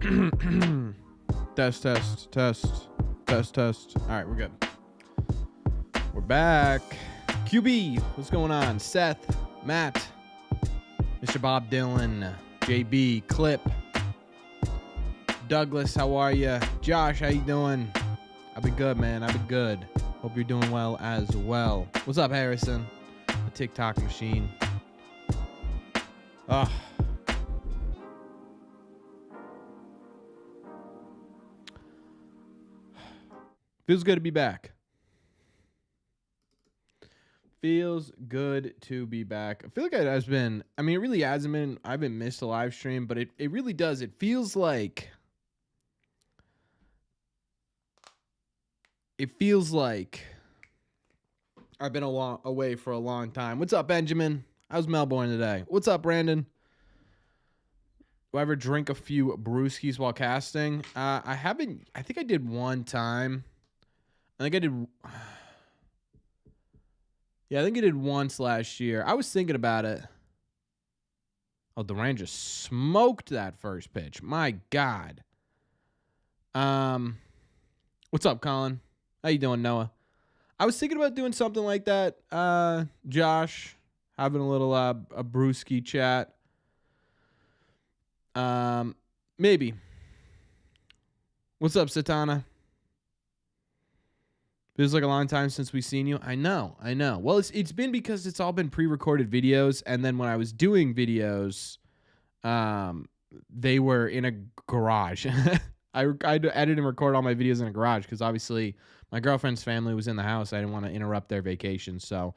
Test. All right, we're good. We're back. QB, what's going on? Seth, Matt, Mr. Bob Dylan, JB, Clip, Douglas, how are you? Josh, how you doing? I've been good, man. I've been good. Hope you're doing well as well. What's up, Harrison? The TikTok machine. Oh. Feels good to be back. Feels good to be back. I feel like it has been, it really hasn't been, I haven't missed a live stream, but it really does. It feels like I've been away for a long time. What's up, Benjamin? How's Melbourne today? What's up, Brandon? Do I ever drink a few brewskis while casting? I haven't. I think I did one time. I think I did once last year. I was thinking about it. Oh, the Rangers smoked that first pitch. My God. What's up, Colin? How you doing, Noah? I was thinking about doing something like that. Josh, having a little a brewski chat. Maybe. What's up, Satana? Feels like a long time since we've seen you. I know. Well, it's been because it's all been pre-recorded videos, and then when I was doing videos, they were in a garage. I edit and record all my videos in a garage because obviously my girlfriend's family was in the house. I didn't want to interrupt their vacation. So,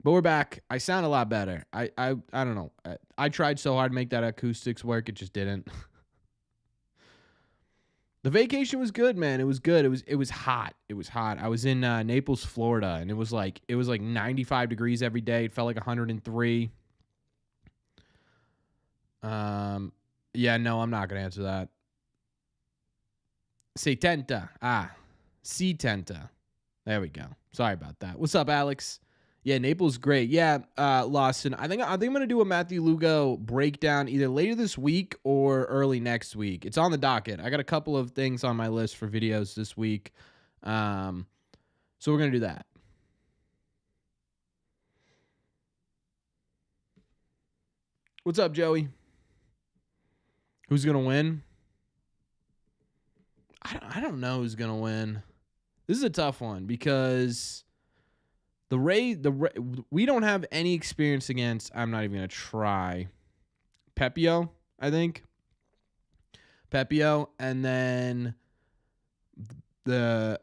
but we're back. I sound a lot better. I don't know. I tried so hard to make that acoustics work. It just didn't. The vacation was good, man. It was good. It was hot. It was hot. I was in Naples, Florida, and it was like 95 degrees every day. It felt like 103. Yeah, no, I'm not gonna answer that. Setenta. Setenta. There we go. Sorry about that. What's up, Alex? Yeah, Naples great. Yeah, Lawson. I think I'm gonna do a Matthew Lugo breakdown either later this week or early next week. It's on the docket. I got a couple of things on my list for videos this week. So we're gonna do that. What's up, Joey? Who's gonna win? I don't know who's gonna win. This is a tough one because the Rays, we don't have any experience against. I'm not even gonna try. Pepio, I think. Pepio, and then the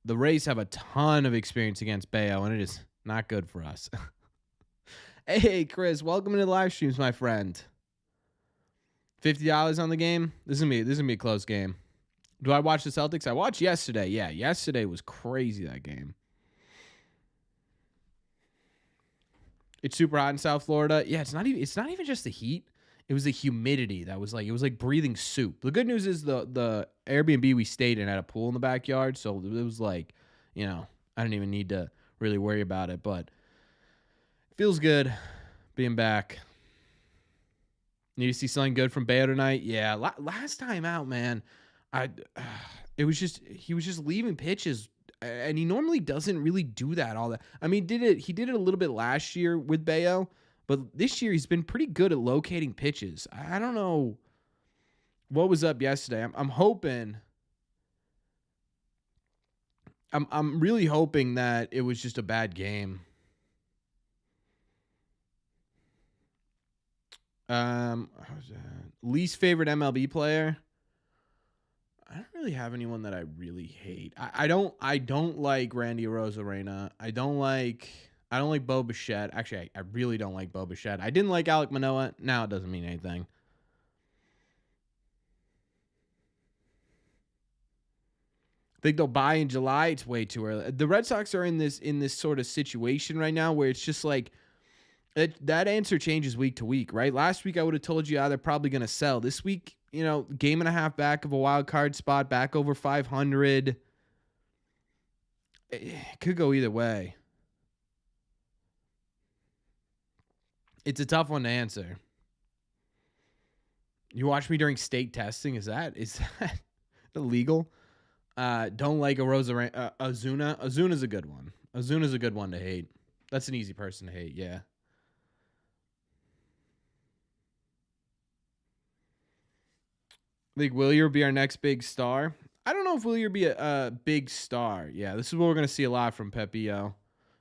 Rays have a ton of experience against Bayo, and it is not good for us. Hey, Chris, welcome to the live streams, my friend. $50 on the game. This is gonna be a close game. Do I watch the Celtics? I watched yesterday. Yeah, yesterday was crazy, that game. It's super hot in South Florida. Yeah, it's not even just the heat. It was the humidity that was it was like breathing soup. The good news is the Airbnb we stayed in had a pool in the backyard, so it was I didn't even need to really worry about it, but it feels good being back. Need to see something good from Bayo tonight? Yeah, last time out, man, he was just leaving pitches, and he normally doesn't really do that all that. He did it a little bit last year with Bayo, but this year he's been pretty good at locating pitches. I don't know what was up yesterday. I'm hoping. I'm really hoping that it was just a bad game. Least favorite MLB player. I don't really have anyone that I really hate. I don't like Randy Arozarena. I don't like Bo Bichette. Actually, I really don't like Bo Bichette. I didn't like Alek Manoah. Now it doesn't mean anything. Think they'll buy in July? It's way too early. The Red Sox are in this sort of situation right now where it's just like that answer changes week to week, right? Last week I would have told you they're probably going to sell. This week, game and a half back of a wild card spot, back over 500. It could go either way. It's a tough one to answer. You watch me during state testing. Is that illegal? Don't like Azuna. Azuna's a good one. Azuna's a good one to hate. That's an easy person to hate. Yeah. I think Willier be our next big star. I don't know if Willier be a big star. Yeah, this is what we're gonna see a lot from Pepio.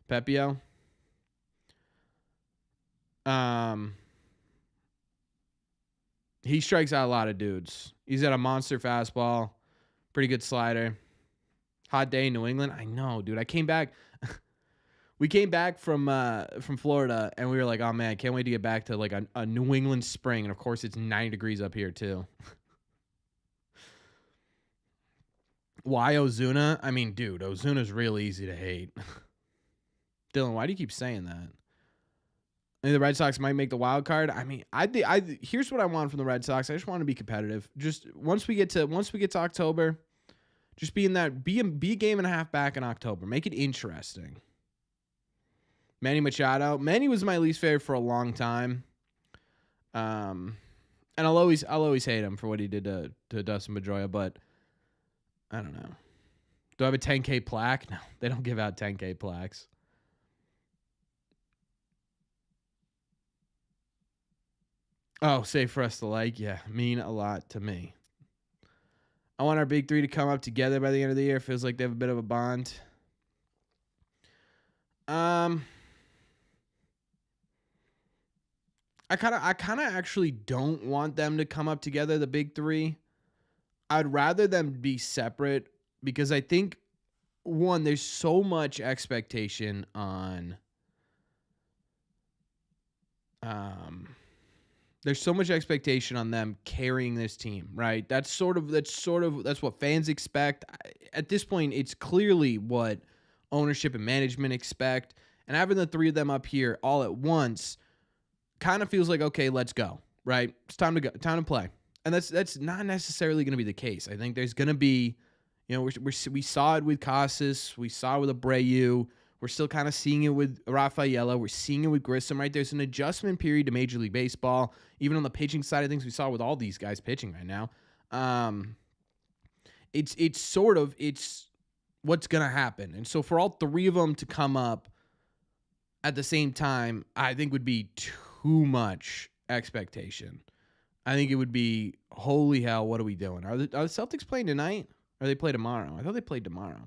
Pepio. He strikes out a lot of dudes. He's got a monster fastball, pretty good slider. Hot day in New England. I know, dude. I came back. We came back from Florida, and we were like, oh man, I can't wait to get back to like a New England spring. And of course, it's 90 degrees up here too. Why Ozuna? I mean, dude, Ozuna's real easy to hate. Dylan, why do you keep saying that? I mean, the Red Sox might make the wild card. I mean, here's what I want from the Red Sox. I just want to be competitive. Just once we get to October, just be a game and a half back in October. Make it interesting. Manny Machado. Manny was my least favorite for a long time. And I'll always hate him for what he did to Dustin Pedroia, but I don't know. Do I have a 10K plaque? No, they don't give out 10K plaques. Oh, safe for us to like. Yeah, mean a lot to me. I want our big three to come up together by the end of the year. Feels like they have a bit of a bond. I kind of actually don't want them to come up together, the big three. I'd rather them be separate because I think, one, there's so much expectation on them carrying this team, right? That's what fans expect. At this point, it's clearly what ownership and management expect. And having the three of them up here all at once kind of feels like, okay, let's go, right? It's time to go, time to play. And that's not necessarily going to be the case. I think there's going to be, we saw it with Casas, we saw it with Abreu. We're still kind of seeing it with Rafaela. We're seeing it with Grissom, right? There's an adjustment period to Major League Baseball. Even on the pitching side of things, we saw with all these guys pitching right now. It's what's going to happen. And so for all three of them to come up at the same time, I think would be too much expectation. I think it would be, holy hell, what are we doing? Are the Celtics playing tonight? Or they play tomorrow? I thought they played tomorrow.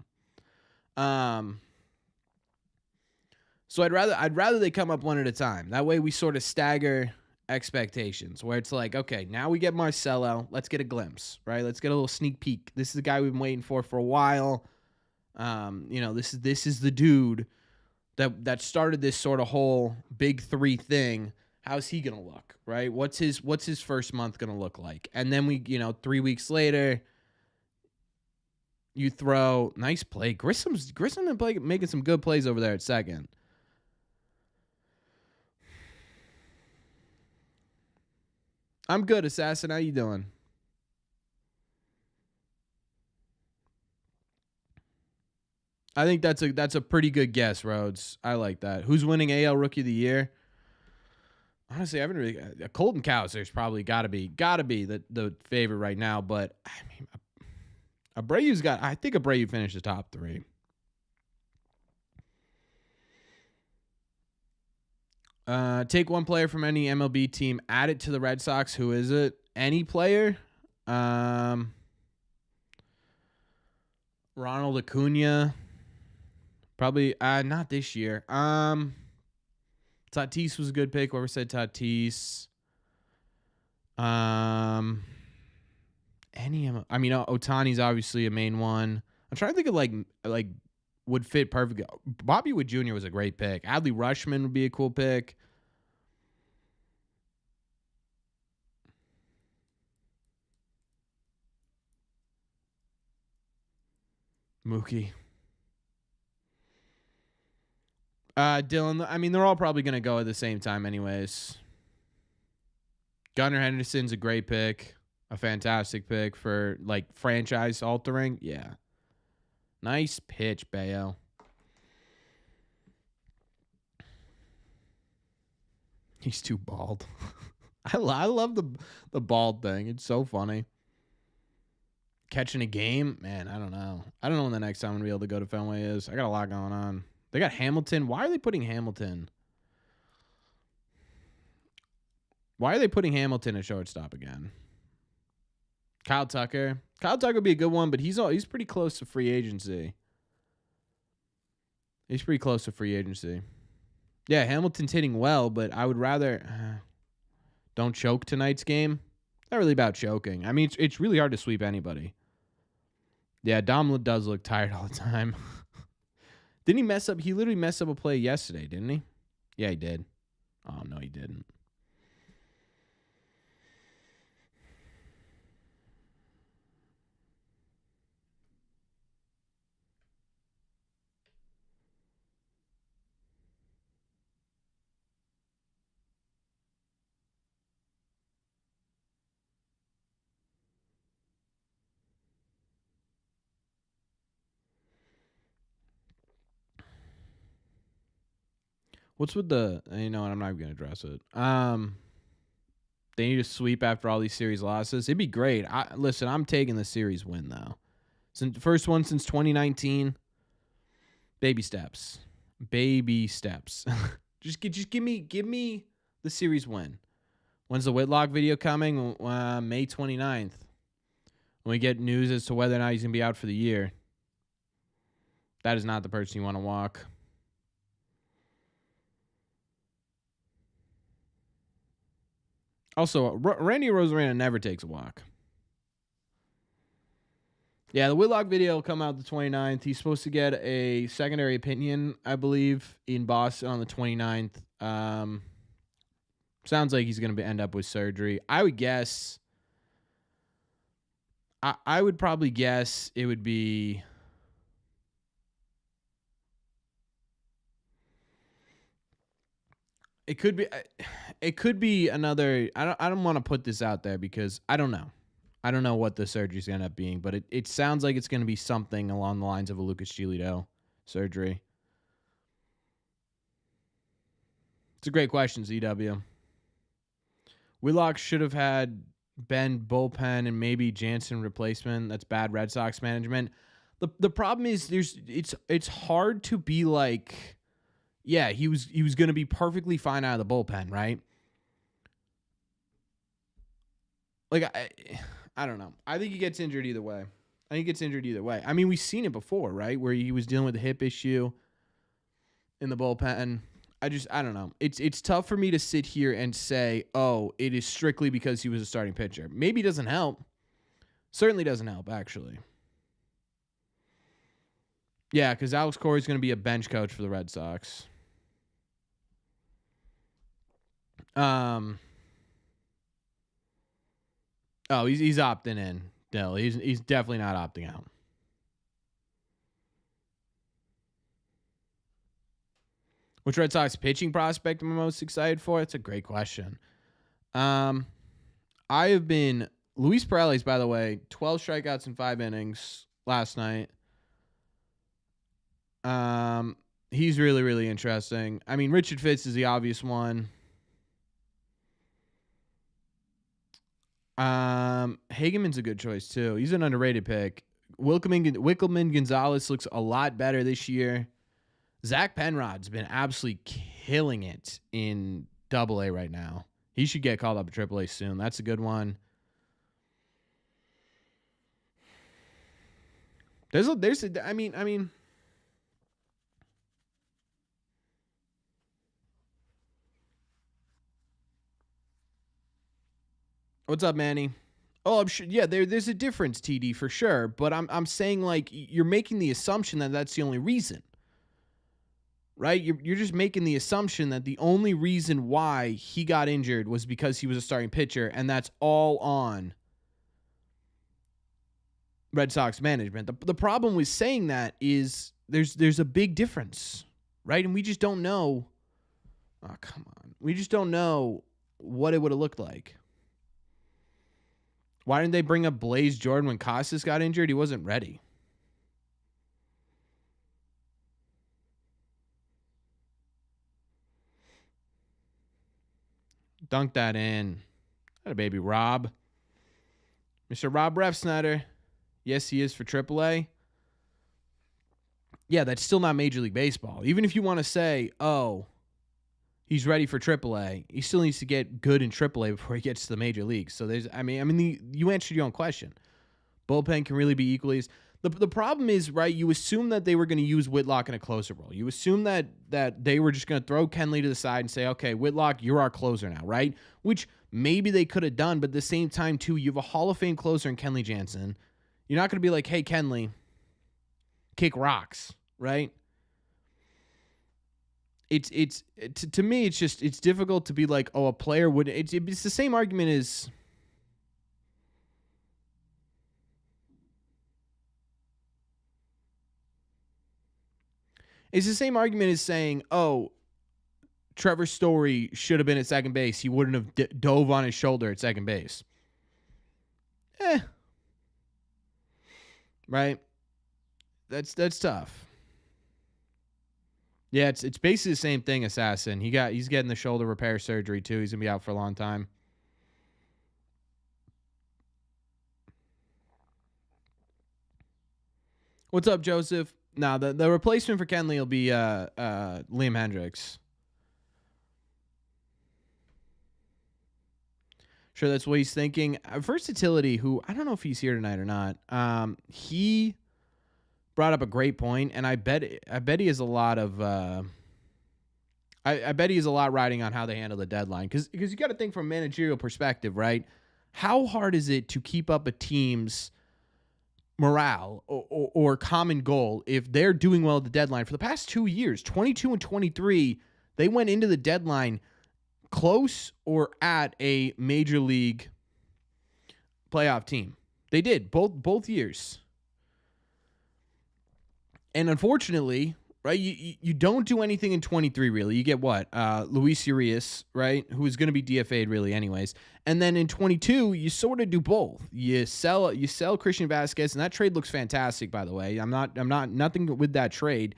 So I'd rather they come up one at a time. That way we sort of stagger expectations where it's like, okay, now we get Marcelo. Let's get a glimpse, right? Let's get a little sneak peek. This is the guy we've been waiting for a while. This is the dude that started this sort of whole big three thing. How's he going to look, right? What's his first month going to look like? And then we, 3 weeks later, you throw nice play. Grissom been making some good plays over there at second. I'm good, Assassin. How you doing? I think that's a pretty good guess, Rhodes. I like that. Who's winning AL Rookie of the Year? Honestly, I haven't really. Colton Cowser's probably got to be the favorite right now. But I mean, Abreu's got. I think Abreu finished the top three. Take one player from any MLB team, add it to the Red Sox. Who is it? Any player? Ronald Acuna. Probably not this year. Tatis was a good pick. Whoever said Tatis. Otani's obviously a main one. I'm trying to think of like would fit perfectly. Bobby Wood Jr. was a great pick. Adley Rutschman would be a cool pick. Mookie. Dylan, I mean, they're all probably going to go at the same time anyways. Gunnar Henderson's a great pick. A fantastic pick for, like, franchise altering. Yeah. Nice pitch, Bayo. He's too bald. I love the bald thing. It's so funny. Catching a game, man. I don't know. I don't know when the next time I'm gonna be able to go to Fenway is. I got a lot going on. They got Hamilton. Why are they putting Hamilton? Why are they putting Hamilton at shortstop again? Kyle Tucker. Kyle Tucker would be a good one, but he's pretty close to free agency. He's pretty close to free agency. Yeah, Hamilton's hitting well, but I would rather don't choke tonight's game. Not really about choking. I mean, it's really hard to sweep anybody. Yeah, Dom does look tired all the time. Didn't he mess up? He literally messed up a play yesterday, didn't he? Yeah, he did. Oh, no, he didn't. What's with the? You know what? I'm not even gonna address it. They need to sweep after all these series losses. It'd be great. Listen. I'm taking the series win though. Since first one since 2019. Baby steps. Baby steps. just give me the series win. When's the Whitlock video coming? May 29th. When we get news as to whether or not he's gonna be out for the year. That is not the person you want to walk. Also, Randy Rosarena never takes a walk. Yeah, the Whitlock video will come out the 29th. He's supposed to get a secondary opinion, I believe, in Boston on the 29th. Sounds like he's going to end up with surgery. I would guess. I would probably guess it would be. It could be. It could be another. I don't want to put this out there because I don't know. I don't know what the surgery is going to end up being, but it sounds like it's going to be something along the lines of a Lucas Giolito surgery. It's a great question, ZW. Whitlock should have had Ben bullpen and maybe Jansen replacement. That's bad Red Sox management. The problem is it's hard to be like, yeah, he was going to be perfectly fine out of the bullpen, right? Like I don't know. I think he gets injured either way. I mean, we've seen it before, right? Where he was dealing with a hip issue in the bullpen. I don't know. It's tough for me to sit here and say, oh, it is strictly because he was a starting pitcher. Maybe it doesn't help. Certainly doesn't help, actually. Yeah, because Alex Corey's going to be a bench coach for the Red Sox. Oh, he's opting in. No, he's definitely not opting out. Which Red Sox pitching prospect am I most excited for? That's a great question. I have been Luis Perales, by the way, 12 strikeouts in 5 innings last night. He's really, really interesting. I mean, Richard Fitz is the obvious one. Hageman's a good choice too. He's an underrated pick. Wickelman Gonzalez looks a lot better this year. Zach Penrod's been absolutely killing it in AA right now. He should get called up to AAA soon. That's a good one. I mean. What's up, Manny? Oh, I'm sure. Yeah, there's a difference, TD, for sure. But I'm saying, like, you're making the assumption that that's the only reason, right? You're just making the assumption that the only reason why he got injured was because he was a starting pitcher, and that's all on Red Sox management. The problem with saying that is there's a big difference, right? And we just don't know. Oh, come on. We just don't know what it would have looked like. Why didn't they bring up Blaze Jordan when Costas got injured? He wasn't ready. Dunk that in. That a baby Rob. Mr. Rob Refsnyder. Yes, he is for AAA. Yeah, that's still not Major League Baseball. Even if you want to say, oh, he's ready for AAA, he still needs to get good in AAA before he gets to the major leagues. So you answered your own question. Bullpen can really be equally as the problem is, right, you assume that they were going to use Whitlock in a closer role. You assume that they were just going to throw Kenley to the side and say, okay, Whitlock, you're our closer now, right? Which maybe they could have done, but at the same time, too, you have a Hall of Fame closer in Kenley Jansen. You're not going to be like, hey, Kenley, kick rocks, right? To me, it's difficult to be like, oh, a player would. It's the same argument as. It's the same argument as saying, oh, Trevor Story should have been at second base. He wouldn't have dove on his shoulder at second base. Right? That's tough. Yeah, it's basically the same thing, Assassin. He's getting the shoulder repair surgery too. He's gonna be out for a long time. What's up, Joseph? Now the replacement for Kenley will be Liam Hendricks. Sure, that's what he's thinking. Versatility, who I don't know if he's here tonight or not. He brought up a great point, and I bet he has a lot of. I bet he has a lot riding on how they handle the deadline, because you got to think from a managerial perspective, right? How hard is it to keep up a team's morale or common goal if they're doing well at the deadline? For the past 2 years, 22 and 23, they went into the deadline close or at a major league playoff team. They did both years. And unfortunately, right, you don't do anything in 23 really. You get what? Luis Urias, right, who is going to be DFA'd really anyways. And then in 22, you sort of do both. You sell Christian Vasquez, and that trade looks fantastic, by the way. I'm not nothing with that trade.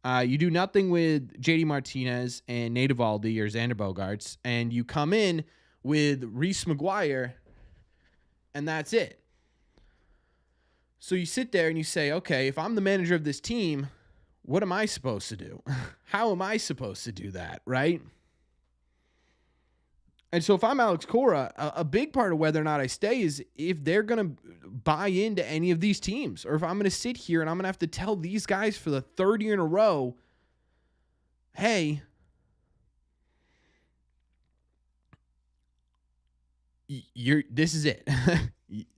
You do nothing with JD Martinez and Nate Eovaldi or Xander Bogaerts, and you come in with Reese McGuire, and that's it. So you sit there and you say, okay, if I'm the manager of this team, what am I supposed to do? How am I supposed to do that, right? And so if I'm Alex Cora, a big part of whether or not I stay is if they're going to buy into any of these teams, or if I'm going to sit here and I'm going to have to tell these guys for the third year in a row, hey, this is it.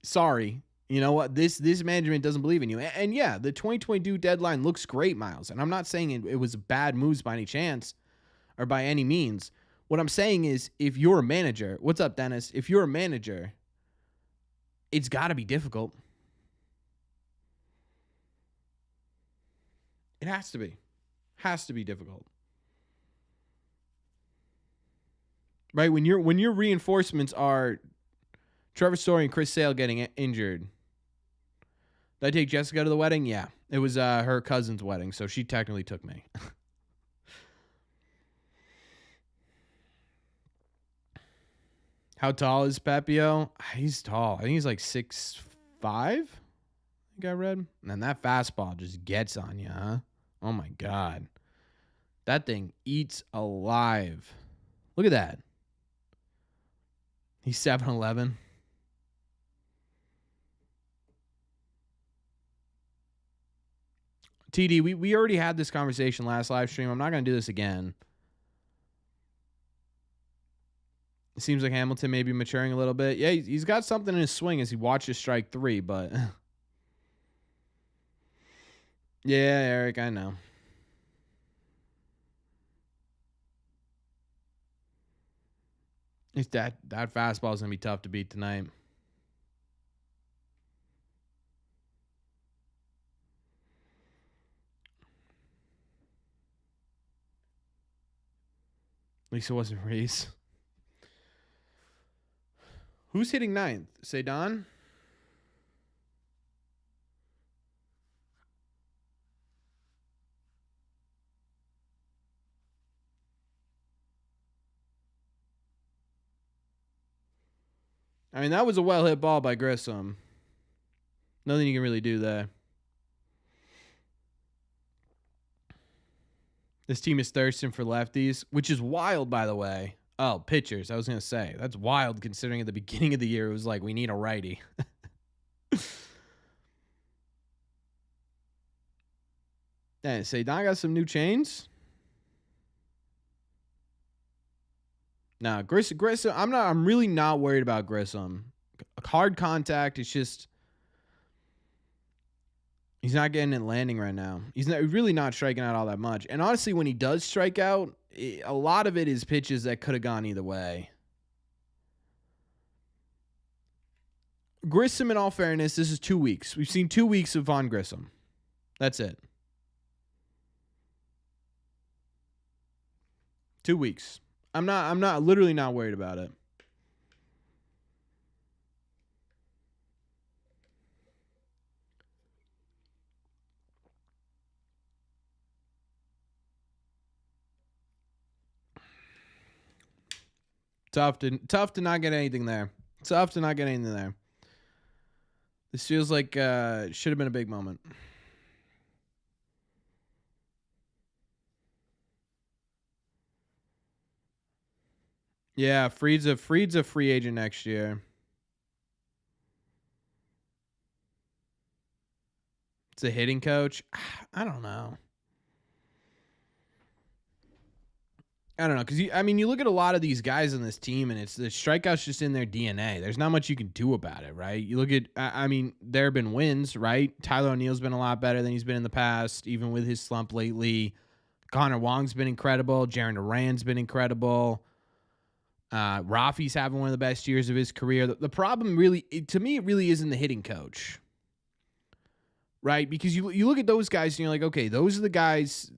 Sorry. You know what? This management doesn't believe in you. And yeah, the 2022 deadline looks great, Miles. And I'm not saying it was bad moves by any chance or by any means. What I'm saying is, if you're a manager, what's up, Dennis? If you're a manager, it's got to be difficult. It has to be. Has to be difficult. Right? When your reinforcements are Trevor Story and Chris Sale getting injured. Did I take Jessica to the wedding? Yeah. It was her cousin's wedding, so she technically took me. How tall is Pepio? He's tall. I think he's like 6'5". I think I read. And that fastball just gets on you, huh? Oh my God. That thing eats alive. Look at that. He's 7'11". TD, we already had this conversation last live stream. I'm not going to do this again. It seems like Hamilton may be maturing a little bit. Yeah, he's got something in his swing as he watches strike 3, but yeah, Eric, I know. It's that fastball is going to be tough to beat tonight. At least it wasn't Reese. Who's hitting 9th? Say Don? I mean, that was a well-hit ball by Grissom. Nothing you can really do there. This team is thirsting for lefties, which is wild, by the way. Oh, pitchers. I was going to say. That's wild considering at the beginning of the year it was like, we need a righty. Yeah, say Don got some new chains. No, Grissom. I'm really not worried about Grissom. Hard contact. It's just he's not getting it landing right now. He's really not striking out all that much. And honestly, when he does strike out, a lot of it is pitches that could have gone either way. Grissom, in all fairness, this is 2 weeks. We've seen 2 weeks of Vaughn Grissom. That's it. 2 weeks. I'm literally not worried about it. Tough to not get anything there. Tough to not get anything there. This feels like should have been a big moment. Yeah, Fried's a free agent next year. It's a hitting coach. I don't know. Because you look at a lot of these guys on this team, and it's the strikeouts just in their DNA. There's not much you can do about it, right? You look at, there have been wins, right? Tyler O'Neill's been a lot better than he's been in the past, even with his slump lately. Connor Wong's been incredible. Jaron Duran's been incredible. Rafi's having one of the best years of his career. The problem really, to me, it really isn't the hitting coach, right? Because you look at those guys and you're like, okay, those are the guys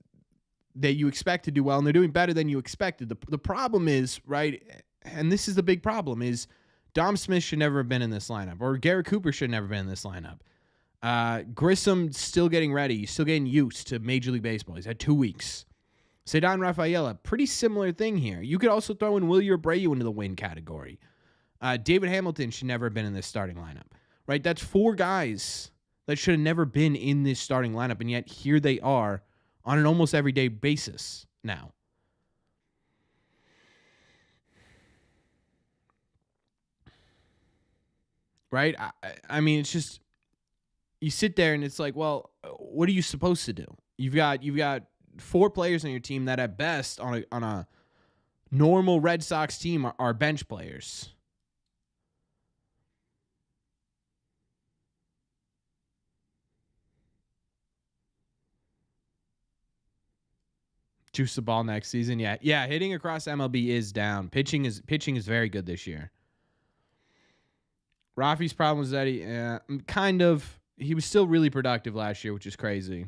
that you expect to do well, and they're doing better than you expected. The problem is, right, and this is the big problem, is Dom Smith should never have been in this lineup, or Garrett Cooper should never have been in this lineup. Grissom still getting ready. He's still getting used to Major League Baseball. He's had 2 weeks. Ceddanne Rafaela, pretty similar thing here. You could also throw in Wilyer Abreu into the win category. David Hamilton should never have been in this starting lineup, right? That's 4 guys that should have never been in this starting lineup, and yet here they are on an almost everyday basis now. Right? It's just, you sit there and it's like, well, what are you supposed to do? You've got 4 players on your team that at best on a normal Red Sox team are bench players. Juice the ball next season. Yeah. Hitting across MLB is down. Pitching is very good this year. Rafi's problem was that he was still really productive last year, which is crazy.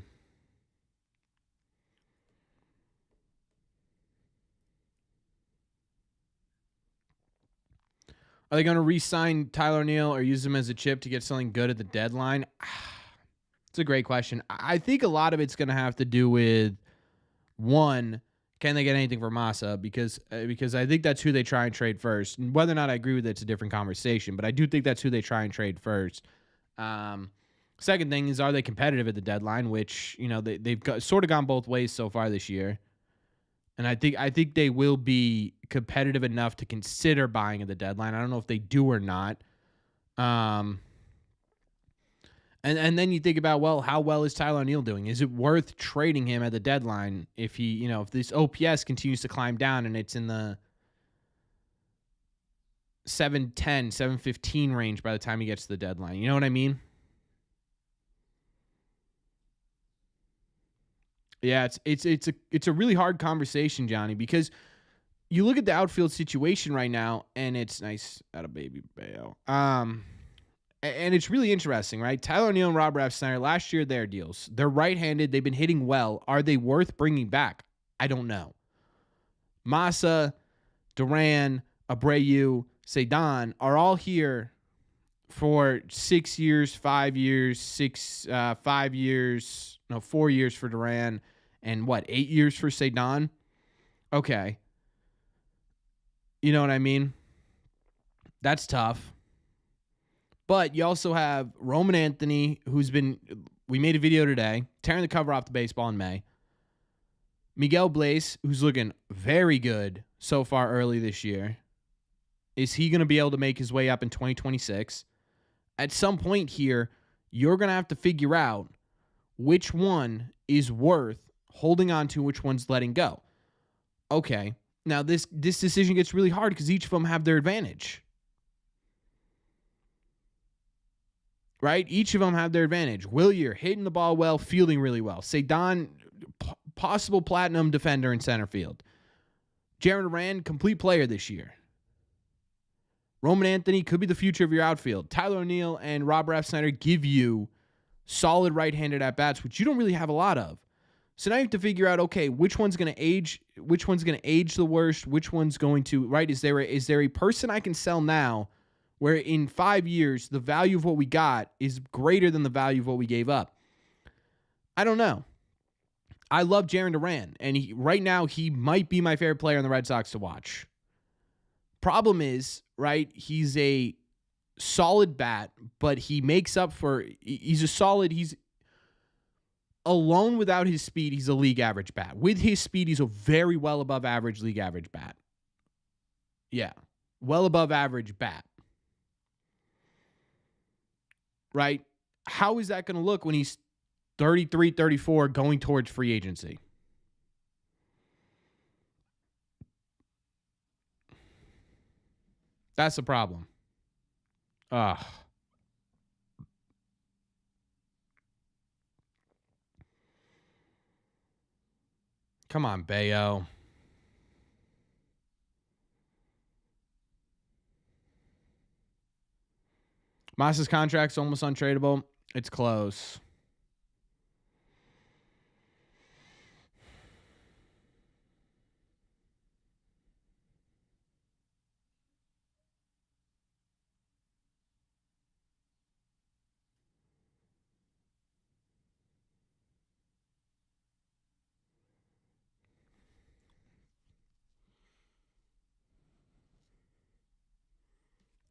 Are they going to re-sign Tyler O'Neill or use him as a chip to get something good at the deadline? It's a great question. I think a lot of it's going to have to do with, one, can they get anything for Massa? Because I think that's who they try and trade first. And whether or not I agree with it's a different conversation, but I do think that's who they try and trade first. Second thing is, are they competitive at the deadline? Which they've sort of gone both ways so far this year, and I think they will be competitive enough to consider buying at the deadline. I don't know if they do or not. And then you think about, well, how well is Tyler O'Neill doing? Is it worth trading him at the deadline if if this OPS continues to climb down and it's in the 710, 715 range by the time he gets to the deadline? You know what I mean? Yeah, it's a really hard conversation, Johnny, because you look at the outfield situation right now, and it's nice out of Baby Bayo. And it's really interesting, right? Tyler O'Neill and Rob Refsnyder, last year, their deals. They're right-handed. They've been hitting well. Are they worth bringing back? I don't know. Massa, Duran, Abreu, Ceddanne are all here for 6 years, 5 years, 5 years, 4 years for Duran, and 8 years for Ceddanne? Okay. You know what I mean? That's tough. But you also have Roman Anthony, we made a video today, tearing the cover off the baseball in May. Miguel Blaze, who's looking very good so far early this year. Is he going to be able to make his way up in 2026? At some point here, you're going to have to figure out which one is worth holding on to, which one's letting go. Okay, now this decision gets really hard because each of them have their advantage. Right? Each of them have their advantage. Willier, hitting the ball well, fielding really well. Cedon, possible platinum defender in center field. Jarren Duran, complete player this year. Roman Anthony could be the future of your outfield. Tyler O'Neill and Robert F. Snyder give you solid right-handed at-bats, which you don't really have a lot of. So now you have to figure out, okay, which one's going to age the worst, which one's going to, right? Is there a person I can sell now where in 5 years, the value of what we got is greater than the value of what we gave up? I don't know. I love Jarren Duran, and right now he might be my favorite player on the Red Sox to watch. Problem is, right, he's a solid bat, but he makes up for, he's alone without his speed, he's a league average bat. With his speed, he's a very well above average league average bat. Yeah, well above average bat. Right? How is that going to look when he's 33, 34 going towards free agency? That's the problem. Ugh. Come on, Bayo. Massa's contract's almost untradeable. It's close.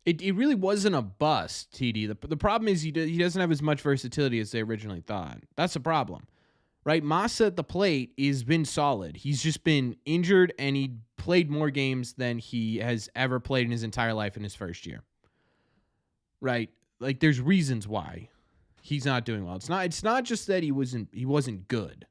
It really wasn't a bust, TD. The problem is he doesn't have as much versatility as they originally thought. That's the problem, right? Massa at the plate has been solid. He's just been injured, and he played more games than he has ever played in his entire life in his first year, right? Like, there's reasons why he's not doing well. It's not just that he wasn't good.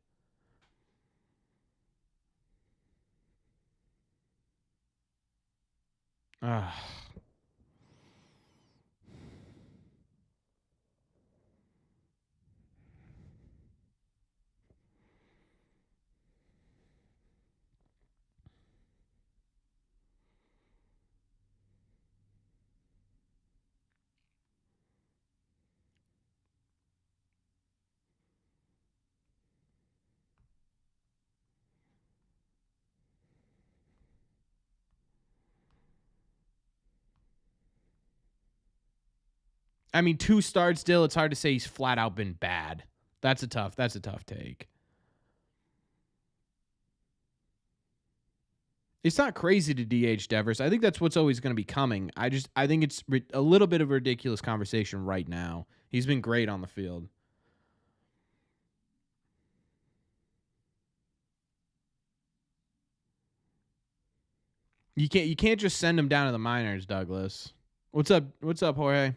I mean, 2 starts still. It's hard to say he's flat out been bad. That's a tough take. It's not crazy to DH Devers. I think that's what's always going to be coming. I think it's a little bit of a ridiculous conversation right now. He's been great on the field. You can't just send him down to the minors, Douglas. What's up, Jorge?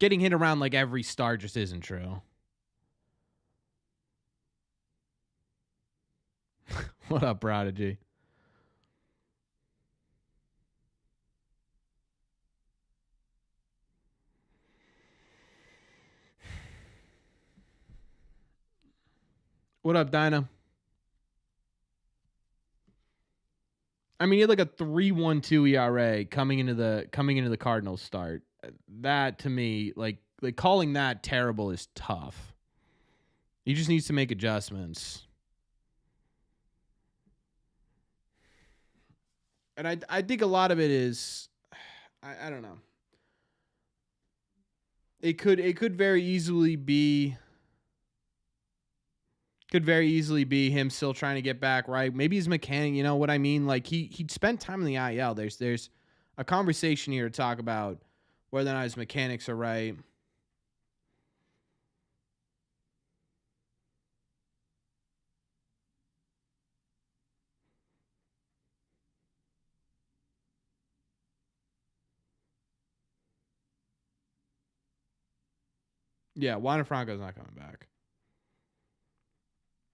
Getting hit around like every star just isn't true. What up, Prodigy? What up, Dinah? I mean, he had like a 3.12 ERA coming into the Cardinals start. That, to me, like calling that terrible is tough. He just needs to make adjustments. And I think a lot of it is, I don't know. It could very easily be Could very easily be him still trying to get back right. Maybe his mechanic, you know what I mean? Like he'd spent time in the IL. There's a conversation here to talk about whether or not his mechanics are right. Yeah, Juan Franco's not coming back.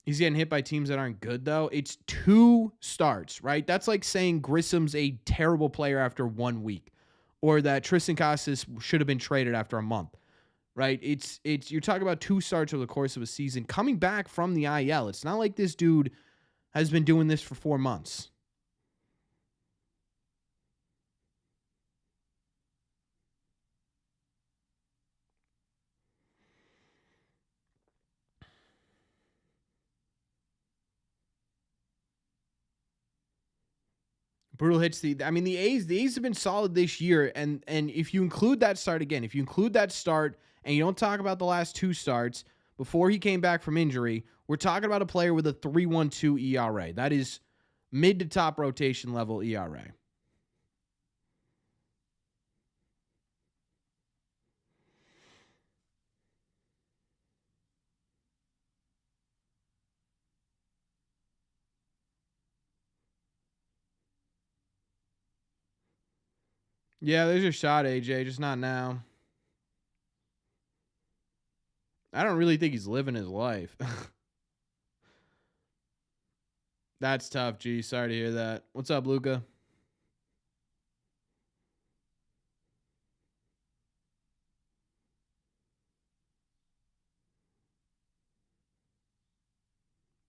He's getting hit by teams that aren't good, though. It's 2 starts, right? That's like saying Grissom's a terrible player after 1 week, or that Tristan Casas should have been traded after a month, right? It's you're talking about 2 starts over the course of a season coming back from the IL. It's not like this dude has been doing this for 4 months. Brutal hits. The A's have been solid this year, and if you include that start again, if you include that start, and you don't talk about the last 2 starts before he came back from injury, we're talking about a player with a 3.12 ERA. That is mid to top rotation level ERA. Yeah, there's your shot, AJ. Just not now. I don't really think he's living his life. That's tough, G. Sorry to hear that. What's up, Luca?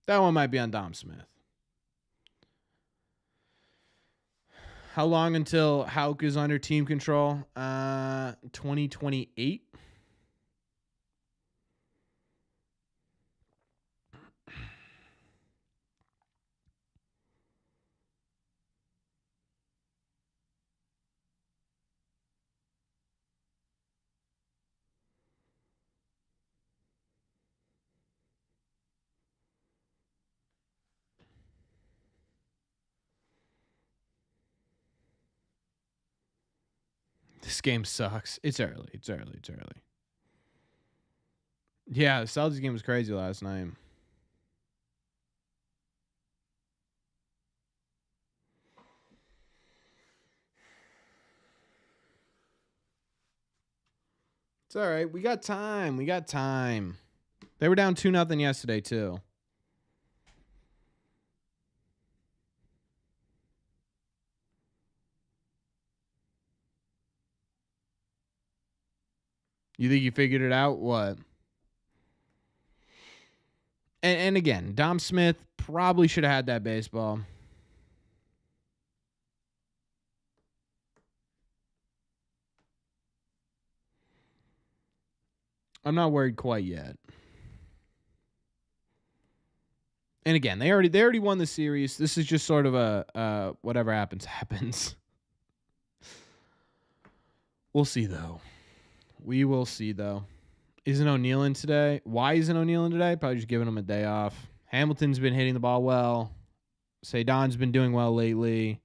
That one might be on Dom Smith. How long until Houck is under team control? 2028. This game sucks. It's early. It's early. It's early. Yeah, the Celtics game was crazy last night. It's all right. We got time. We got time. They were down 2-0 yesterday, too. You think you figured it out? What? And again, Dom Smith probably should have had that baseball. I'm not worried quite yet. And again, they already won the series. This is just sort of a whatever happens. We'll see though. We will see though. Isn't O'Neill in today? Why isn't O'Neill in today? Probably just giving him a day off. Hamilton's been hitting the ball well. Cedon's been doing well lately.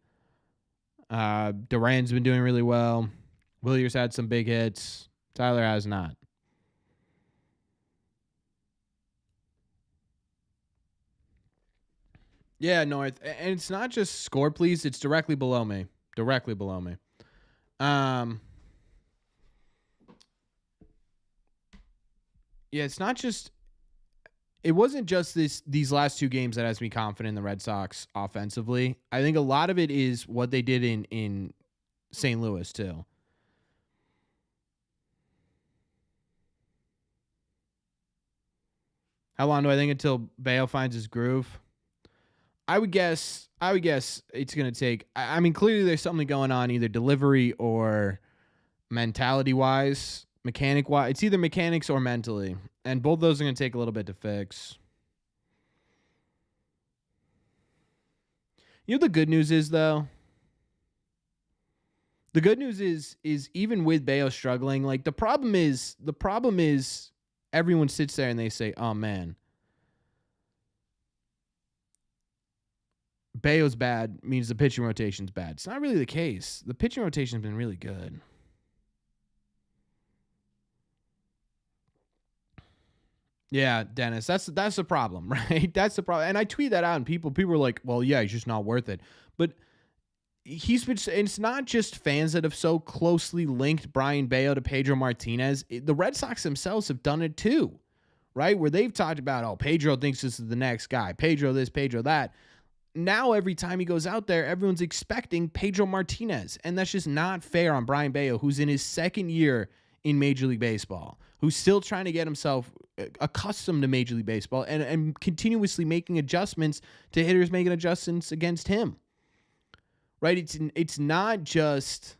Duran's been doing really well. Williers had some big hits. Tyler has not. Yeah, North. And it's not just score, please. It's directly below me. Directly below me. Yeah, it's not just. It wasn't just these last 2 games that has me confident in the Red Sox offensively. I think a lot of it is what they did in St. Louis too. How long do I think until Bale finds his groove? I would guess it's going to take. I mean, clearly there's something going on, either delivery or mentality wise, mechanic wise. It's either mechanics or mentally, and both those are going to take a little bit to fix. You know, the good news is though. The good news is even with Bayo struggling, like the problem is everyone sits there and they say, "Oh man, Bayo's bad means the pitching rotation's bad. It's not really the case. The pitching rotation's been really good. Yeah, Dennis, that's the problem, right? That's the problem. And I tweet that out, and people are like, "Well, yeah, he's just not worth it." But he's been. It's not just fans that have so closely linked Brian Bayo to Pedro Martinez. The Red Sox themselves have done it too, right? Where they've talked about, "Oh, Pedro thinks this is the next guy. Pedro this, Pedro that." Now every time he goes out there, everyone's expecting Pedro Martinez, and that's just not fair on Brian Bayo, who's in his second year in Major League Baseball, who's still trying to get himself accustomed to Major League Baseball and continuously making adjustments to hitters making adjustments against him. Right? It's not just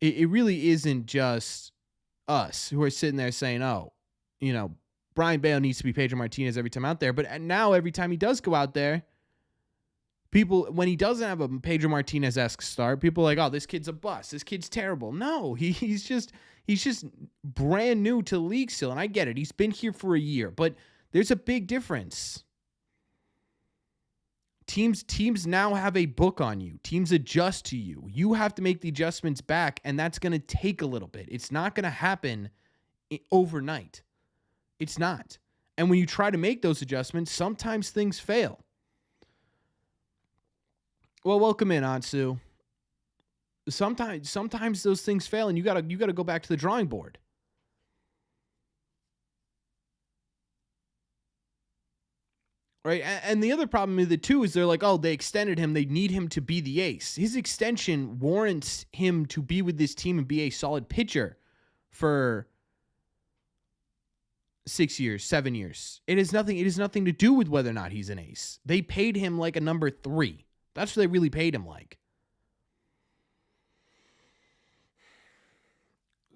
it really isn't just us who are sitting there saying, "Oh, Brian Bayo needs to be Pedro Martinez every time out there." But now every time he does go out there, people, when he doesn't have a Pedro Martinez-esque start, people are like, "Oh, this kid's a bust. This kid's terrible." No, he's just brand new to the league still, and I get it. He's been here for a year, but there's a big difference. Teams now have a book on you. Teams adjust to you. You have to make the adjustments back, and that's going to take a little bit. It's not going to happen overnight. It's not. And when you try to make those adjustments, sometimes things fail. Well, welcome in, Ansu. Sometimes those things fail, and you gotta go back to the drawing board. Right? And the other problem with it too is they're like, "Oh, they extended him. They need him to be the ace." His extension warrants him to be with this team and be a solid pitcher for 6 years, 7 years. It has nothing to do with whether or not he's an ace. They paid him like a number 3. That's what they really paid him like.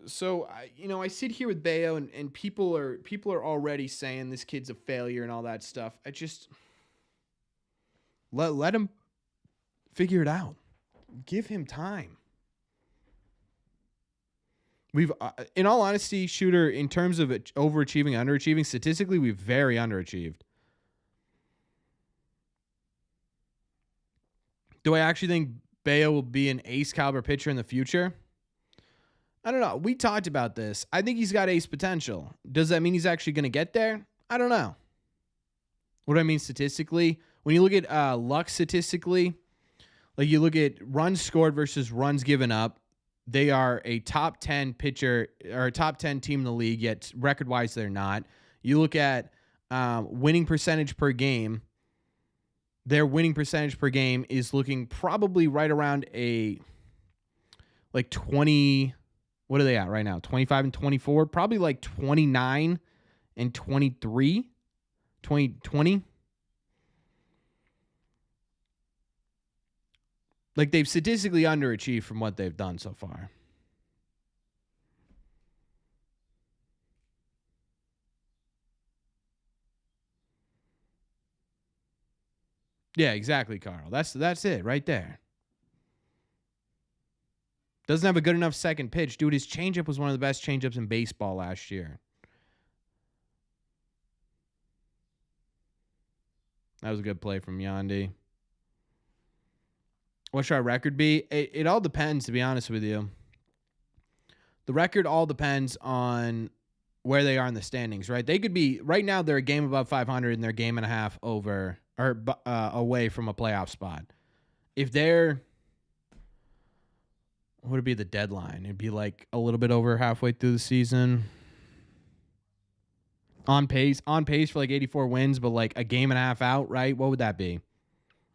So I sit here with Bayo, and people are already saying this kid's a failure and all that stuff. I just let him figure it out. Give him time. We've, in all honesty, Shooter, in terms of overachieving, underachieving, statistically, we've very underachieved. Do I actually think Bayo will be an ace caliber pitcher in the future? I don't know. We talked about this. I think he's got ace potential. Does that mean he's actually going to get there? I don't know. What do I mean statistically? When you look at luck statistically, like you look at runs scored versus runs given up, they are a top 10 pitcher or a top 10 team in the league, yet record-wise they're not. You look at winning percentage per game, their winning percentage per game is looking probably right around a like 20. What are they at right now? 25 and 24? Probably like 29 and 23? 20. Like they've statistically underachieved from what they've done so far. Yeah, exactly, Carl. That's it right there. Doesn't have a good enough second pitch. Dude, his changeup was one of the best changeups in baseball last year. That was a good play from Yandy. What should our record be? It all depends, to be honest with you. The record all depends on where they are in the standings, right? They could be, right now they're a game above 500 and they're a game and a half over or away from a playoff spot. If they're, what would it be the deadline? It'd be like a little bit over halfway through the season. On pace for like 84 wins, but like a game and a half out, right? What would that be?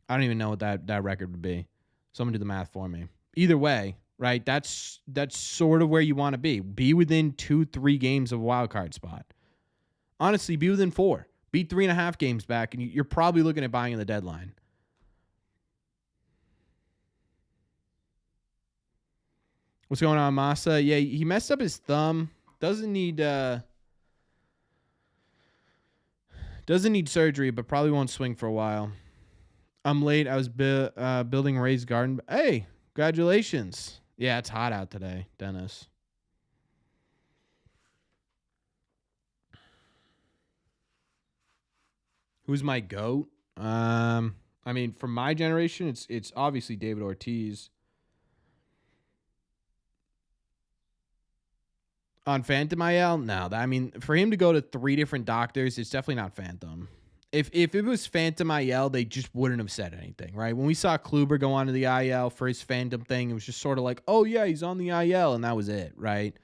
I don't even know what that record would be. Someone do the math for me. Either way, right? That's sort of where you want to be. Be within 2-3 games of a wild card spot. Honestly, be within 4. Beat 3.5 games back, and you're probably looking at buying in the deadline. What's going on, Masa? Yeah, he messed up his thumb. Doesn't need surgery, but probably won't swing for a while. I'm late. I was building a raised garden. Hey, congratulations. Yeah, it's hot out today, Dennis. Who's my GOAT? I mean, from my generation, it's obviously David Ortiz. On Phantom IL, no. I mean, for him to go to 3 different doctors, it's definitely not Phantom. If it was Phantom IL, they just wouldn't have said anything, right? When we saw Kluber go onto the IL for his Phantom thing, it was just sort of like, oh yeah, he's on the IL, and that was it, right?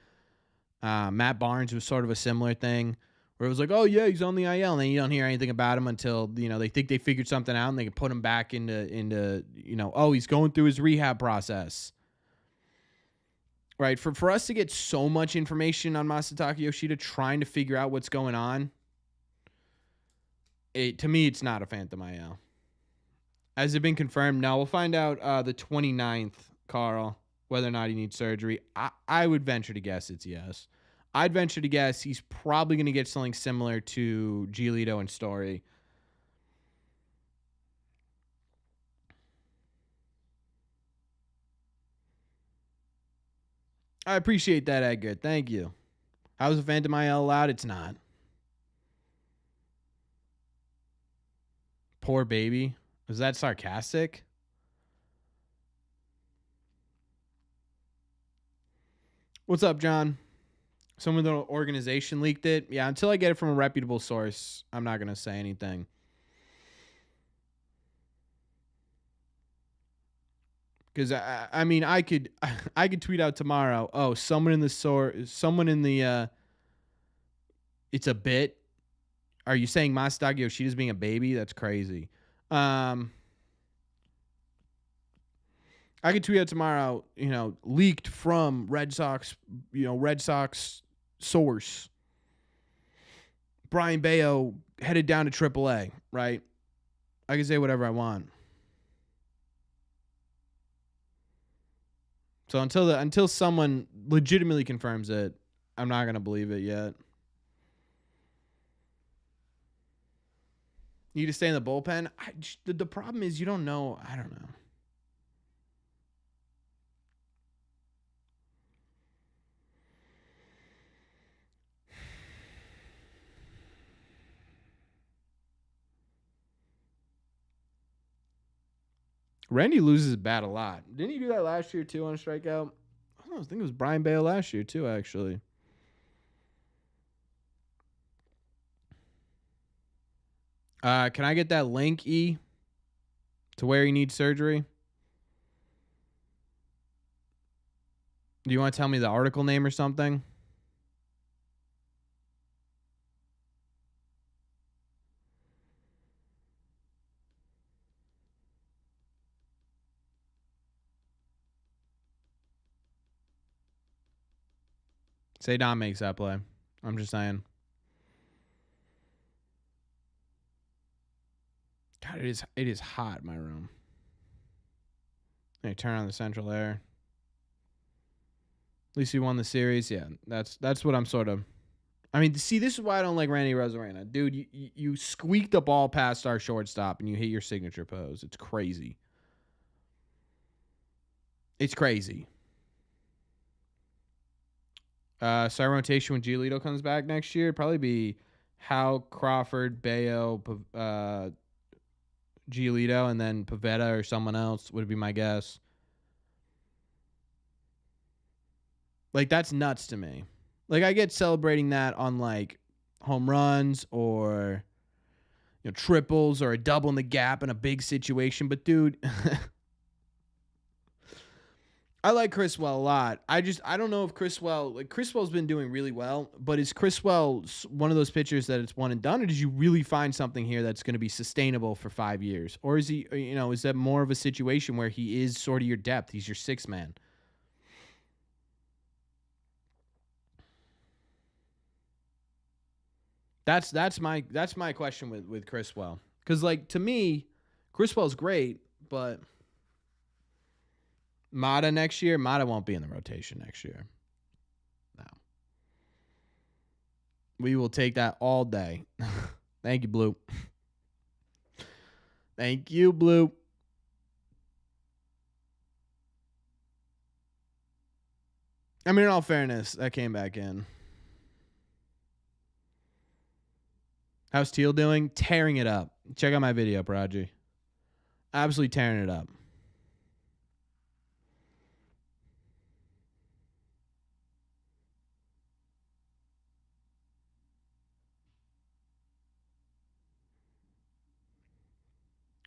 Matt Barnes was sort of a similar thing, where it was like, oh yeah, he's on the IL, and then you don't hear anything about him until they think they figured something out, and they can put him back into oh, he's going through his rehab process. Right, for us to get so much information on Masataka Yoshida trying to figure out what's going on, to me, it's not a Phantom IL. Has it been confirmed? No, we'll find out the 29th, Carl, whether or not he needs surgery. I would venture to guess it's yes. I'd venture to guess he's probably going to get something similar to Giolito and Story. I appreciate that, Edgar. Thank you. How's a Phantom IL allowed? It's not. Poor baby. Was that sarcastic? What's up, John? Someone in the organization leaked it. Yeah, until I get it from a reputable source, I'm not going to say anything. Because I mean, I could tweet out tomorrow. Oh, someone in the it's a bit. Are you saying Masataka Yoshida's being a baby? That's crazy. I could tweet out tomorrow. Leaked from Red Sox. Red Sox source. Brian Bayo headed down to AAA. Right. I can say whatever I want. So until someone legitimately confirms it, I'm not gonna believe it yet. You need to stay in the bullpen. The problem is you don't know. I don't know. Randy loses bat a lot. Didn't he do that last year too on a strikeout? I think it was Brian Bale last year too, actually. Can I get that link, E, to where he needs surgery? Do you want to tell me the article name or something? Say Don makes that play. I'm just saying. God, it is hot in my room. Hey, turn on the central air. At least we won the series. Yeah, that's what I'm sort of. I mean, see, this is why I don't like Randy Rosarena. Dude, you squeaked the ball past our shortstop and you hit your signature pose. It's crazy. It's crazy. Side rotation when Giolito comes back next year, probably be Howe, Crawford, Bayo, Giolito, and then Pivetta or someone else would be my guess. Like, that's nuts to me. Like, I get celebrating that on, like, home runs or, triples or a double in the gap in a big situation. But, dude, I like Criswell a lot. I don't know if Criswell's been doing really well, but is Criswell one of those pitchers that it's one and done, or did you really find something here that's going to be sustainable for 5 years? Or is he, is that more of a situation where he is sort of your depth? He's your sixth man. That's my question with Criswell. Because, like, to me, Criswell's great, but Mata next year, Mata won't be in the rotation next year. No. We will take that all day. Thank you, Blue. Thank you, Blue. I mean, in all fairness, that came back in. How's Teal doing? Tearing it up. Check out my video, Prodigy. Absolutely tearing it up.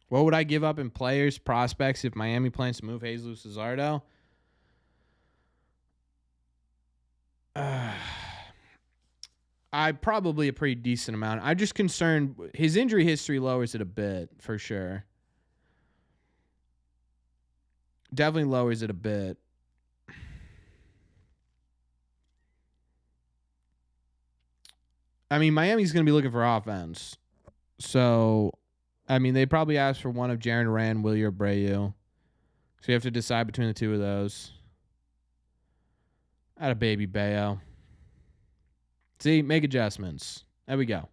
What would I give up in players, prospects if Miami plans to move Jesus Luzardo? I probably a pretty decent amount. I'm just concerned his injury history lowers it a bit for sure. Definitely lowers it a bit. I mean, Miami's going to be looking for offense. So, I mean, they probably asked for one of Jaron Duran, Willie Abreu. So you have to decide between the two of those. Out of baby Bayo. See, make adjustments. There we go.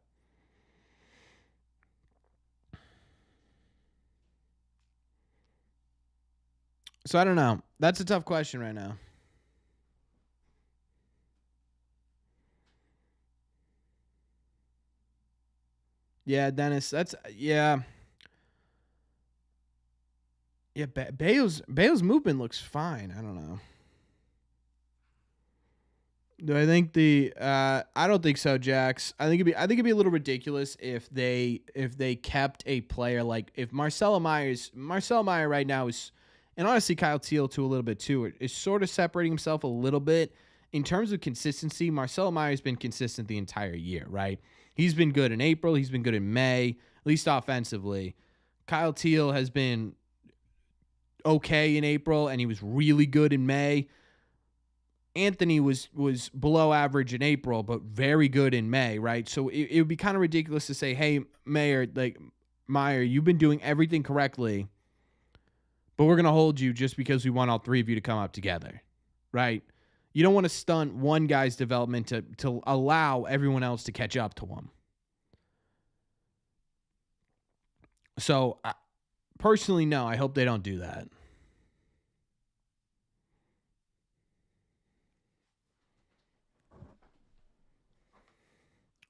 So I don't know. That's a tough question right now. Yeah, Dennis. That's yeah. Yeah, Bayo's movement looks fine. I don't know. Do I think the I don't think so, Jax. I think it'd be a little ridiculous if they kept a player like if Marcelo Meyer right now is, and honestly Kyle Teal too a little bit too, is sort of separating himself a little bit in terms of consistency. Marcelo Meyer's been consistent the entire year, right? He's been good in April, he's been good in May, at least offensively. Kyle Teal has been okay in April and he was really good in May. Anthony was below average in April, but very good in May, right? So it would be kind of ridiculous to say, hey, Meyer, you've been doing everything correctly, but we're going to hold you just because we want all three of you to come up together, right? You don't want to stunt one guy's development to allow everyone else to catch up to him. So, personally, no, I hope they don't do that.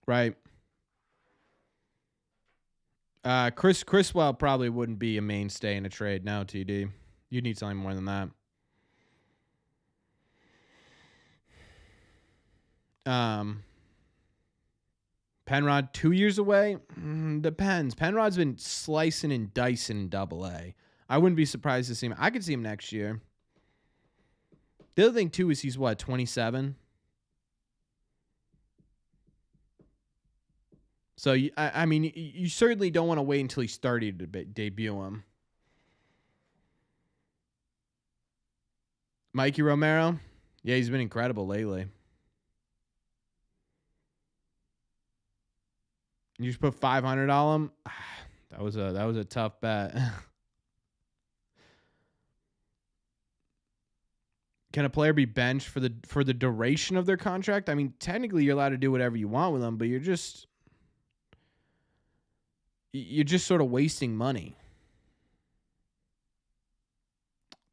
Right. Chris Criswell probably wouldn't be a mainstay in a trade now, TD. You'd need something more than that. Penrod 2 years away? Depends. Penrod's been slicing and dicing in AA. I wouldn't be surprised to see him. I could see him next year. The other thing, too, is he's what, 27? So, I mean, you certainly don't want to wait until he's 30 to debut him. Mikey Romero? Yeah, he's been incredible lately. You just put 500 on him? That was a tough bet. Can a player be benched for the duration of their contract? I mean, technically you're allowed to do whatever you want with them, but you're just sort of wasting money.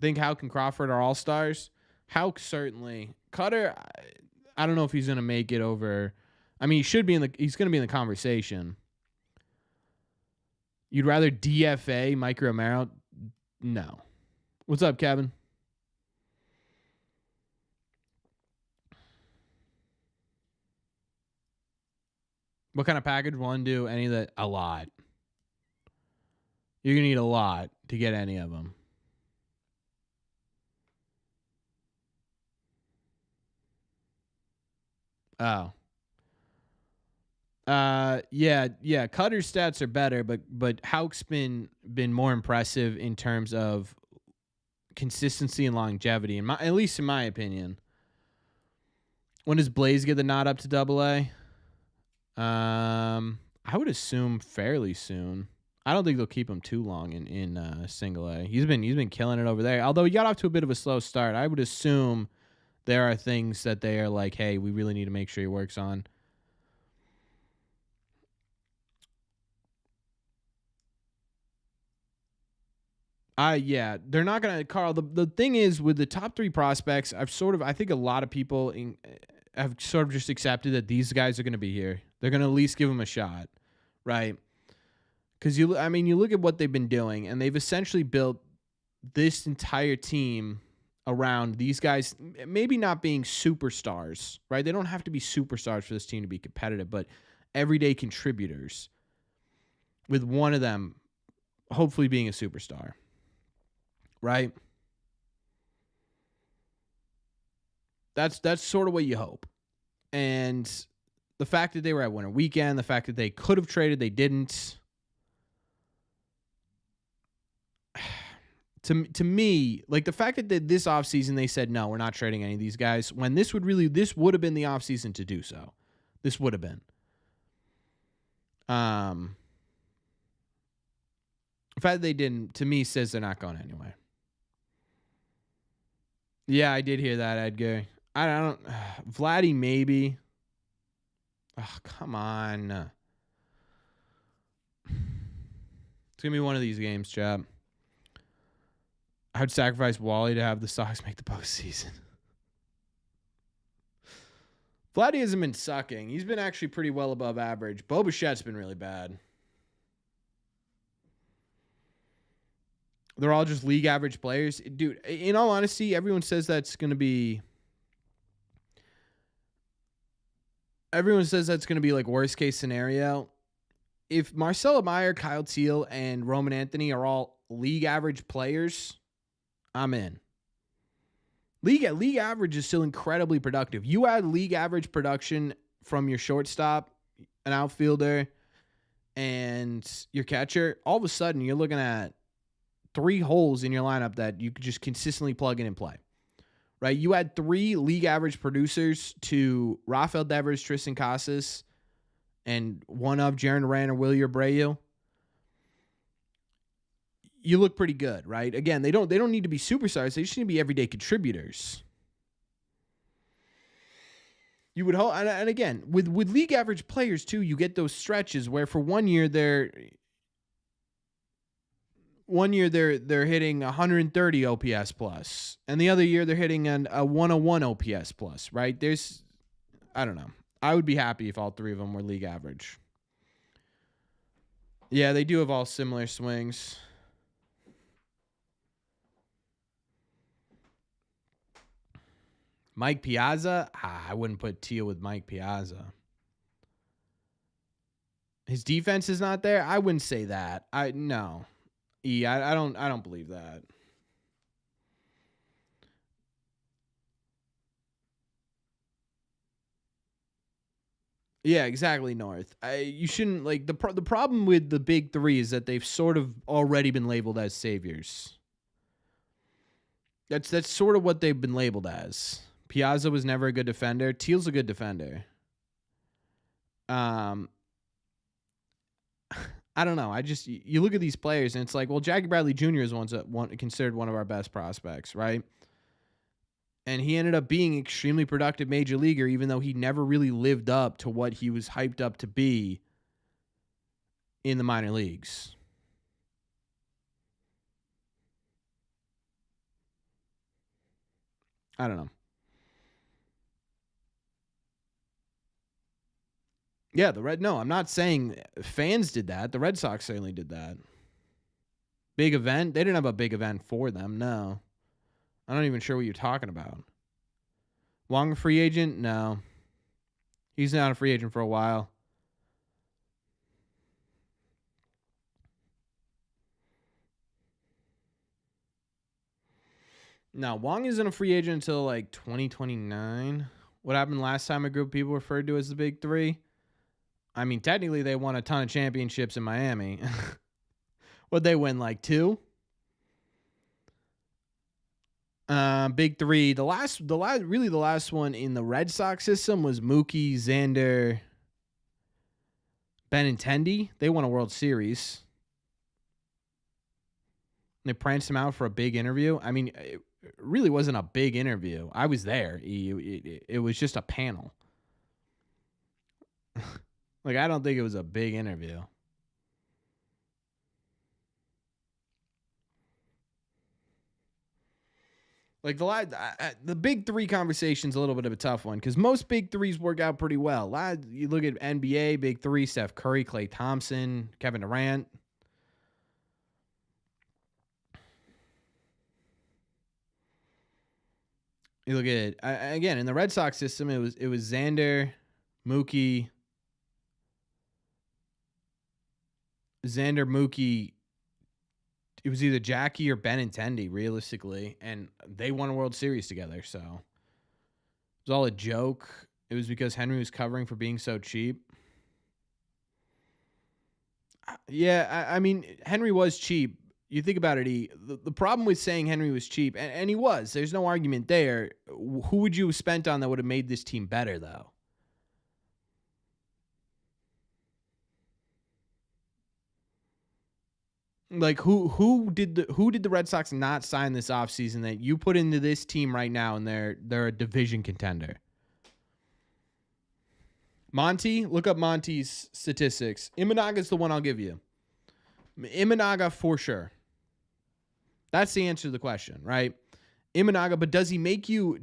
Think Houck and Crawford are all-stars? Houck certainly. Cutter, I don't know if he's going to make it over. I mean, he's going to be in the conversation. You'd rather DFA Mike Romero? No. What's up, Kevin? What kind of package? One, do any of that? A lot. You're going to need a lot to get any of them. Oh. Yeah. Cutter's stats are better, but Houck's been more impressive in terms of consistency and longevity, at least in my opinion. When does Blaze get the nod up to AA? I would assume fairly soon. I don't think they'll keep him too long in single A. He's been killing it over there. Although he got off to a bit of a slow start, I would assume there are things that they are like, hey, we really need to make sure he works on. Yeah, they're not gonna, Carl. The thing is with the top three prospects, I think a lot of people have sort of just accepted that these guys are gonna be here. They're gonna at least give them a shot, right? Because you look at what they've been doing, and they've essentially built this entire team around these guys, maybe not being superstars, right? They don't have to be superstars for this team to be competitive, but everyday contributors, with one of them hopefully being a superstar, right? That's sort of what you hope. And the fact that they were at winter weekend, the fact that they could have traded, they didn't. To me, like the fact that this offseason they said, no, we're not trading any of these guys, when this would have been the offseason to do so. This would have been. The fact that they didn't, to me, says they're not going anywhere. Yeah, I did hear that, Edgar. I don't. Vladdy, maybe. Oh, come on. It's going to be one of these games, chap. I'd sacrifice Wally to have the Sox make the postseason. Vladdy hasn't been sucking. He's been actually pretty well above average. Bo Bichette's been really bad. They're all just league average players. Dude, in all honesty, everyone says that's going to be... Everyone says that's going to be like worst case scenario. If Marcelo Meyer, Kyle Teal, and Roman Anthony are all league average players, I'm in. League average is still incredibly productive. You add league average production from your shortstop, an outfielder, and your catcher, all of a sudden you're looking at 3 holes in your lineup that you could just consistently plug in and play. Right? You add 3 league average producers to Rafael Devers, Tristan Casas, and one of Jarren Duran or Willie Abreu. You look pretty good, right? Again, they don't need to be superstars. They just need to be everyday contributors. You would hope, and again, with league average players too, you get those stretches where for one year they're hitting 130 OPS plus, and the other year they're hitting a 101 OPS plus, right? I don't know. I would be happy if all 3 of them were league average. Yeah, they do have all similar swings. Mike Piazza? I wouldn't put Teal with Mike Piazza. His defense is not there? I wouldn't say that. No. I don't believe that. Yeah, exactly, North. You shouldn't, like, the problem with the big 3 is that they've sort of already been labeled as saviors. That's sort of what they've been labeled as. Piazza was never a good defender. Teal's a good defender. I don't know. You look at these players and it's like, well, Jackie Bradley Jr. is considered one of our best prospects, right? And he ended up being extremely productive major leaguer, even though he never really lived up to what he was hyped up to be in the minor leagues. I don't know. Yeah, no, I'm not saying fans did that. The Red Sox certainly did that. Big event? They didn't have a big event for them, no. I'm not even sure what you're talking about. Wong a free agent? No. He's not a free agent for a while. No, Wong isn't a free agent until like 2029. What happened last time a group of people referred to as the Big 3? I mean, technically they won a ton of championships in Miami. What'd they win, like 2? Big 3. The last one in the Red Sox system was Mookie, Xander, Benintendi. They won a World Series. They pranced him out for a big interview. I mean, it really wasn't a big interview. I was there. It was just a panel. Like, I don't think it was a big interview. Like, the big 3 conversation's a little bit of a tough one because most big 3s work out pretty well. You look at NBA, big 3, Steph Curry, Klay Thompson, Kevin Durant. You look at again in the Red Sox system. It was Xander, Mookie, Mookie. It was either Jackie or Benintendi, realistically, and they won a World Series together. So it was all a joke. It was because Henry was covering for being so cheap. Yeah, I mean, Henry was cheap. You think about it, the problem with saying Henry was cheap, and he was, there's no argument there. Who would you have spent on that would have made this team better, though? Like who did the Red Sox not sign this offseason that you put into this team right now and they're a division contender? Monty, look up Monty's statistics. Imanaga's the one I'll give you. Imanaga for sure. That's the answer to the question, right? Imanaga, but does he make you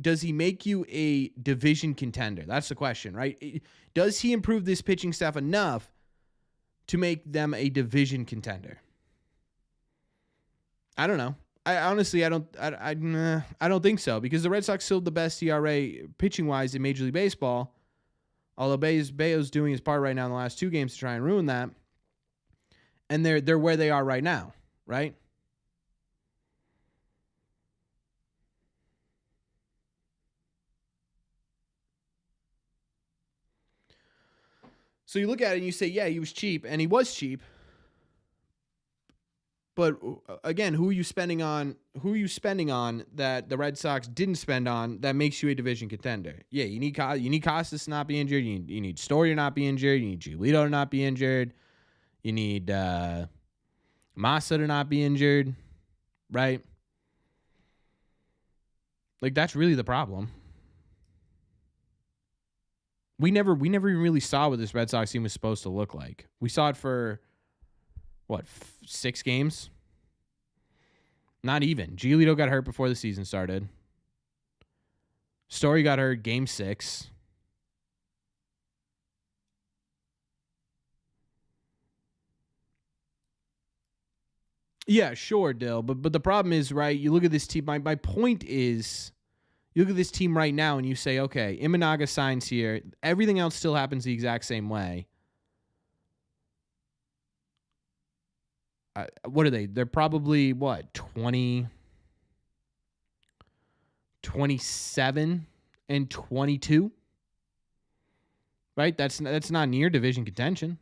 a division contender? That's the question, right? Does he improve this pitching staff enough to make them a division contender? I don't know. I honestly, I don't think so, because the Red Sox still have the best ERA pitching wise in Major League Baseball. Although Bayo's doing his part right now in the last two games to try and ruin that, and they're where they are right now, right? So you look at it and you say, yeah, he was cheap, and he was cheap. But again, who are you spending on? Who are you spending on that the Red Sox didn't spend on that makes you a division contender? Yeah, you need Costas to not be injured. You need Story to not be injured. You need Giolito to not be injured. You need Massa to not be injured, right? Like, that's really the problem. We never even really saw what this Red Sox team was supposed to look like. We saw it for what, 6 games? Not even. Giolito got hurt before the season started. Story got hurt game 6. Yeah, sure, Dill. But the problem is, right, you look at this team. My point is, you look at this team right now and you say, okay, Imanaga signs here. Everything else still happens the exact same way. What are they? They're probably, 27 and 22? Right? That's not near division contention.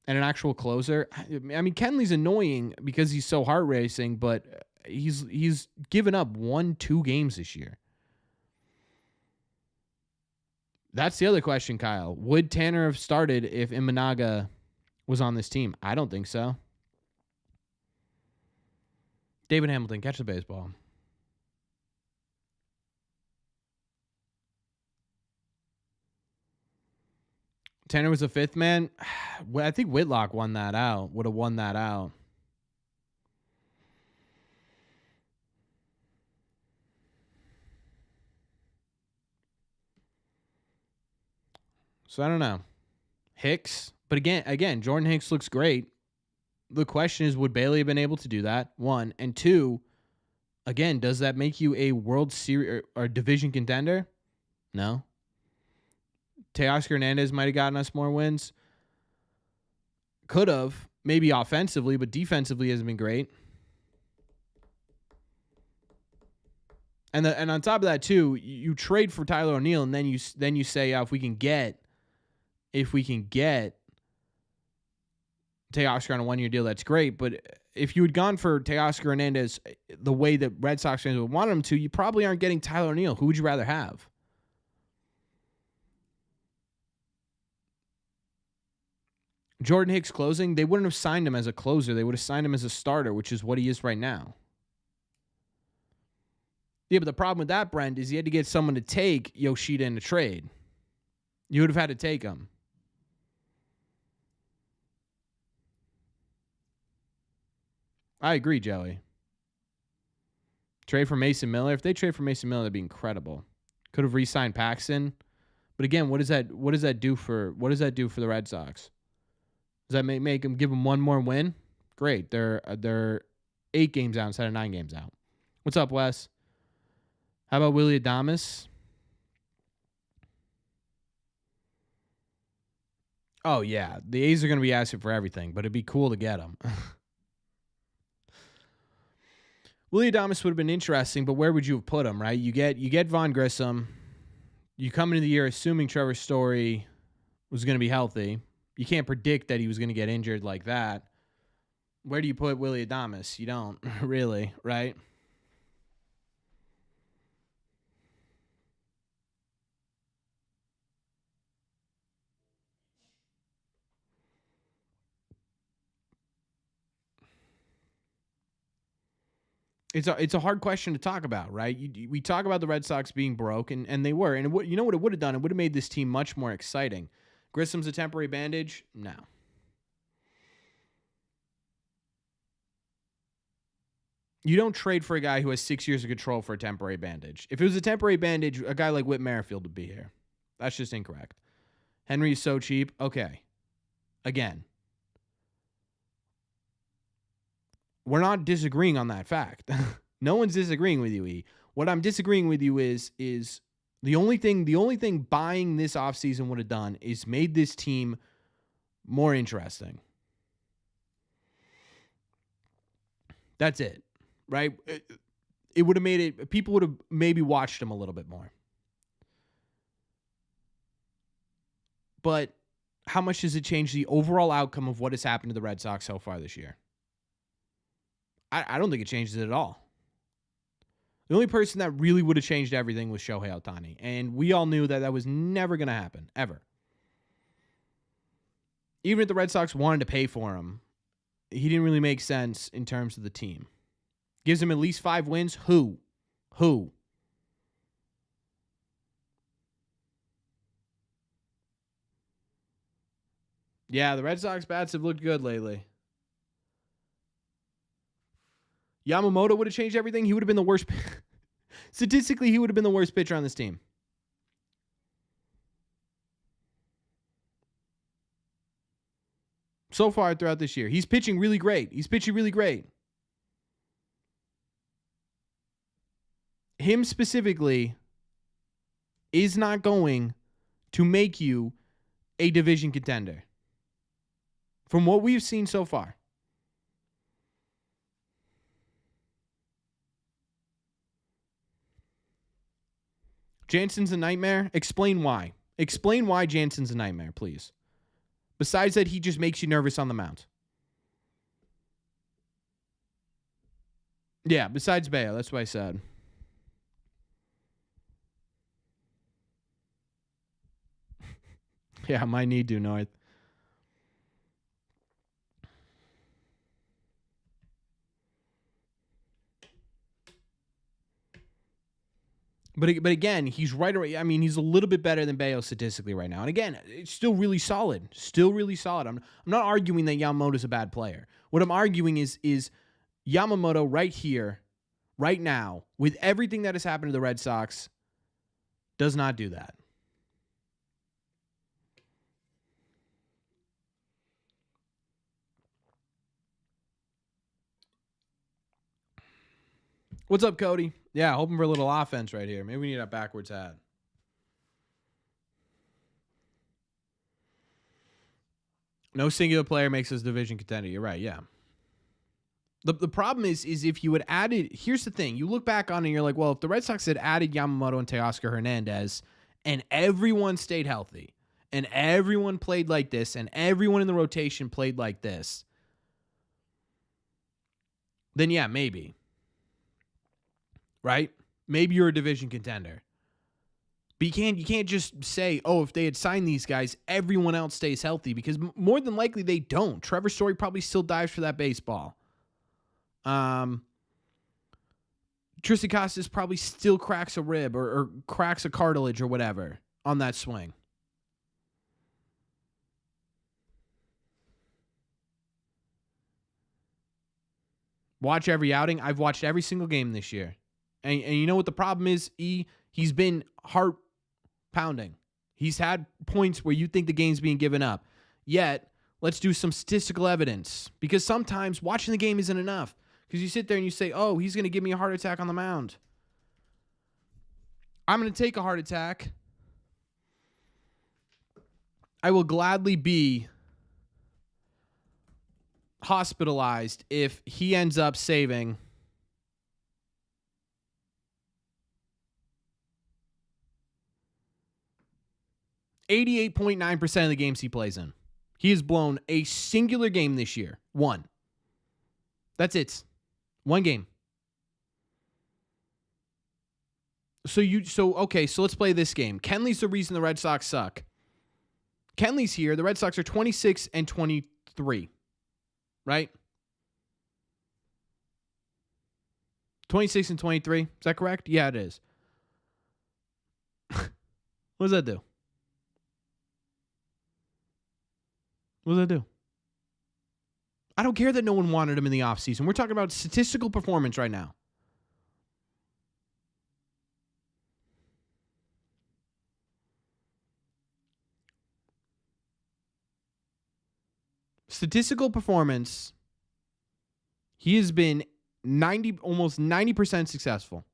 And an actual closer. I mean, Kenley's annoying because he's so heart racing, but he's given up 1-2 games this year. That's the other question, Kyle. Would Tanner have started if Imanaga was on this team? I don't think so. David Hamilton, catch the baseball. Tanner was a 5th man. I think Whitlock won that out. Would have won that out. So I don't know. Hicks. But again, Jordan Hicks looks great. The question is, would Bailey have been able to do that? 1. And 2, again, does that make you a World Series or division contender? No. Teoscar Hernandez might have gotten us more wins. Could have. Maybe offensively, but defensively hasn't been great. And on top of that, too, you trade for Tyler O'Neill, and then you say, if we can get Teoscar on a 1-year deal, that's great. But if you had gone for Teoscar Hernandez the way that Red Sox fans would want him to, you probably aren't getting Tyler O'Neill. Who would you rather have? Jordan Hicks closing, they wouldn't have signed him as a closer. They would have signed him as a starter, which is what he is right now. Yeah, but the problem with that, Brent, is you had to get someone to take Yoshida in a trade. You would have had to take him. I agree, Joey. Trade for Mason Miller. If they trade for Mason Miller, that'd be incredible. Could have re-signed Paxton. But again, what does that do for the Red Sox? Does that make them give them one more win? Great. They're 8 games out instead of 9 games out. What's up, Wes? How about Willie Adames? Oh, yeah. The A's are going to be asking for everything, but it'd be cool to get him. Willie Adames would have been interesting, but where would you have put him, right? You get Von Grissom. You come into the year assuming Trevor Story was going to be healthy. You can't predict that he was going to get injured like that. Where do you put Willie Adames? You don't, really, right? It's a hard question to talk about, right? We talk about the Red Sox being broke, and they were. And you know what it would have done? It would have made this team much more exciting. Grissom's a temporary bandage? No. You don't trade for a guy who has 6 years of control for a temporary bandage. If it was a temporary bandage, a guy like Whit Merrifield would be here. That's just incorrect. Henry is so cheap. Okay. Again, we're not disagreeing on that fact. No one's disagreeing with you, E. What I'm disagreeing with you is the only thing buying this offseason would have done is made this team more interesting. That's it. Right? It would have made it, people would have maybe watched him a little bit more. But how much does it change the overall outcome of what has happened to the Red Sox so far this year? I don't think it changes it at all. The only person that really would have changed everything was Shohei Ohtani. And we all knew that that was never going to happen, ever. Even if the Red Sox wanted to pay for him, he didn't really make sense in terms of the team. Gives him at least 5 wins? Who? Yeah, the Red Sox bats have looked good lately. Yamamoto would have changed everything. He would have been the worst. Statistically, he would have been the worst pitcher on this team. So far throughout this year. He's pitching really great. Him specifically is not going to make you a division contender. From what we've seen so far. Jansen's a nightmare? Explain why. Explain why Jansen's a nightmare, please. Besides that, he just makes you nervous on the mound. Yeah, besides Bayo. That's what I said. Yeah, might need to, North. But again, he's right away. I mean, he's a little bit better than Bayo statistically right now. And again, it's still really solid. I'm not arguing that Yamamoto's a bad player. What I'm arguing is Yamamoto right here, right now, with everything that has happened to the Red Sox, does not do that. What's up, Cody? Yeah, hoping for a little offense right here. Maybe we need a backwards hat. No singular player makes us division contender. You're right, yeah. The problem is if you had added, here's the thing. You look back on it and you're like, well, if the Red Sox had added Yamamoto and Teoscar Hernandez and everyone stayed healthy and everyone played like this and everyone in the rotation played like this, then yeah, maybe. Right? Maybe you're a division contender. But you can't just say, oh, if they had signed these guys, everyone else stays healthy, because more than likely they don't. Trevor Story probably still dives for that baseball. Tristan Casas probably still cracks a rib or cracks a cartilage or whatever on that swing. Watch every outing. I've watched every single game this year. And you know what the problem is, E? He's been heart pounding. He's had points where you think the game's being given up. Yet, let's do some statistical evidence. Because sometimes watching the game isn't enough. Because you sit there and you say, oh, he's going to give me a heart attack on the mound. I'm going to take a heart attack. I will gladly be hospitalized if he ends up saving 88.9% of the games he plays in. He has blown a singular game this year. One. That's it. One game. So let's play this game. Kenley's the reason the Red Sox suck. Kenley's here. The Red Sox are 26-23. Right? 26-23. Is that correct? Yeah, it is. What does that do? What does that do? I don't care that no one wanted him in the offseason. We're talking about statistical performance right now. Statistical performance, he has been almost 90% successful.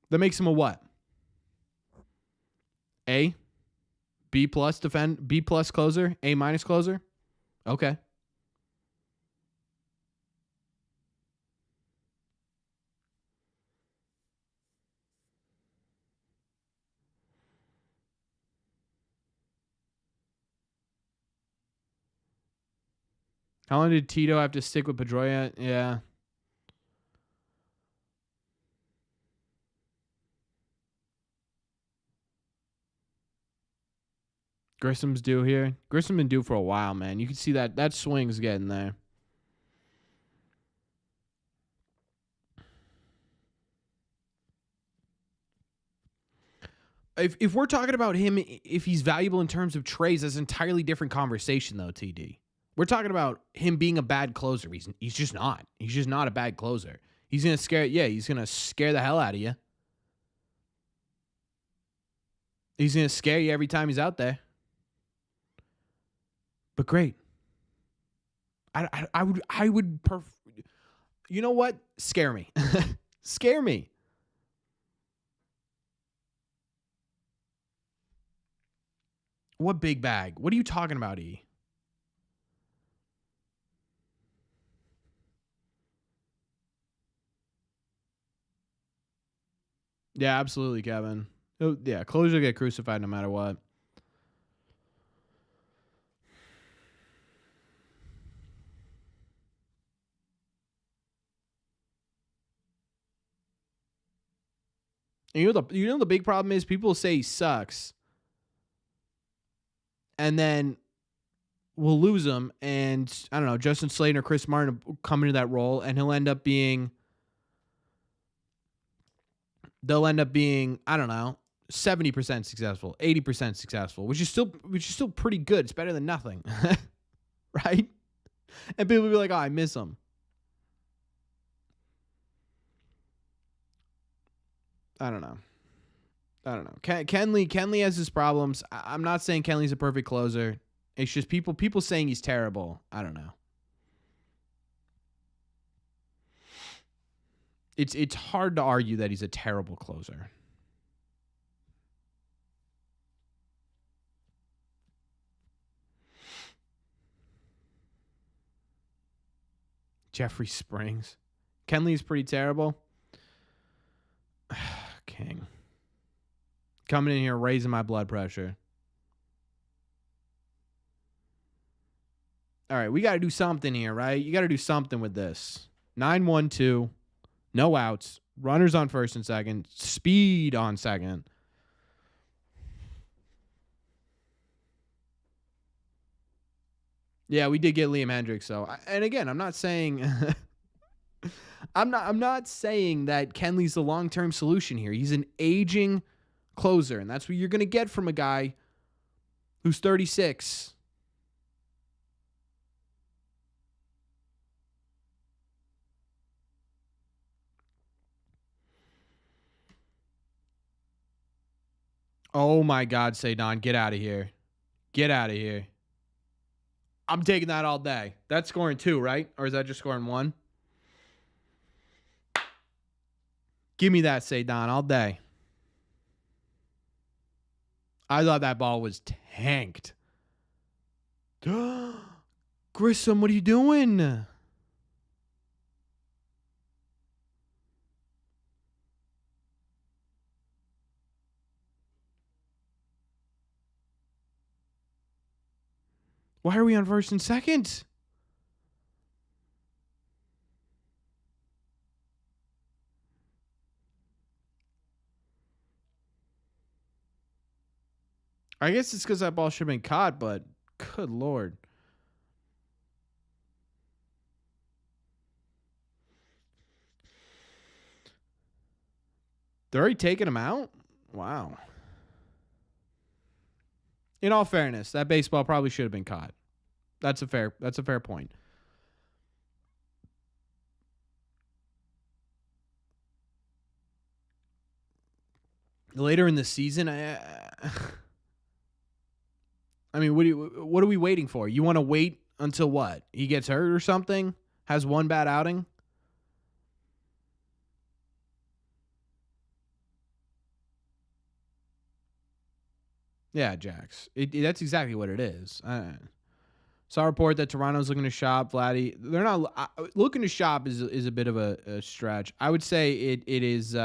That makes him a what? A? B plus B plus closer? A minus closer? Okay. How long did Tito have to stick with Pedroia? Yeah. Grissom's due here. Grissom been due for a while, man. You can see that swing's getting there. If we're talking about him, if he's valuable in terms of trades, that's an entirely different conversation, though, TD. We're talking about him being a bad closer. He's just not. He's just not a bad closer. He's going to scare the hell out of you. He's going to scare you every time he's out there. But great. I would you know what? Scare me. Scare me. What big bag? What are you talking about, E? Yeah, absolutely, Kevin. Yeah, closure get crucified no matter what. And you know the big problem is people say he sucks, and then we'll lose him, and I don't know, Justin Slater or Chris Martin will come into that role, and they'll end up being, I don't know, 70% successful, 80% successful, which is still pretty good. It's better than nothing. Right? And people will be like, oh, I miss him. I don't know. Kenley has his problems. I'm not saying Kenley's a perfect closer. It's just people saying he's terrible. I don't know. It's hard to argue that he's a terrible closer. Jeffrey Springs. Kenley's pretty terrible. King. Coming in here raising my blood pressure. All right, we got to do something here, right? You got to do something with this. 9-1-2, no outs, runners on first and second, speed on second. Yeah, we did get Liam Hendricks, though. And again, I'm not saying I'm not saying that Kenley's the long-term solution here. He's an aging closer, and that's what you're going to get from a guy who's 36. Oh my God, Seydon, get out of here. Get out of here. I'm taking that all day. That's scoring 2, right? Or is that just scoring 1? Give me that Cedon all day. I thought that ball was tanked. Grissom, what are you doing? Why are we on first and second? I guess it's because that ball should have been caught, but good Lord. They're already taking him out? Wow. In all fairness, that baseball probably should have been caught. That's a fair point. Later in the season, I mean, what are we waiting for? You want to wait until what? He gets hurt or something? Has one bad outing? Yeah, Jax. That's exactly what it is. Saw a report that Toronto's looking to shop Vladdy. They're not looking to shop is a bit of a stretch. I would say it is.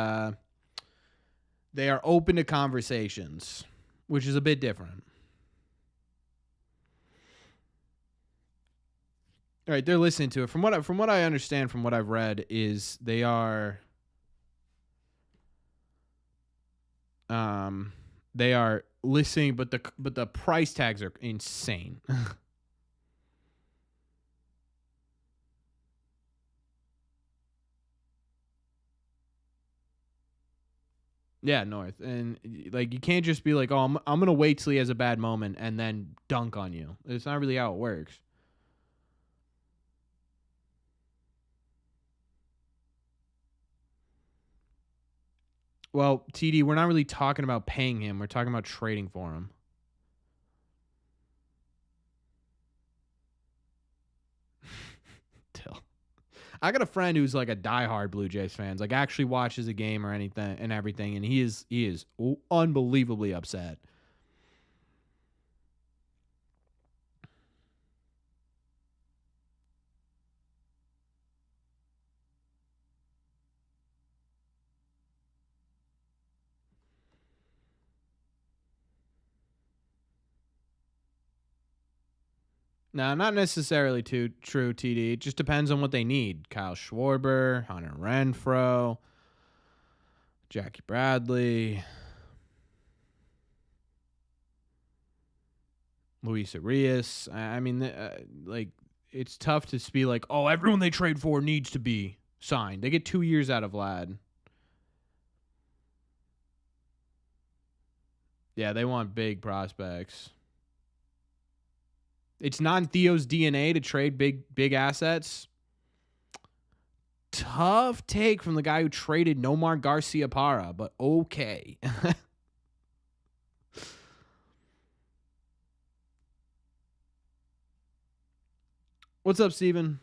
They are open to conversations, which is a bit different. All right, they're listening to it. From what I understand, from what I've read, is they are they are listening, but the price tags are insane. Yeah, North. And like you can't just be like, "Oh, I'm going to wait till he has a bad moment and then dunk on you." It's not really how it works. Well, TD, we're not really talking about paying him. We're talking about trading for him. Till. I got a friend who's like a diehard Blue Jays fan, like actually watches a game or anything and everything, and he is unbelievably upset. No, not necessarily too true, TD. It just depends on what they need. Kyle Schwarber, Hunter Renfroe, Jackie Bradley, Luis Arias. I mean, like, it's tough to be like, oh, everyone they trade for needs to be signed. They get 2 years out of Vlad. Yeah, they want big prospects. It's not in Theo's DNA to trade big assets. Tough take from the guy who traded Nomar Garciaparra, but okay. What's up, Steven?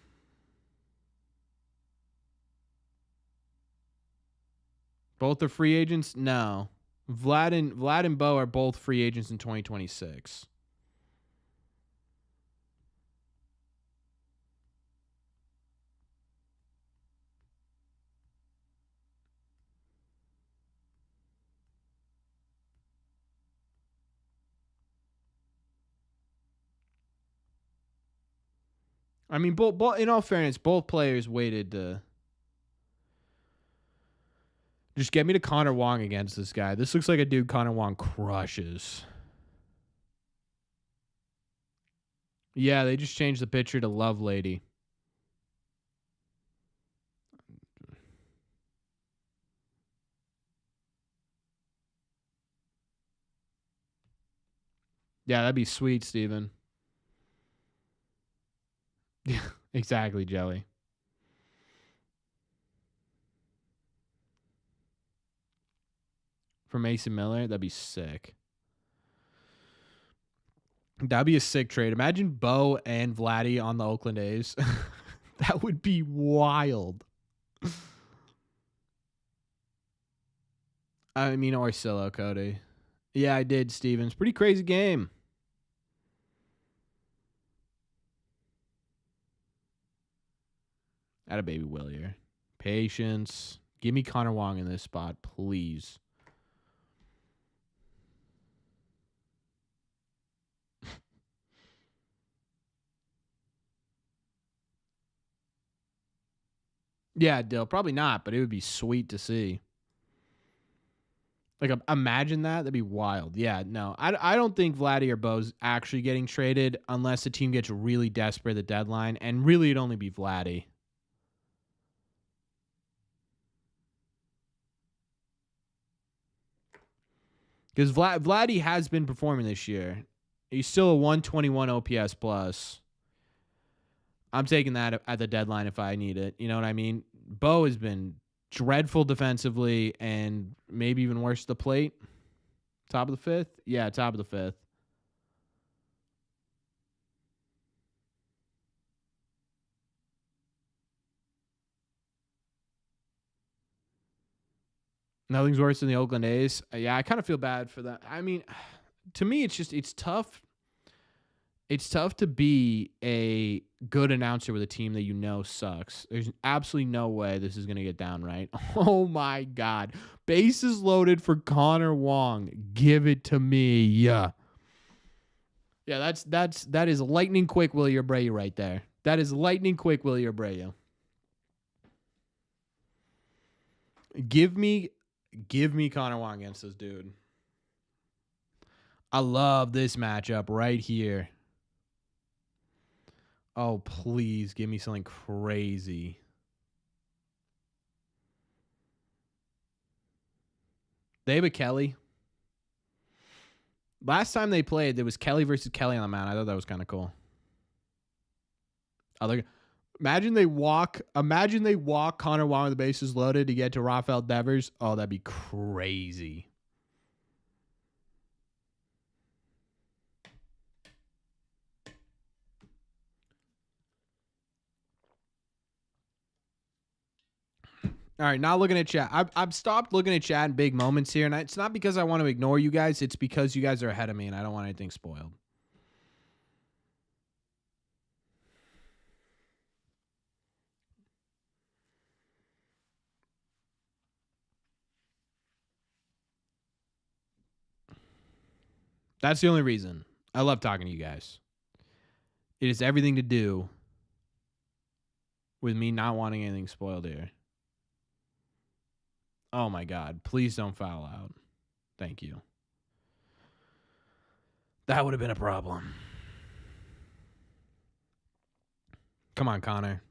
Both are free agents? No. Vlad and Bo are both free agents in 2026. I mean, both in all fairness, both players waited to just get me to Connor Wong against this guy. This looks like a dude Connor Wong crushes. Yeah, they just changed the picture to Love Lady. Yeah, that'd be sweet, Steven. Yeah, exactly, Joey. For Mason Miller, that'd be sick. That'd be a sick trade. Imagine Bo and Vladdy on the Oakland A's. That would be wild. I mean, Orsillo, Cody. Yeah, I did, Stevens. Pretty crazy game. Atta baby Willier. Patience. Give me Connor Wong in this spot, please. Yeah, Dill. Probably not, but it would be sweet to see. Like, imagine that. That'd be wild. Yeah, no. I don't think Vladdy or Bo's actually getting traded unless the team gets really desperate at the deadline. And really, it'd only be Vladdy. Because Vladdy has been performing this year. He's still a 121 OPS plus. I'm taking that at the deadline if I need it. You know what I mean? Bo has been dreadful defensively and maybe even worse at the plate. Top of the fifth? Yeah, top of the fifth. Nothing's worse than the Oakland A's. Yeah, I kind of feel bad for that. I mean, to me, it's tough. It's tough to be a good announcer with a team that you know sucks. There's absolutely no way this is going to get down right. Oh my God. Bases loaded for Connor Wong. Give it to me. Yeah. Yeah, that is lightning quick Willie Abreu right there. That is lightning quick Willie Abreu. Give me Connor Wong against this dude. I love this matchup right here. Oh, please give me something crazy. David Kelly. Last time they played, there was Kelly versus Kelly on the mound. I thought that was kind of cool. Imagine they walk Connor Wong with the bases loaded to get to Rafael Devers. Oh, that'd be crazy. All right, not looking at chat. I've stopped looking at chat in big moments here, and it's not because I want to ignore you guys. It's because you guys are ahead of me, and I don't want anything spoiled. That's the only reason. I love talking to you guys. It has everything to do with me not wanting anything spoiled here. Oh my God. Please don't foul out. Thank you. That would have been a problem. Come on, Connor.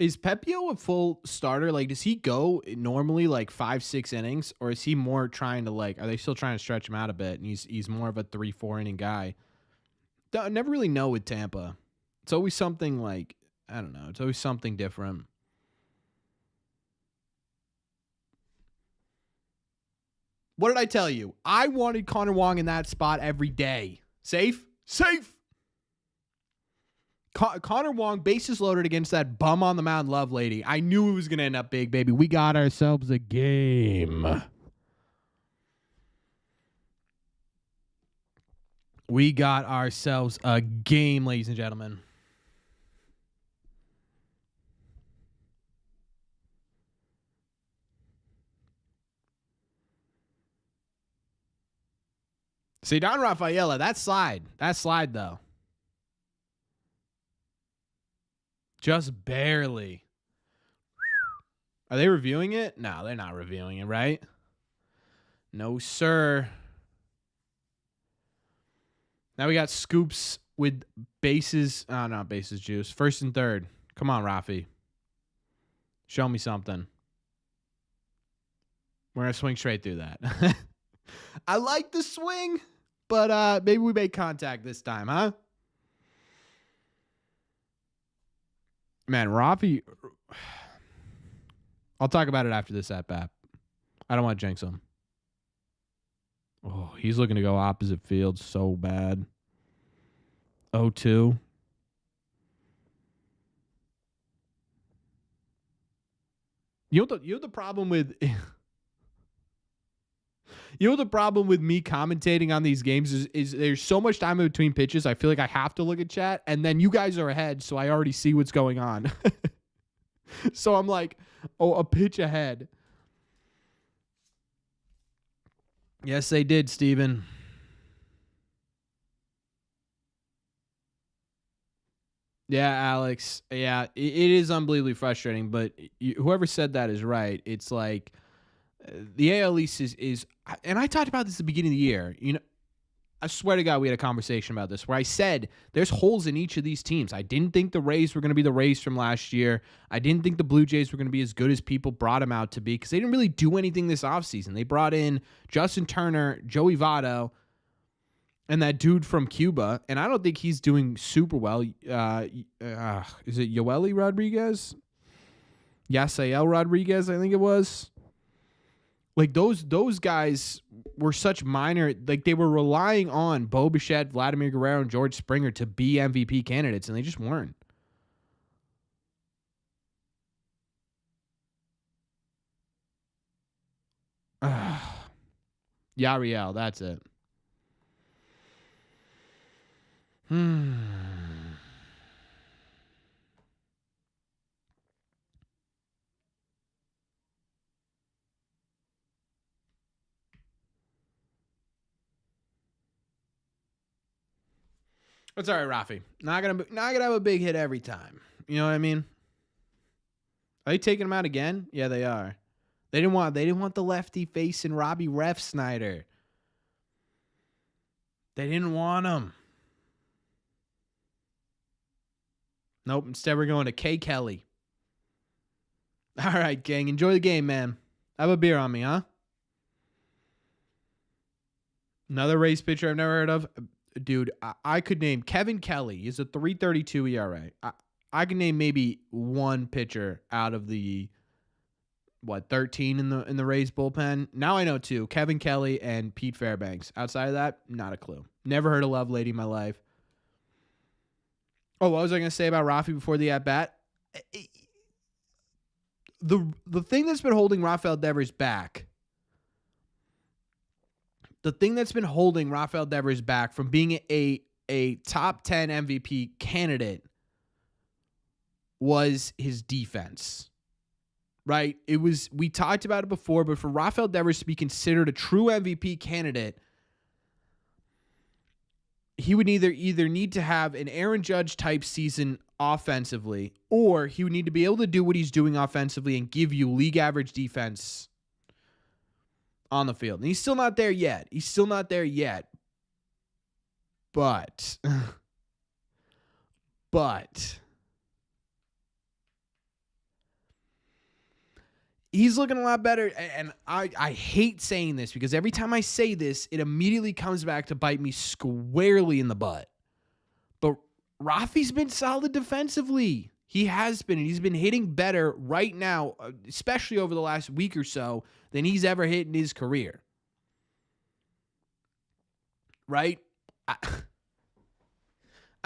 Is Pepio a full starter? Like, does he go normally like 5-6 innings, or is he more trying to are they still trying to stretch him out a bit and he's more of a 3-4 inning guy? I never really know with Tampa. It's always something I don't know. It's always something different. What did I tell you? I wanted Connor Wong in that spot every day. Safe. Connor Wong, bases loaded against that bum on the mound love lady. I knew it was going to end up big, baby. We got ourselves a game. We got ourselves a game, ladies and gentlemen. See, Don Rafaela, that slide, though. Just barely. Are they reviewing it? No, they're not reviewing it, right? No, sir. Now we got scoops with bases. Oh, not bases juice. First and third. Come on, Rafi. Show me something. We're going to swing straight through that. I like the swing, but maybe we make contact this time, huh? Man, Rafi. I'll talk about it after this at bat. I don't want to jinx him. Oh, he's looking to go opposite field so bad. 0-2. You know the problem with You know the problem with me commentating on these games is there's so much time in between pitches. I feel like I have to look at chat, and then you guys are ahead, so I already see what's going on. So I'm like, oh, a pitch ahead. Yes, they did, Steven. Yeah, Alex. Yeah, it is unbelievably frustrating, but whoever said that is right. It's like the AL East is, and I talked about this at the beginning of the year. You know, I swear to God, we had a conversation about this where I said there's holes in each of these teams. I didn't think the Rays were going to be the Rays from last year. I didn't think the Blue Jays were going to be as good as people brought them out to be because they didn't really do anything this offseason. They brought in Justin Turner, Joey Votto, and that dude from Cuba, and I don't think he's doing super well. Is it Yoeli Rodriguez? Yasiel Rodriguez, I think it was. Like those guys were such minor, like they were relying on Bo Bichette, Vladimir Guerrero, and George Springer to be MVP candidates, and they just weren't. Yariel, that's it. It's all right, Rafi. Not gonna have a big hit every time. You know what I mean? Are they taking him out again? Yeah, they are. They didn't want the lefty facing Robbie Refsnyder. They didn't want him. Nope. Instead, we're going to K. Kelly. All right, gang. Enjoy the game, man. Have a beer on me, huh? Another race pitcher I've never heard of. Dude, I could name Kevin Kelly. He's a 3.32 ERA. I can name maybe one pitcher out of the 13 in the Rays bullpen. Now I know two: Kevin Kelly and Pete Fairbanks. Outside of that, not a clue. Never heard of Lovelady in my life. Oh, what was I going to say about Rafi before the at bat? The thing that's been holding Rafael Devers back. The thing that's been holding Rafael Devers back from being a top 10 MVP candidate was his defense. Right? We talked about it before, but for Rafael Devers to be considered a true MVP candidate, he would either need to have an Aaron Judge type season offensively, or he would need to be able to do what he's doing offensively and give you league average defense on the field. And he's still not there yet. But he's looking a lot better, and I hate saying this because every time I say this, it immediately comes back to bite me squarely in the butt. But Rafi's been solid defensively. He has been, and he's been hitting better right now, especially over the last week or so, than he's ever hit in his career. Right? I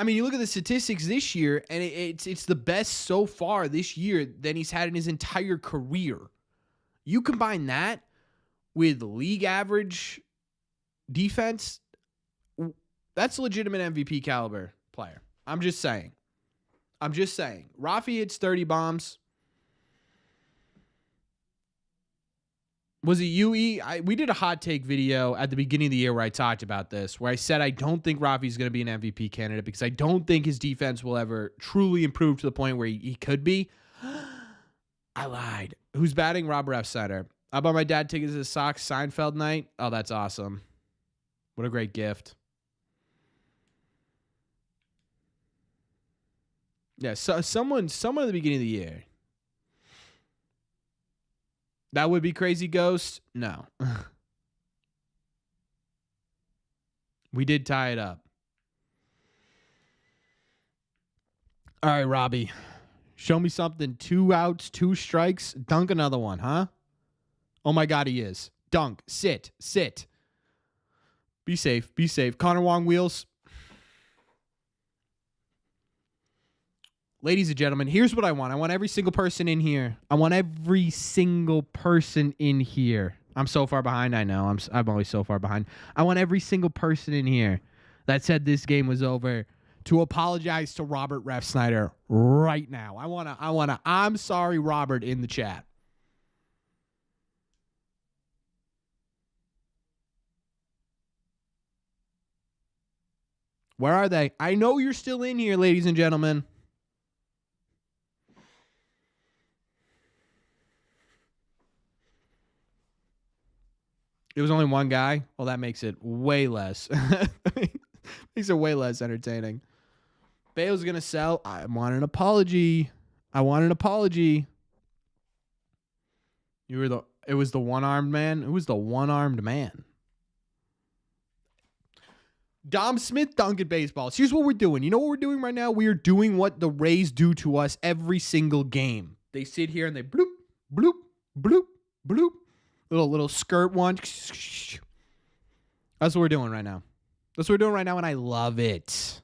mean, you look at the statistics this year, and it's the best so far this year than he's had in his entire career. You combine that with league average defense, that's a legitimate MVP caliber player. I'm just saying. Rafi hits 30 bombs. Was it UE? We did a hot take video at the beginning of the year where I talked about this, where I said I don't think Rafi's going to be an MVP candidate because I don't think his defense will ever truly improve to the point where he could be. I lied. Who's batting? Rob Refsnyder. I bought my dad tickets to the Sox Seinfeld night. Oh, that's awesome. What a great gift. Yeah, so someone at the beginning of the year. That would be Crazy Ghost? No. We did tie it up. All right, Robbie. Show me something. 2 outs, 2 strikes. Dunk another one, huh? Oh, my God, he is. Dunk. Sit. Be safe. Connor Wong wheels. Ladies and gentlemen, here's what I want. I want every single person in here. I'm so far behind. I know. I'm always so far behind. I want every single person in here that said this game was over to apologize to Robert Ref Snyder right now. I'm sorry, Robert, in the chat. Where are they? I know you're still in here, ladies and gentlemen. It was only one guy. Well, that makes it way less. Makes it way less entertaining. Bale's gonna sell. I want an apology. I want an apology. It was the one-armed man. It was the one-armed man. Dom Smith dunking baseballs. Here's what we're doing. You know what we're doing right now? We are doing what the Rays do to us every single game. They sit here and they bloop, bloop, bloop, bloop. Little skirt one. That's what we're doing right now. That's what we're doing right now, and I love it.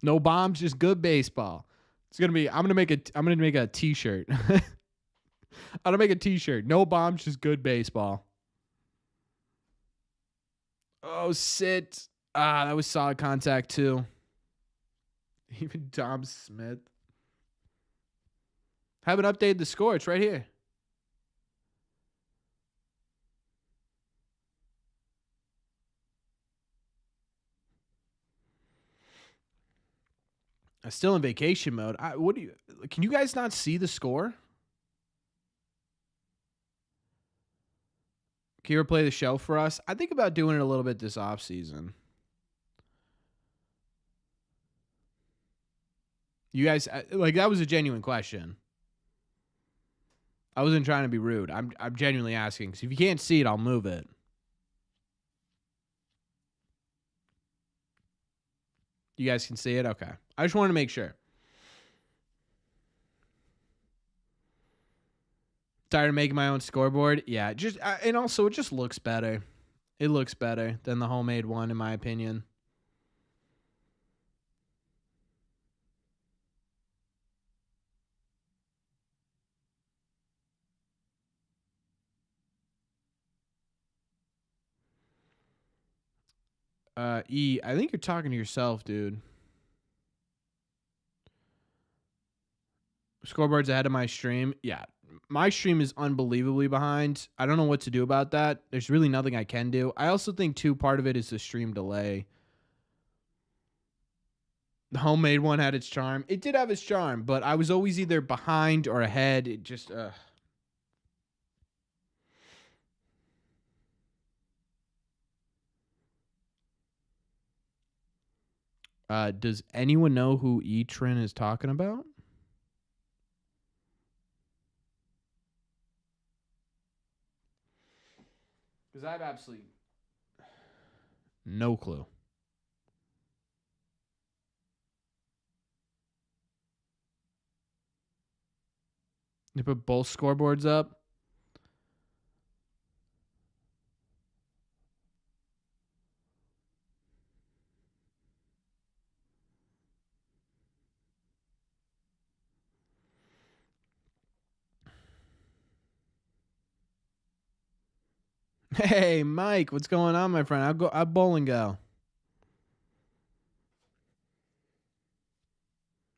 No bombs, just good baseball. It's gonna be. I'm gonna make a T-shirt. I'm gonna make a T-shirt. No bombs, just good baseball. Oh, sit. That was solid contact too. Even Dom Smith. Haven't updated the score. It's right here. I'm still in vacation mode. Can you guys not see the score? Can you ever play the show for us? I think about doing it a little bit this off season. You guys, like, that was a genuine question. I wasn't trying to be rude. I'm genuinely asking. So if you can't see it, I'll move it. You guys can see it? Okay. I just wanted to make sure. Tired of making my own scoreboard? Yeah. And also, it just looks better. It looks better than the homemade one, in my opinion. I think you're talking to yourself, dude. Scoreboard's ahead of my stream. Yeah. My stream is unbelievably behind. I don't know what to do about that. There's really nothing I can do. I also think, too, part of it is the stream delay. The homemade one had its charm. It did have its charm, but I was always either behind or ahead. It just, does anyone know who E-Trin is talking about? Because I have absolutely no clue. You put both scoreboards up? Hey, Mike, what's going on, my friend? I'll bowl and go.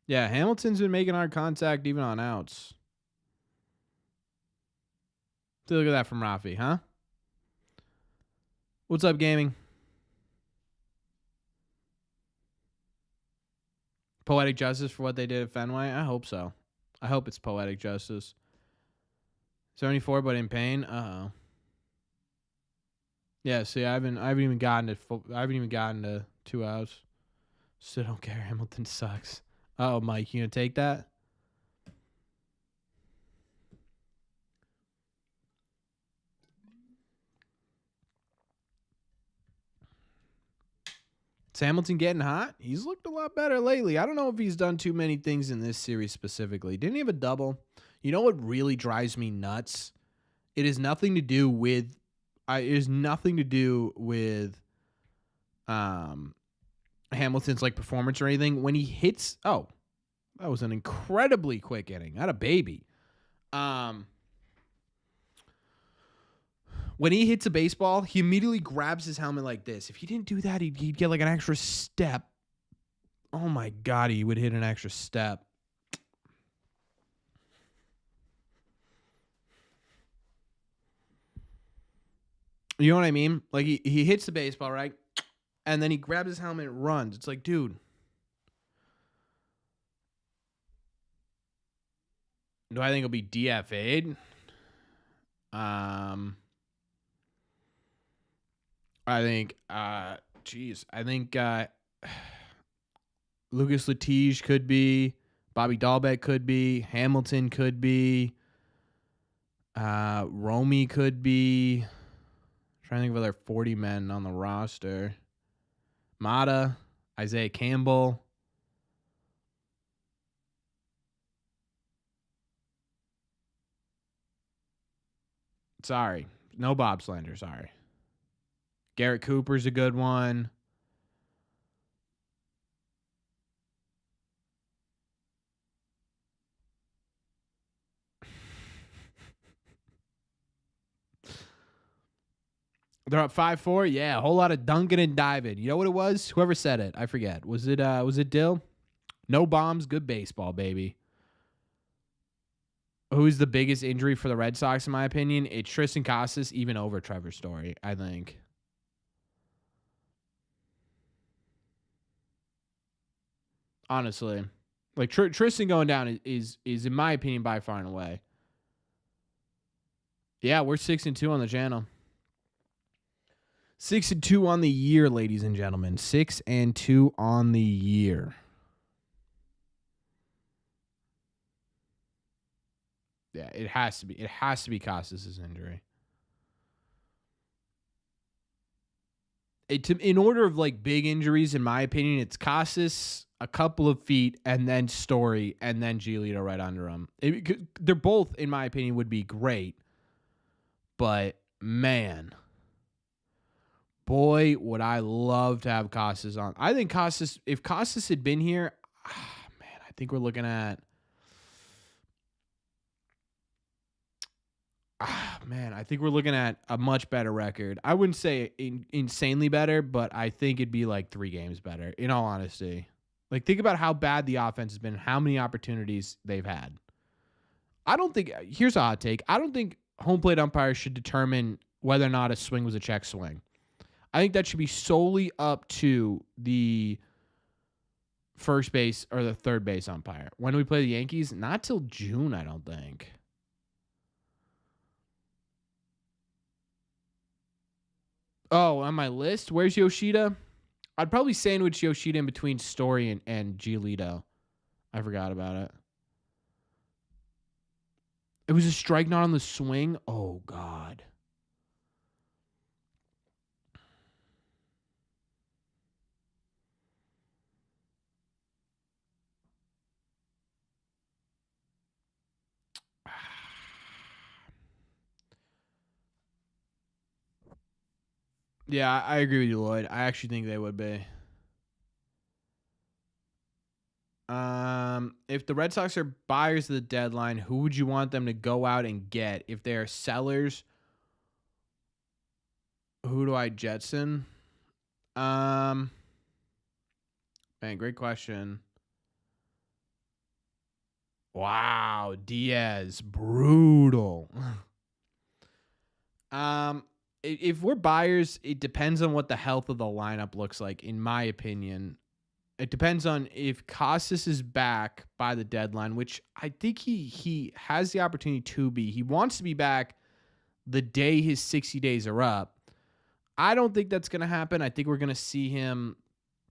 Yeah, Hamilton's been making hard contact even on outs. Look at that from Rafi, huh? What's up, gaming? Poetic justice for what they did at Fenway? I hope so. I hope it's poetic justice. 74, but in pain. Uh-oh. Yeah, see, I haven't even gotten to 2 outs. Still don't care. Hamilton sucks. Oh, Mike, you gonna take that? Is Hamilton getting hot? He's looked a lot better lately. I don't know if he's done too many things in this series specifically. Didn't he have a double? You know what really drives me nuts? It has nothing to do with Hamilton's like performance or anything. When he hits, that was an incredibly quick inning. Not a baby. When he hits a baseball, he immediately grabs his helmet like this. If he didn't do that, he'd get like an extra step. Oh my God, he would hit an extra step. You know what I mean? Like he hits the baseball, right? And then he grabs his helmet and runs. It's like, dude. Do I think he'll be DFA'd? I think Lucas Latige could be, Bobby Dahlbeck could be, Hamilton could be, Romy could be. I'm trying to think of other 40 men on the roster. Mata, Isaiah Campbell. Sorry. No Bob Slender, sorry. Garrett Cooper's a good one. They're up 5-4. Yeah, a whole lot of dunking and diving. You know what it was? Whoever said it, I forget. Was it Dill? No bombs, good baseball, baby. Who's the biggest injury for the Red Sox, in my opinion? It's Tristan Casas, even over Trevor Story, I think. Honestly. Like, Tristan going down is, in my opinion, by far and away. Yeah, we're 6-2 on the channel. 6-2 on the year, ladies and gentlemen. 6-2 on the year. Yeah, it has to be. It has to be Casas' injury. In order of like big injuries, in my opinion, it's Casas, a couple of feet, and then Story, and then Giolito right under him. They're both, in my opinion, would be great. But man, boy, would I love to have Casas on. I think Casas, if Casas had been here, man, I think we're looking at. I think we're looking at a much better record. I wouldn't say insanely better, but I think it'd be like 3 games better, in all honesty. Like, think about how bad the offense has been, how many opportunities they've had. Here's a hot take. I don't think home plate umpires should determine whether or not a swing was a check swing. I think that should be solely up to the first base or the third base umpire. When do we play the Yankees? Not till June, I don't think. Oh, on my list, where's Yoshida? I'd probably sandwich Yoshida in between Story and Giolito. I forgot about it. It was a strike not on the swing. Oh, God. Yeah, I agree with you, Lloyd. I actually think they would be. If the Red Sox are buyers of the deadline, who would you want them to go out and get? If they are sellers, who do I jetson? Man, great question. Wow, Diaz, brutal. If we're buyers, it depends on what the health of the lineup looks like, in my opinion. It depends on if Casas is back by the deadline, which I think he has the opportunity to be. He wants to be back the day his 60 days are up. I don't think that's going to happen. I think we're going to see him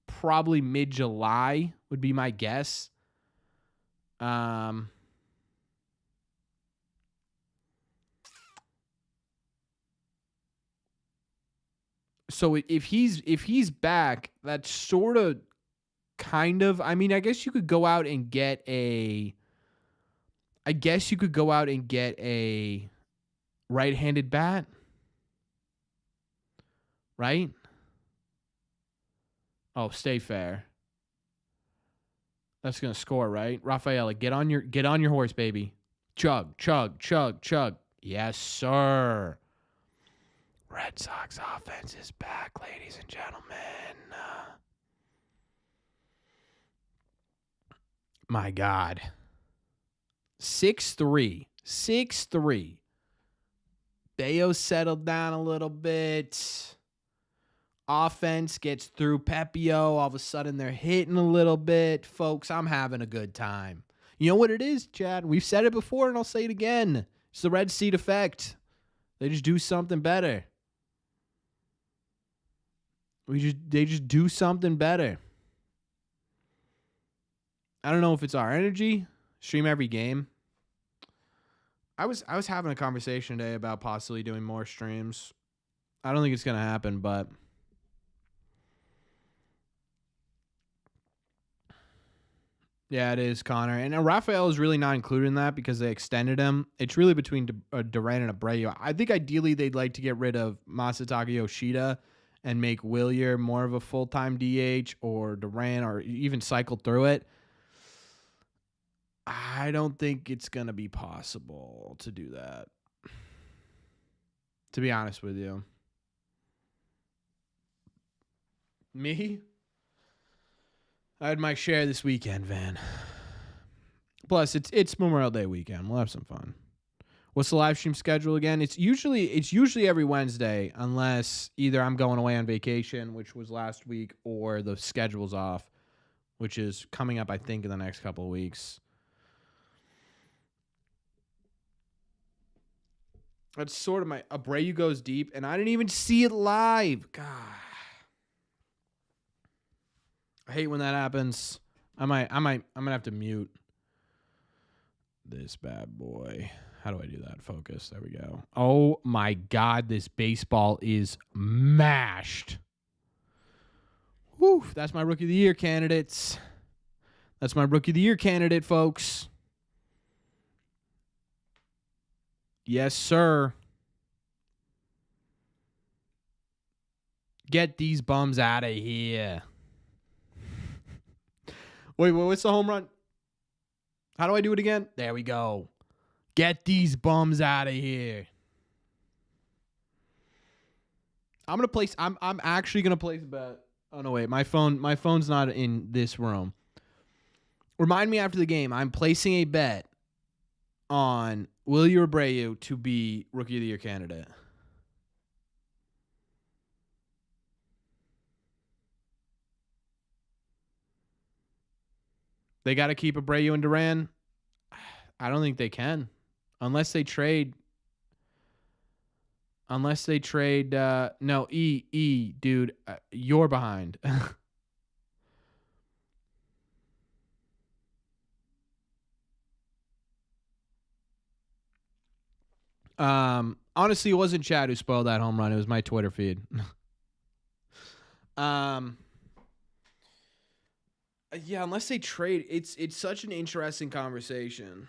probably mid-July would be my guess. So if he's back, that's sort of kind of. I mean, I guess you could go out and get a. I guess you could go out and get a right-handed bat, right? Oh, stay fair. That's gonna score, right? Rafaela, get on your horse, baby. Chug, chug, chug, chug. Yes, sir. Red Sox offense is back, ladies and gentlemen. My God. 6-3. 6-3. Bayo settled down a little bit. Offense gets through Pepio. All of a sudden, they're hitting a little bit. Folks, I'm having a good time. You know what it is, Chad? We've said it before, and I'll say it again. It's the red seat effect. They just do something better. They just do something better. I don't know if it's our energy. Stream every game. I was having a conversation today about possibly doing more streams. I don't think it's gonna happen, but yeah, it is, Connor. And Rafael is really not included in that because they extended him. It's really between Duran and Abreu. I think ideally they'd like to get rid of Masataka Yoshida and make Willier more of a full-time DH, or Duran, or even cycle through it. I don't think it's going to be possible to do that, to be honest with you. Me? I had my share this weekend, Van. Plus, it's Memorial Day weekend. We'll have some fun. What's the live stream schedule again? It's usually every Wednesday, unless either I'm going away on vacation, which was last week, or the schedule's off, which is coming up, I think, in the next couple of weeks. That's sort of my Abreu goes deep, and I didn't even see it live. God, I hate when that happens. I'm gonna have to mute this bad boy. How do I do that? Focus. There we go. Oh my God, this baseball is mashed. Whew, that's my Rookie of the Year candidates. That's my Rookie of the Year candidate, folks. Yes, sir. Get these bums out of here. Wait, what's the home run? How do I do it again? There we go. Get these bums out of here. I'm actually gonna place a bet. Oh no, wait, my phone's not in this room. Remind me after the game. I'm placing a bet on Willier Abreu to be Rookie of the Year candidate. They got to keep Abreu and Duran. I don't think they can, unless they trade. No, dude, you're behind. Honestly, it wasn't Chad who spoiled that home run. It was my Twitter feed. Yeah, unless they trade, it's such an interesting conversation.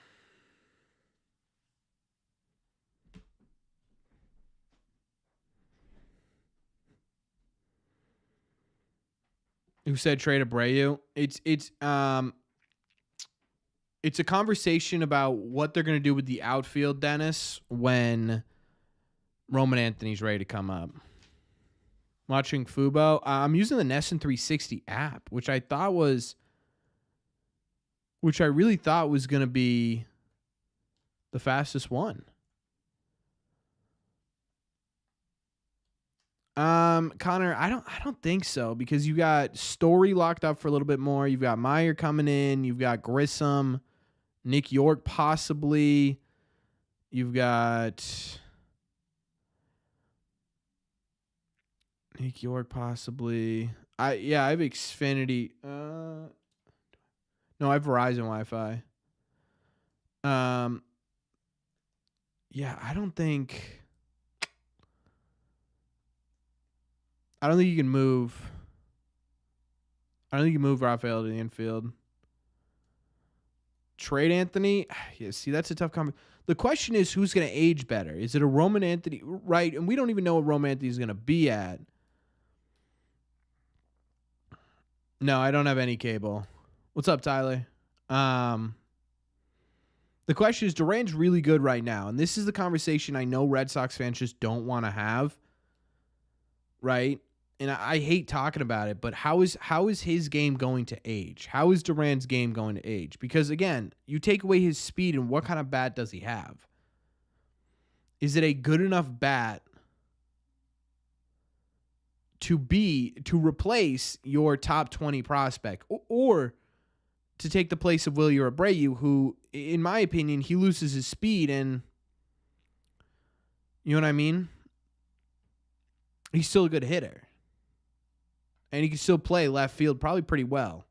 Who said trade Abreu? It's a conversation about what they're going to do with the outfield, Dennis, when Roman Anthony's ready to come up. Watching Fubo. I'm using the Nesson 360 app, which I really thought was going to be the fastest one. Connor, I don't think so, because you got Story locked up for a little bit more. You've got Meyer coming in. You've got Grissom, Nick York possibly. You've got Nick York possibly. I have Xfinity. No, I have Verizon Wi-Fi. Yeah, I don't think I don't think you can move. I don't think you can move Rafael to the infield. Trade Anthony. Yeah, see, that's a tough comment. The question is, who's going to age better? Is it a Roman Anthony? Right, and we don't even know what Roman Anthony is going to be at. No, I don't have any cable. What's up, Tyler? The question is, Duran's really good right now, and this is the conversation I know Red Sox fans just don't want to have, right? And I hate talking about it, but how is his game going to age? How is Duran's game going to age? Because again, you take away his speed, and what kind of bat does he have? Is it a good enough bat to replace your top 20 prospect, or to take the place of Wilyer Abreu, who, in my opinion, he loses his speed, and you know what I mean? He's still a good hitter. And he can still play left field probably pretty well.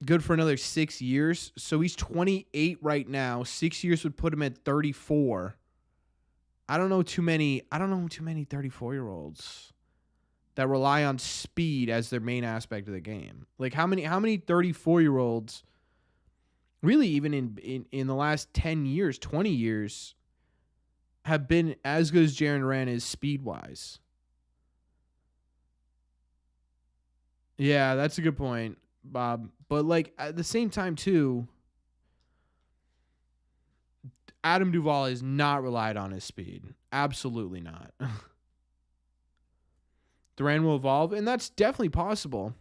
Good for another 6 years. So he's 28 right now. 6 years would put him at 34. I don't know too many 34-year-olds that rely on speed as their main aspect of the game. Like how many 34-year-olds really even in the last 10 years, 20 years have been as good as Jarren Duran is speed-wise? Yeah, that's a good point, Bob. But like at the same time too, Adam Duvall is not relied on his speed. Absolutely not. Duran will evolve, and that's definitely possible.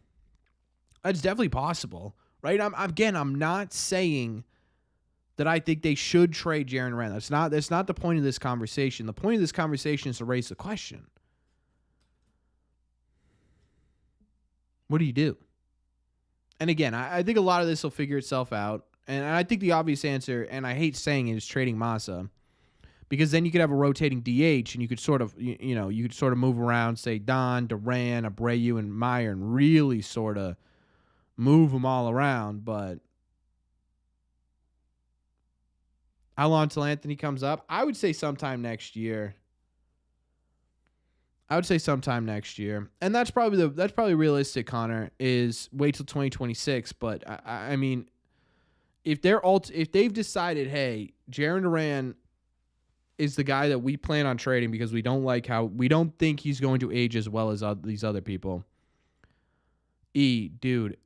That's definitely possible, right? I'm not saying that I think they should trade Jarren Duran. That's not the point of this conversation. The point of this conversation is to raise the question. What do you do? And again, I think a lot of this will figure itself out. And I think the obvious answer, and I hate saying it, is trading Massa. Because then you could have a rotating DH, and you could sort of, you could sort of move around, say Don, Duran, Abreu, and Meyer, and really sort of move them all around. But how long till Anthony comes up? I would say sometime next year. And that's probably realistic, Connor, is wait till 2026. But I mean, if they've decided, hey, Jarren Duran is the guy that we plan on trading because we don't think he's going to age as well as these other people. Dude,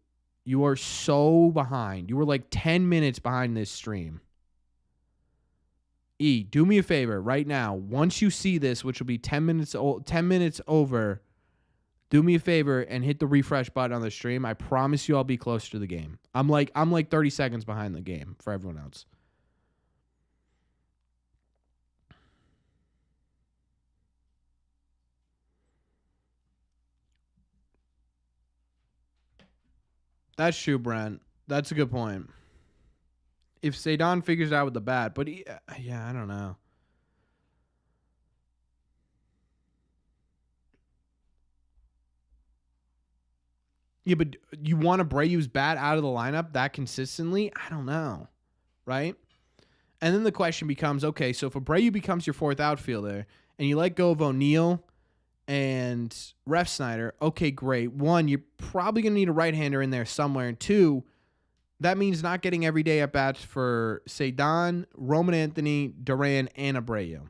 you are so behind. You were like 10 minutes behind this stream. Do me a favor right now. Once you see this, which will be 10 minutes over, do me a favor and hit the refresh button on the stream. I promise you I'll be closer to the game. I'm like 30 seconds behind the game for everyone else. That's true, Brent. That's a good point. If Cedon figures it out with the bat, but yeah, I don't know. Yeah, but you want Abreu's bat out of the lineup that consistently? I don't know, right? And then the question becomes, okay, so if Abreu becomes your fourth outfielder and you let go of O'Neill and Ref Snyder, okay, great. One, you're probably going to need a right-hander in there somewhere. And two, that means not getting everyday at-bats for Cedon, Roman Anthony, Duran, and Abreu.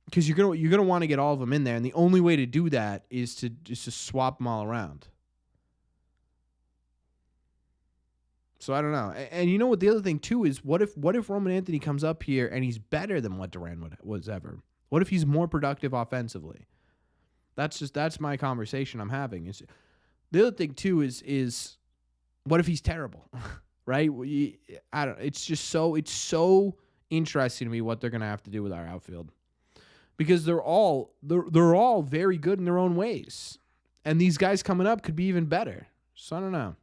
Because you're gonna want to get all of them in there, and the only way to do that is to swap them all around. So I don't know. And you know what? The other thing too is what if Roman Anthony comes up here and he's better than what Duran was ever? What if he's more productive offensively? That's my conversation I'm having. The other thing too is what if he's terrible, right? I don't. It's so interesting to me what they're gonna have to do with our outfield. Because they're all very good in their own ways. And these guys coming up could be even better. So I don't know.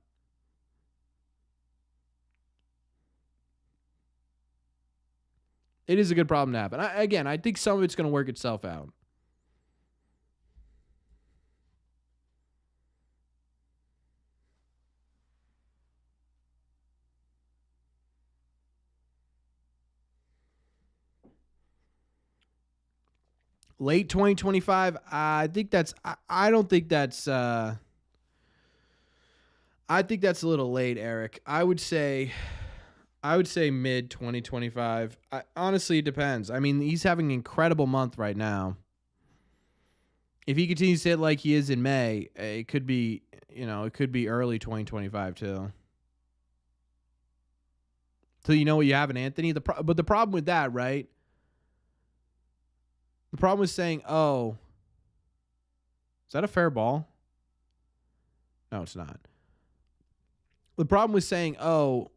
It is a good problem to have. And I think some of it's going to work itself out. Late 2025. I think that's. I don't think that's. I think that's a little late, Eric. I would say mid 2025. Honestly, it depends. I mean, he's having an incredible month right now. If he continues to hit like he is in May, it could be, it could be early 2025 too. So you know what you have in Anthony? But the problem with that, right? The problem with saying, oh, is that a fair ball? No, it's not. The problem with saying, oh,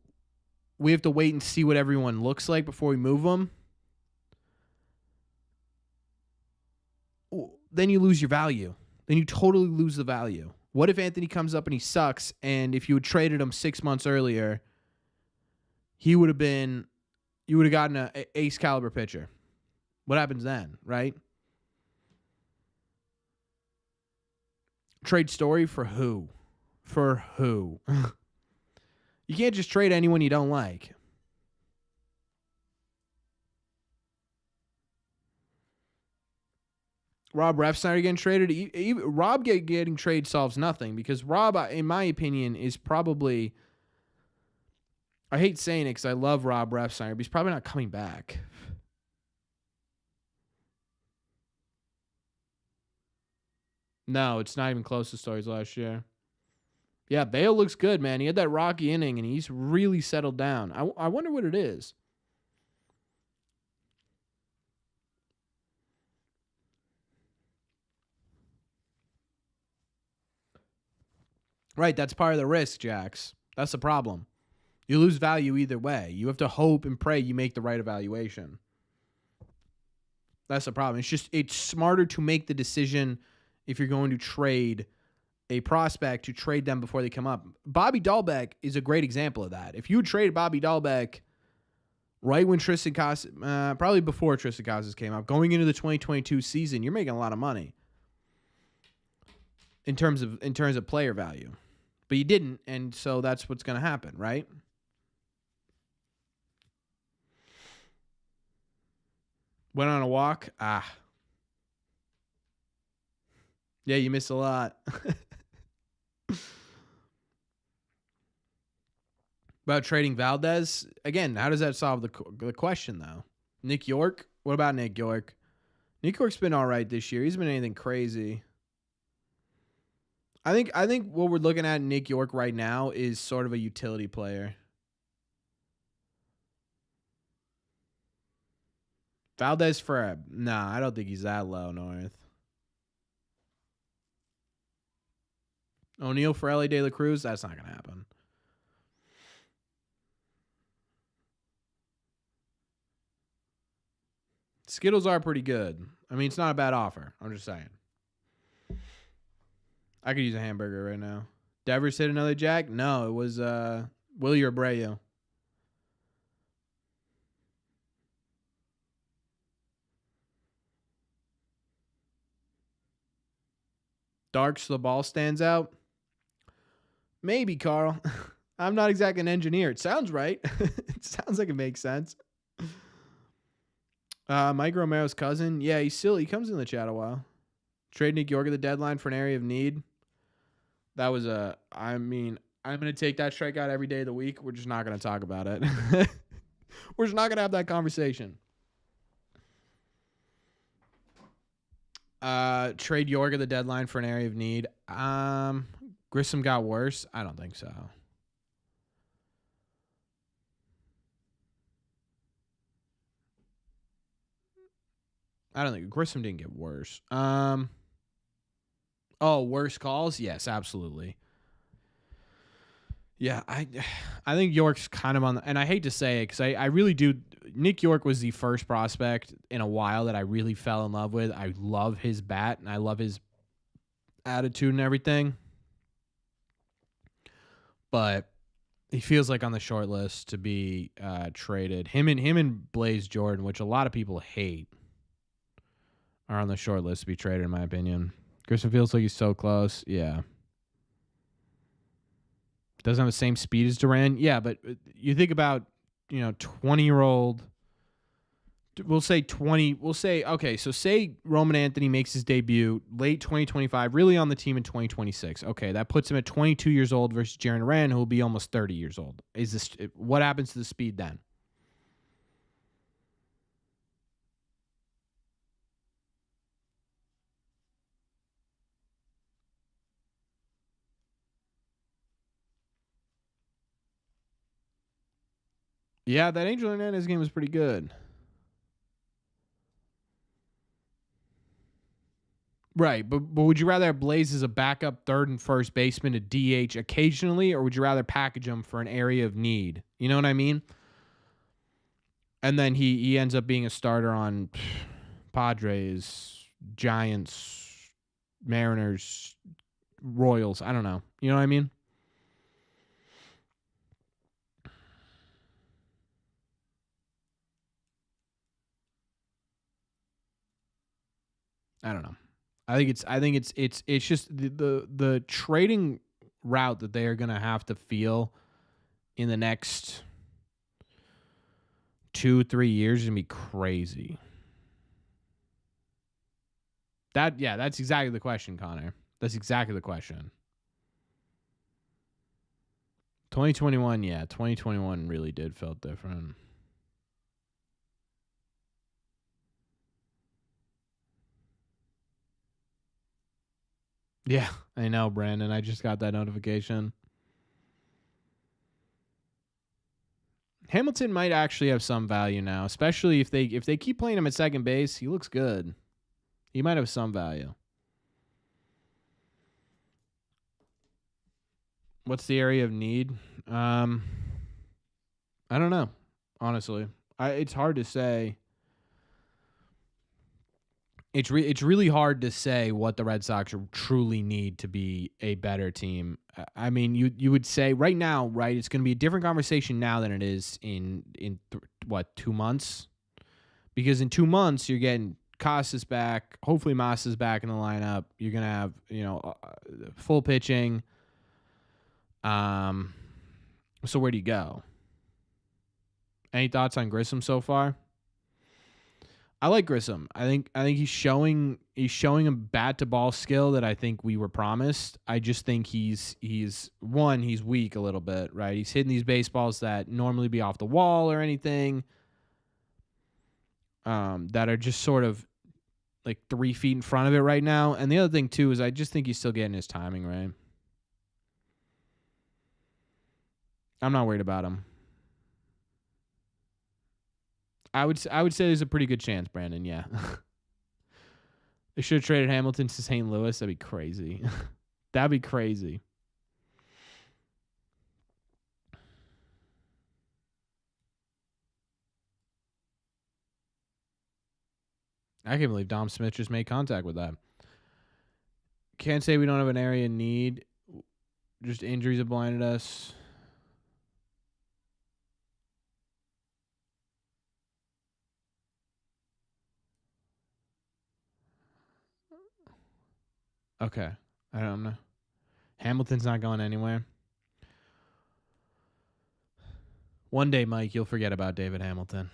we have to wait and see what everyone looks like before we move them, then you lose your value. Then you totally lose the value. What if Anthony comes up and he sucks, and if you had traded him 6 months earlier, you would have gotten an ace caliber pitcher? What happens then, right? Trade Story for who? For who? You can't just trade anyone you don't like. Rob Refsnyder getting traded. Rob getting traded solves nothing, because Rob, in my opinion, is probably, I hate saying it because I love Rob Refsnyder, but he's probably not coming back. No, it's not even close to Story's last year. Yeah, Bale looks good, man. He had that rocky inning, and he's really settled down. I wonder what it is. Right, that's part of the risk, Jax. That's the problem. You lose value either way. You have to hope and pray you make the right evaluation. That's the problem. It's smarter to make the decision if you're going to trade a prospect, to trade them before they come up. Bobby Dahlbeck is a great example of that. If you would trade Bobby Dahlbeck right when Tristan Casas, probably before Tristan Casas came up, going into the 2022 season, you're making a lot of money in terms of player value. But you didn't, and so that's what's going to happen, right? Went on a walk. Yeah, you missed a lot. About trading Valdez, again, how does that solve the question, though? Nick York? What about Nick York? Nick York's been all right this year. He's been anything crazy. I think what we're looking at in Nick York right now is sort of a utility player. Valdez for nah, I don't think he's that low, North. O'Neill for Ellie De La Cruz, that's not going to happen. Skittles are pretty good. I mean, it's not a bad offer. I'm just saying. I could use a hamburger right now. Devers hit another jack? No, it was Willie Abreu. Dark so the ball stands out? Maybe, Carl. I'm not exactly an engineer. It sounds right. It sounds like it makes sense. Mike Romero's cousin. Yeah, he comes in the chat a while. Trade Nick York at the deadline for an area of need. That was I'm going to take that strikeout every day of the week. We're just not going to talk about it. We're just not going to have that conversation. Trade York at the deadline for an area of need. Grissom got worse. I don't think so. I don't think Grissom didn't get worse. Worse calls? Yes, absolutely. Yeah, I think York's kind of on the, and I hate to say it because I really do. Nick York was the first prospect in a while that I really fell in love with. I love his bat and I love his attitude and everything. But he feels like on the short list to be traded. Him and Blaze Jordan, which a lot of people hate, are on the short list to be traded, in my opinion. Grissom feels like he's so close. Yeah. Doesn't have the same speed as Duran. Yeah, but you think about, 20-year-old We'll say 20. We'll say, okay, so say Roman Anthony makes his debut late 2025, really on the team in 2026. Okay, that puts him at 22 years old versus Jaren Duran, who will be almost 30 years old. What happens to the speed then? Yeah, that Angel Hernandez game was pretty good. Right, but would you rather have Blaze as a backup third and first baseman to DH occasionally, or would you rather package him for an area of need? You know what I mean? And then he ends up being a starter on Padres, Giants, Mariners, Royals. I don't know. You know what I mean? I don't know. I think it's just the trading route that they are going to have to feel in the next 2-3 years is going to be crazy. That's exactly the question, Connor. That's exactly the question. 2021, 2021 really did felt different. Yeah, I know, Brandon. I just got that notification. Hamilton might actually have some value now, especially if they keep playing him at second base. He looks good. He might have some value. What's the area of need? I don't know. Honestly, it's hard to say. It's really hard to say what the Red Sox truly need to be a better team. I mean, you would say right now, right? It's going to be a different conversation now than it is in 2 months, because in 2 months you're getting Casas back. Hopefully, Mas is back in the lineup. You're gonna have full pitching. So where do you go? Any thoughts on Grissom so far? I like Grissom. I think he's showing a bat to ball skill that I think we were promised. I just think he's weak a little bit, right? He's hitting these baseballs that normally be off the wall or anything, that are just sort of like 3 feet in front of it right now. And the other thing too is I just think he's still getting his timing right. I'm not worried about him. I would say there's a pretty good chance, Brandon. Yeah. They should have traded Hamilton to St. Louis. That'd be crazy. That'd be crazy. I can't believe Dom Smith just made contact with that. Can't say we don't have an area in need. Just injuries have blinded us. Okay. I don't know. Hamilton's not going anywhere. One day, Mike, you'll forget about David Hamilton.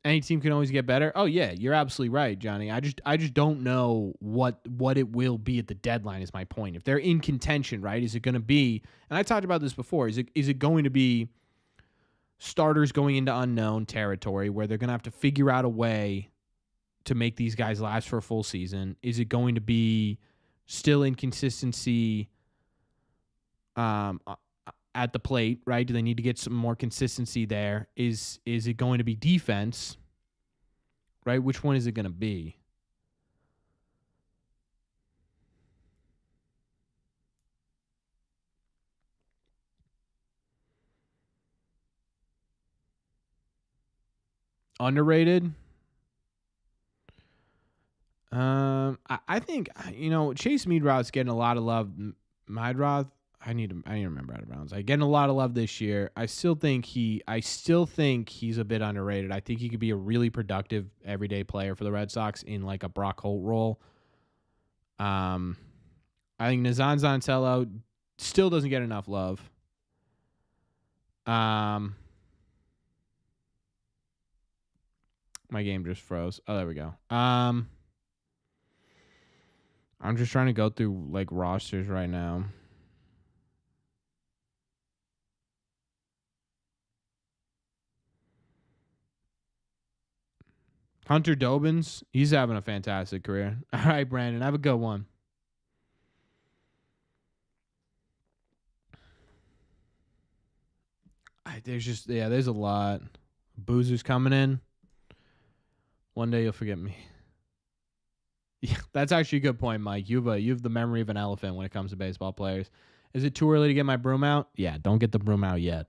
Any team can always get better. Oh yeah, you're absolutely right, Johnny. I just don't know what it will be at the deadline is my point. If they're in contention, right? Is it going to be, and I talked about this before, is it going to be starters going into unknown territory where they're going to have to figure out a way to make these guys last for a full season? Is it going to be still inconsistency at the plate, right? Do they need to get some more consistency there? Is it going to be defense, right? Which one is it going to be? Underrated? I think Chase Meadroth's getting a lot of love. Meadroth, I need to remember out of bounds. I getting a lot of love this year. I still think he's a bit underrated. I think he could be a really productive everyday player for the Red Sox in like a Brock Holt role. I think Nazan Zantello still doesn't get enough love. My game just froze. Oh, there we go. I'm just trying to go through like rosters right now. Hunter Dobbins, he's having a fantastic career. All right, Brandon, have a good one. There's a lot. Boozer's coming in. One day you'll forget me. Yeah, that's actually a good point, Mike. You have the memory of an elephant when it comes to baseball players. Is it too early to get my broom out? Yeah, don't get the broom out yet.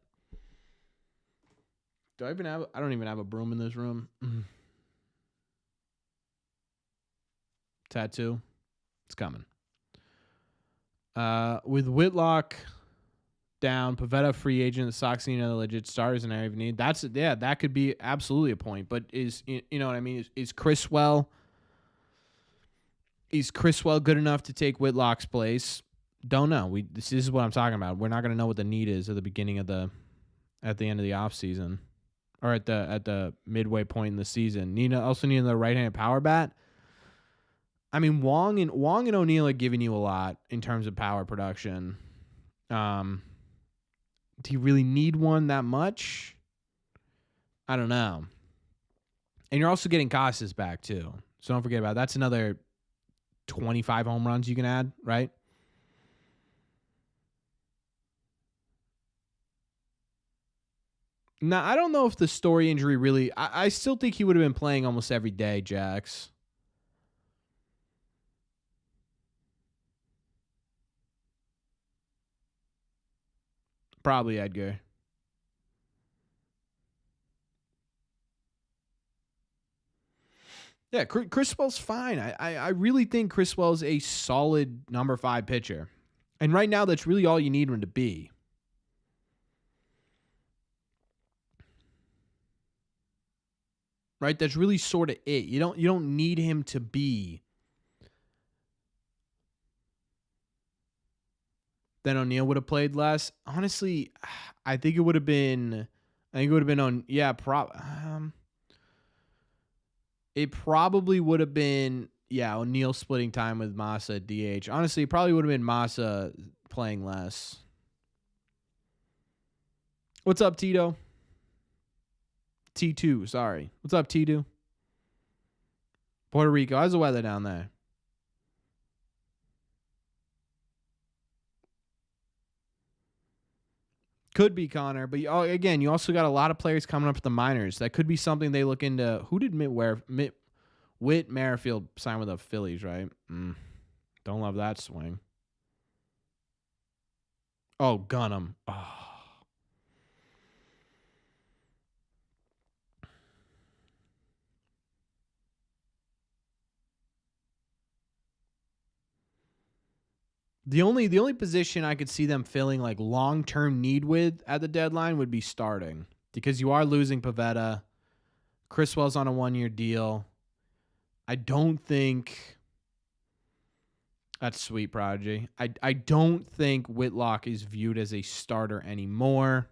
I don't even have a broom in this room. Tattoo. It's coming. With Whitlock down, Pivetta free agent, the Sox need another legit starters in area of need. That could be absolutely a point. But is you know what I mean? Is Criswell good enough to take Whitlock's place? Don't know. This is what I'm talking about. We're not going to know what the need is at the beginning of at the end of the offseason. Or at the midway point in the season. Also need the right-handed power bat. I mean, Wong and O'Neill are giving you a lot in terms of power production. Do you really need one that much? I don't know. And you're also getting Casas back too, so don't forget about it. That's another 25 home runs you can add, right? Now, I don't know if the Story injury really... I still think he would have been playing almost every day, Jax. Probably Edgar. Yeah, Criswell's fine. I really think Criswell's a solid number 5 pitcher. And right now, that's really all you need him to be. Right? That's really sort of it. You don't need him to be. Then O'Neill would have played less. Honestly, I think it would have been on. Yeah, it probably would have been. Yeah, O'Neill splitting time with Massa at DH. Honestly, it probably would have been Massa playing less. What's up, Tito? T2, sorry. What's up, T2? Puerto Rico. How's the weather down there? Could be Connor, but again, you also got a lot of players coming up at the minors. That could be something they look into. Who did Whit Merrifield sign with the Phillies, right? Don't love that swing. Oh, Gunham. Oh. The only position I could see them filling like long-term need with at the deadline would be starting, because you are losing Pivetta. Criswell's on a 1-year deal. I don't think that's sweet, Prodigy. I don't think Whitlock is viewed as a starter anymore.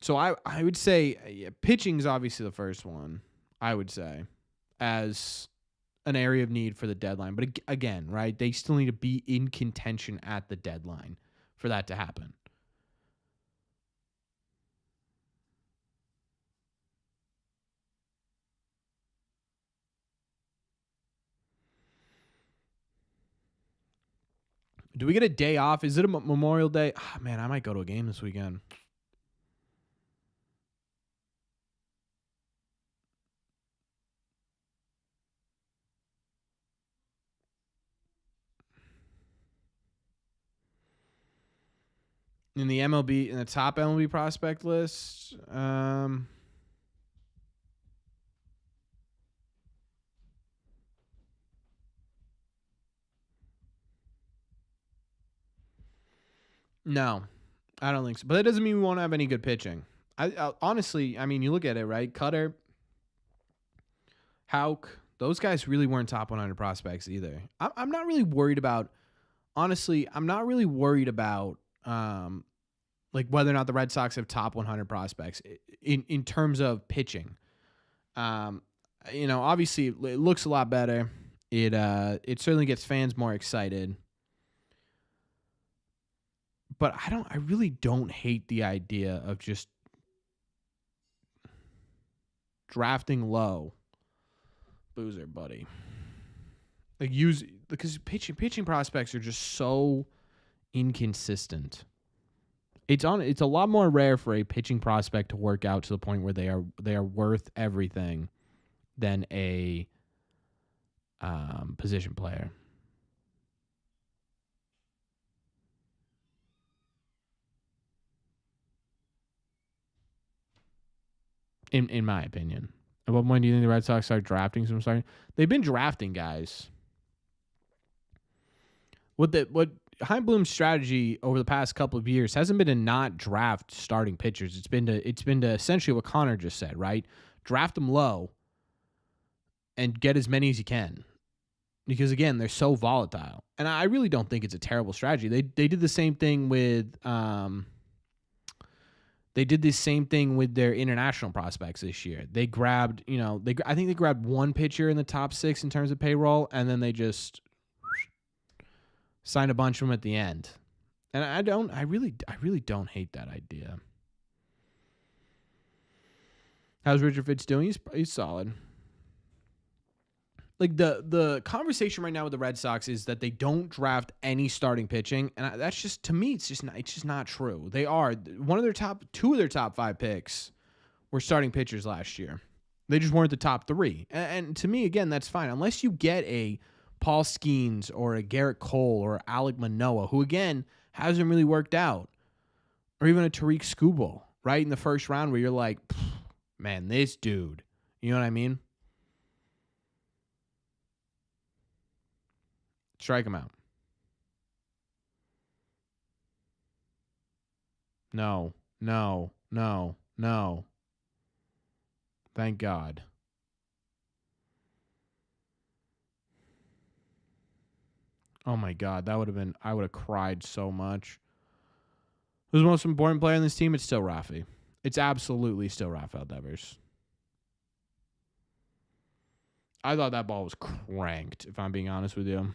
So I would say pitching is obviously the first one, I would say, as an area of need for the deadline. But again, right, they still need to be in contention at the deadline for that to happen. Do we get a day off? Is it a Memorial Day? Oh, man, I might go to a game this weekend. In the MLB, in the top MLB prospect list, no, I don't think so. But that doesn't mean we won't have any good pitching. I honestly, I mean, you look at it, right? Cutter, Hauk, Those guys really weren't top 100 prospects either. I'm not really worried about, honestly, I'm not really worried about like whether or not the Red Sox have top 100 prospects in terms of pitching. Obviously it looks a lot better. It certainly gets fans more excited. But I really don't hate the idea of just drafting low. Boozer, buddy. Because pitching prospects are just so inconsistent. It's a lot more rare for a pitching prospect to work out to the point where they are worth everything than a position player. In my opinion. At what point do you think the Red Sox start drafting some starting? They've been drafting guys. What Chaim Bloom's strategy over the past couple of years hasn't been to not draft starting pitchers. It's been to essentially what Connor just said, right? Draft them low and get as many as you can. Because again, they're so volatile. And I really don't think it's a terrible strategy. They did the same thing with their international prospects this year. They grabbed, I think they grabbed one pitcher in the top 6 in terms of payroll, and then they just signed a bunch of them at the end. And I really don't hate that idea. How's Richard Fitz doing? He's solid. Like the conversation right now with the Red Sox is that they don't draft any starting pitching, and that's just, to me, it's just not true. They are two of their top 5 picks were starting pitchers last year. They just weren't the top 3, and to me, again, that's fine unless you get a Paul Skeens or a Garrett Cole or Alek Manoah, who again hasn't really worked out, or even a Tariq Skubal right in the first round where you're like, man, this dude, you know what I mean? Strike him out. No. Thank God. Oh my God, I would have cried so much. Who's the most important player on this team? It's still Rafi. It's absolutely still Rafael Devers. I thought that ball was cranked, if I'm being honest with you.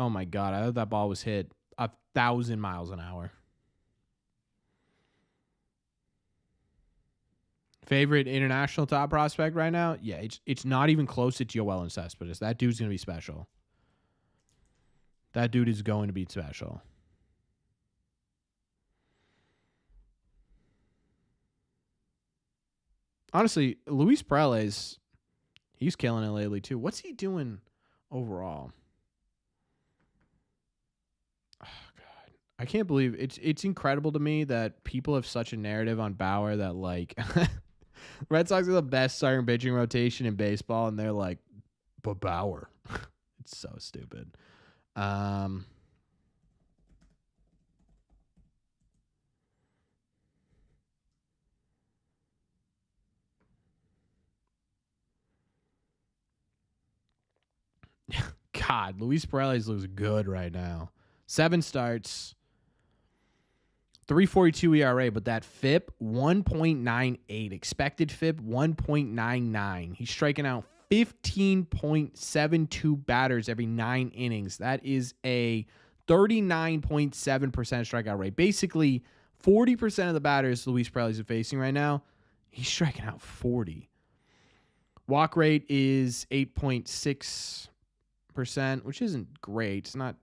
Oh my God, I thought that ball was hit 1,000 miles an hour. Favorite international top prospect right now? Yeah, it's not even close to Joel Cespedes. That dude's going to be special. That dude is going to be special. Honestly, Luis Perez, he's killing it lately too. What's he doing overall? Oh God, I can't believe it's incredible to me that people have such a narrative on Bauer that like Red Sox are the best starting pitching rotation in baseball, and they're like, but Bauer. It's so stupid. God, Luis Perez looks good right now. 7 starts, 3.42 ERA, but that FIP 1.98, expected FIP 1.99. He's striking out 15.72 batters every 9 innings. That is a 39.7% strikeout rate. Basically, 40% of the batters Luis Perez is facing right now, he's striking out 40. Walk rate is 8.6%, which isn't great. It's not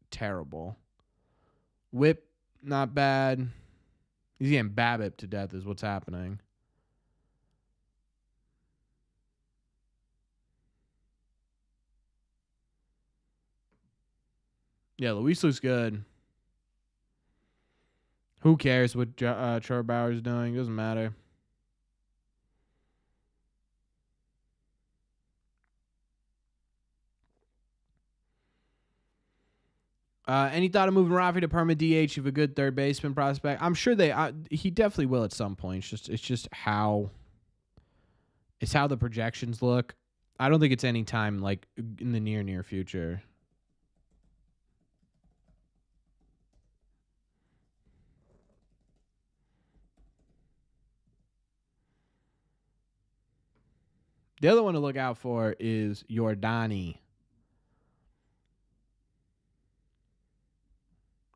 terrible. Whip, not bad. He's getting BABIP to death is what's happening. Yeah, Luis looks good. Who cares what Trevor Bauer's doing? Doesn't matter. Any thought of moving Rafi to perma DH of a good third baseman prospect? I'm sure he definitely will at some point. It's just how the projections look. I don't think it's any time like in the near future. The other one to look out for is Yordani.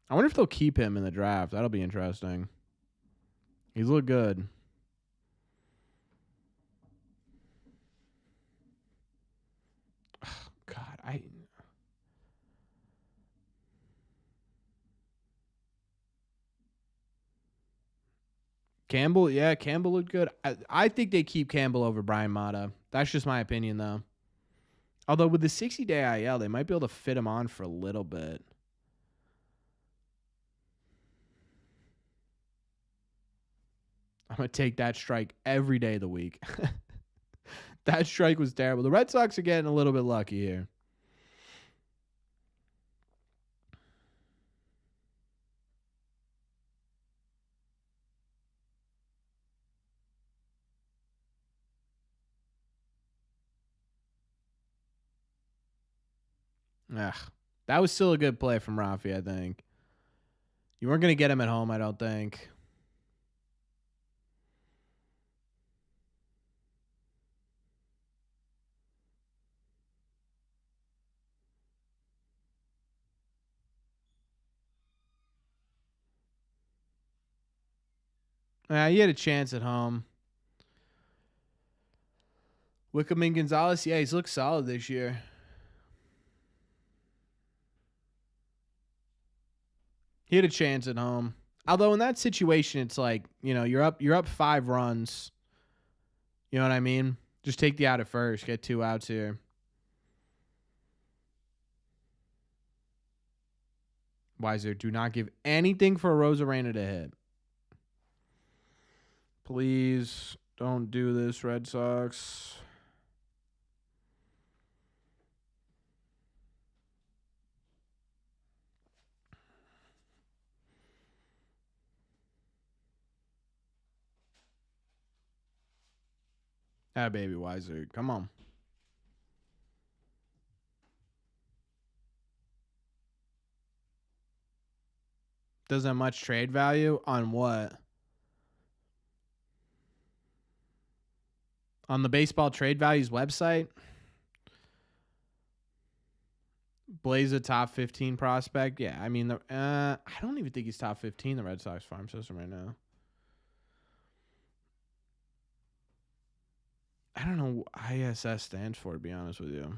I wonder if they'll keep him in the draft. That'll be interesting. He's looked good. God, Campbell, yeah, Campbell looked good. I think they keep Campbell over Brian Mata. That's just my opinion, though. Although with the 60-day IL, they might be able to fit him on for a little bit. I'm going to take that strike every day of the week. That strike was terrible. The Red Sox are getting a little bit lucky here. Ugh. That was still a good play from Rafi, I think. You weren't going to get him at home, I don't think. You had a chance at home. Wickham and Gonzalez, yeah, he's looked solid this year. He had a chance at home. Although in that situation, it's like, you're up 5 runs. You know what I mean? Just take the out at first. Get 2 outs here. Weiser, do not give anything for Rosarena to hit. Please don't do this, Red Sox. Ah, baby, Weiser. Come on. Doesn't have much trade value on what? On the Baseball Trade Values website? Blaze a top 15 prospect. Yeah, I mean, I don't even think he's top 15 the Red Sox farm system right now. I don't know what ISS stands for, to be honest with you.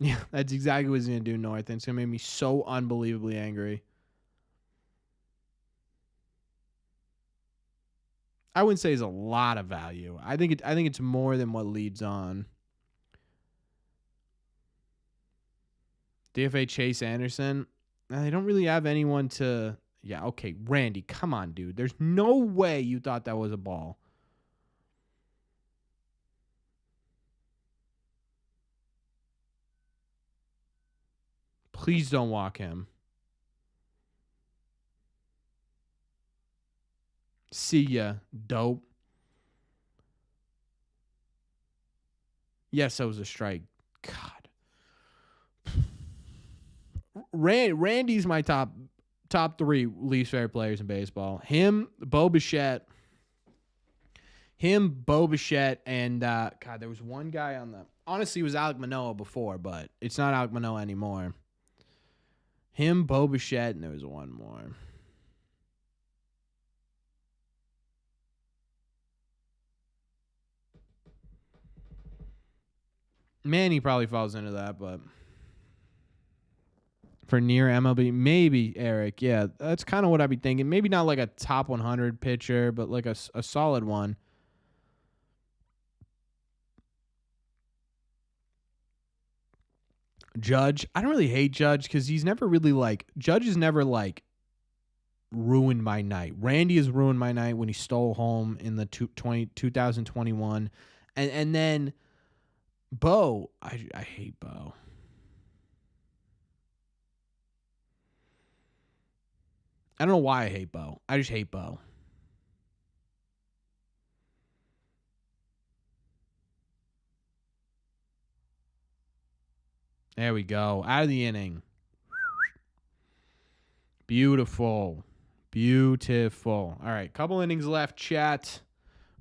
Yeah, that's exactly what he's going to do, North. And it's going to make me so unbelievably angry. I wouldn't say it's a lot of value. I think it's more than what leads on. DFA Chase Anderson. They don't really have anyone to. Yeah, okay, Randy, come on, dude. There's no way you thought that was a ball. Please don't walk him. See ya, dope. Yes, that was a strike. God. Randy's my top 3 least favorite players in baseball. Him, Bo Bichette. And God, there was one guy on the. Honestly, it was Alek Manoah before, but it's not Alek Manoah anymore. Him, Bo Bichette, and there was one more. Manny probably falls into that, but for near MLB, maybe Eric. Yeah, that's kind of what I'd be thinking. Maybe not like a top 100 pitcher, but like a solid one. Judge, I don't really hate Judge because he's never really like. Judge is never like ruined my night. Randy has ruined my night when he stole home in the 2021. And then Bo, I hate Bo. I don't know why I hate Bo. I just hate Bo. There we go. Out of the inning. Beautiful. Beautiful. All right. Couple innings left, chat.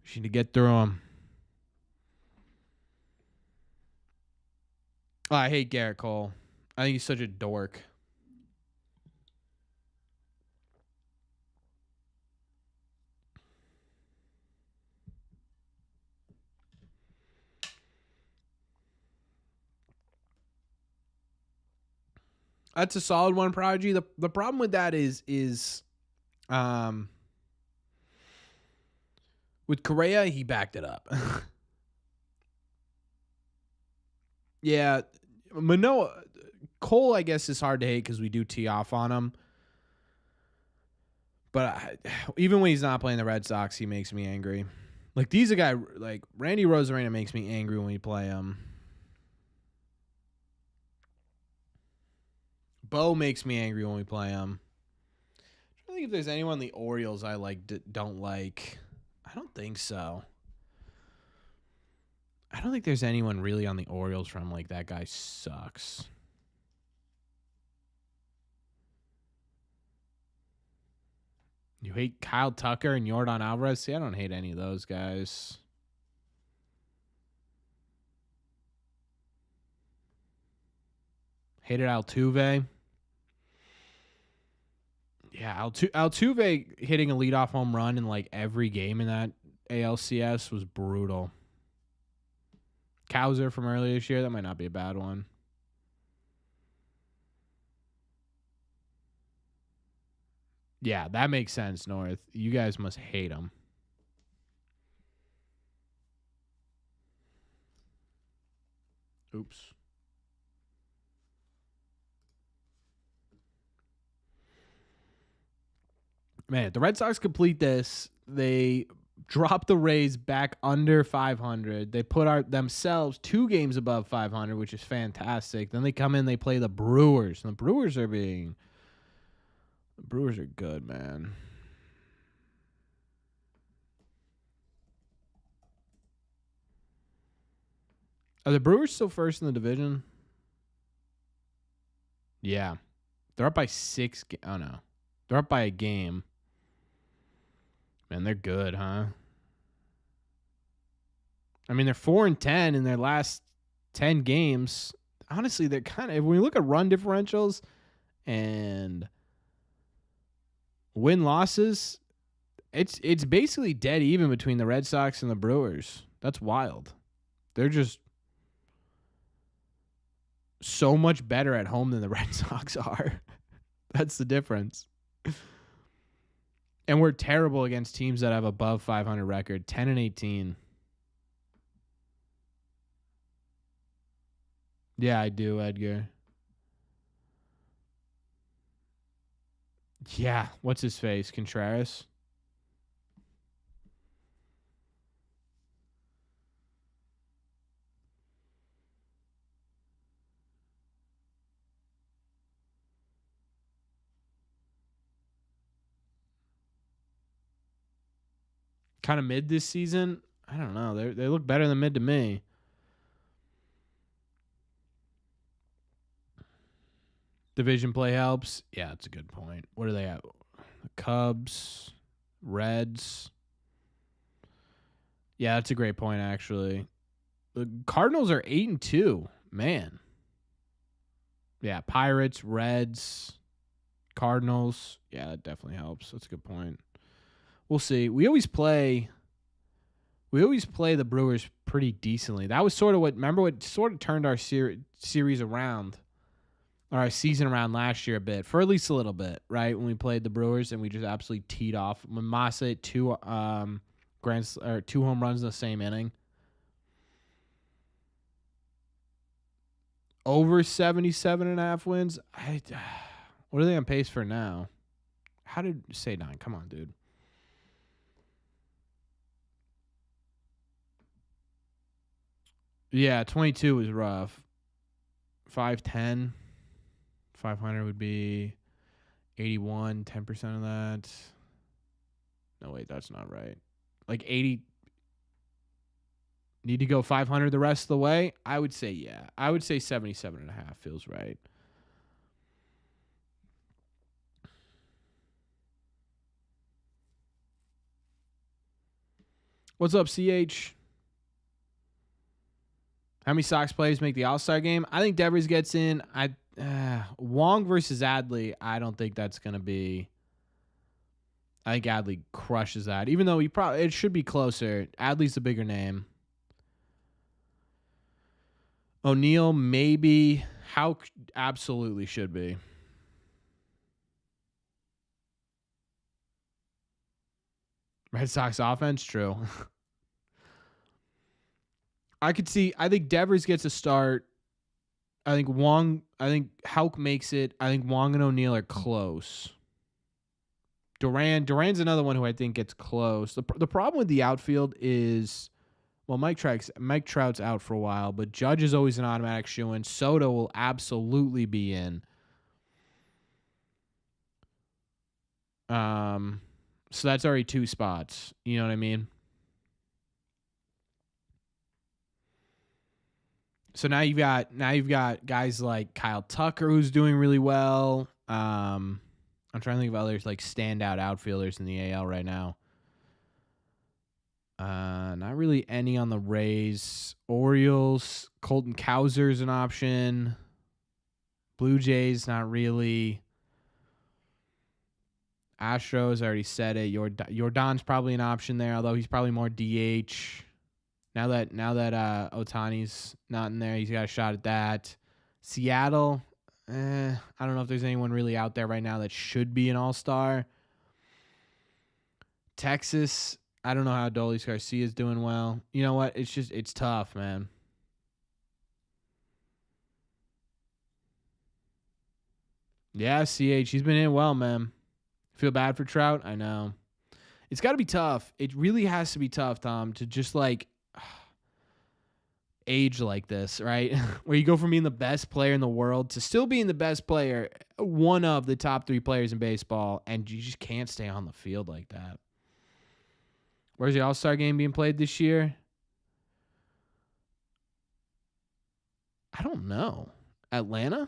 We need to get through them. Oh, I hate Garrett Cole. I think he's such a dork. That's a solid one, Prodigy. The problem with that is with Correa, he backed it up. Yeah, Manoah Cole, I guess, is hard to hate because we do tee off on him. But even when he's not playing the Red Sox, he makes me angry. Like these a guy like Randy Rosarena makes me angry when we play him. Bo makes me angry when we play him. I think if there's anyone in the Orioles I don't like. I don't think so. I don't think there's anyone really on the Orioles from like that guy sucks. You hate Kyle Tucker and Yordan Alvarez? See, I don't hate any of those guys. Hated Altuve. Yeah, Altuve hitting a leadoff home run in like every game in that ALCS was brutal. Kowser from earlier this year, that might not be a bad one. Yeah, that makes sense, North. You guys must hate him. Oops. Man, if the Red Sox complete this, they drop the Rays back under 500. They put themselves 2 games above 500, which is fantastic. Then they come in, they play the Brewers. And the Brewers are good, man. Are the Brewers still first in the division? Yeah. They're up by 6. Oh, no. They're up by a game. Man, they're good, huh? I mean, they're 4-10 in their last 10 games. Honestly, they're kind of, when we look at run differentials and win losses, it's basically dead even between the Red Sox and the Brewers. That's wild. They're just so much better at home than the Red Sox are. That's the difference. And we're terrible against teams that have above 500 record, 10-18. Yeah, I do, Edgar. Yeah, what's his face? Contreras? Kind of mid this season. I don't know. They look better than mid to me. Division play helps. Yeah, that's a good point. What are they at? The Cubs, Reds. Yeah, that's a great point, actually. The Cardinals are 8-2. Man. Yeah, Pirates, Reds, Cardinals. Yeah, that definitely helps. That's a good point. We'll see. We always play the Brewers pretty decently. That was sort of what sort of turned our series around, or our season around last year a bit, for at least a little bit, right? When we played the Brewers and we just absolutely teed off. Massa hit 2 home runs in the same inning. Over 77.5 wins. What are they on pace for now? How did say 9? Come on, dude. Yeah, 22 is rough. 510, 500 would be 81, 10% of that. No, wait, that's not right. Like 80. Need to go 500 the rest of the way? I would say, yeah. I would say 77.5 feels right. What's up, CH? How many Sox players make the All-Star game? I think Devers gets in. Wong versus Adley, I don't think that's going to be. I think Adley crushes that. Even though it should be closer. Adley's the bigger name. O'Neal, maybe. How absolutely should be. Red Sox offense, true. I think Devers gets a start. I think Houck makes it. I think Wong and O'Neal are close. Duran's another one who I think gets close. The problem with the outfield is, well, Mike Trout's out for a while, but Judge is always an automatic shoo-in. Soto will absolutely be in. So that's already 2 spots. You know what I mean? So now you've got guys like Kyle Tucker who's doing really well. I'm trying to think of others like standout outfielders in the AL right now. Not really any on the Rays. Orioles, Colton Cowser's an option. Blue Jays, not really. Astros, I already said it. Jordan's probably an option there, although he's probably more DH. Now that Ohtani's not in there, he's got a shot at that. Seattle, I don't know if there's anyone really out there right now that should be an all-star. Texas, I don't know how Adolis Garcia's doing well. You know what? It's tough, man. Yeah, CH, he's been in well, man. Feel bad for Trout? I know. It's got to be tough. It really has to be tough, Tom, to just like age like this, right? Where you go from being the best player in the world to still being the best player, one of the top 3 players in baseball, and you just can't stay on the field like that. Where's the All-Star game being played this year? I don't know. Atlanta?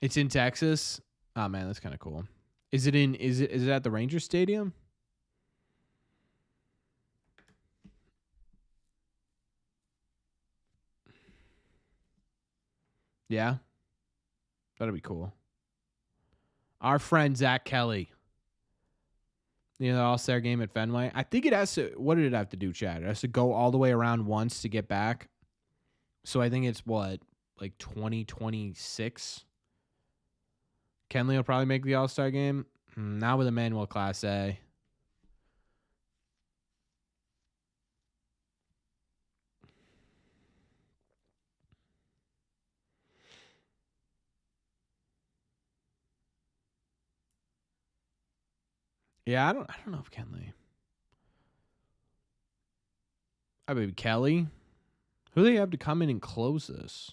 It's in Texas. Oh man, that's kind of cool. Is it at the Rangers Stadium? Yeah. That'd be cool. Our friend Zach Kelly. You know, the All-Star game at Fenway. I think it has to. What did it have to do, Chad? It has to go all the way around once to get back. So I think it's what, like 2026? Kenley will probably make the All-Star game. Not with Emmanuel Class A. Yeah, I don't know if Kenley. I mean Kelly. Who do they have to come in and close this?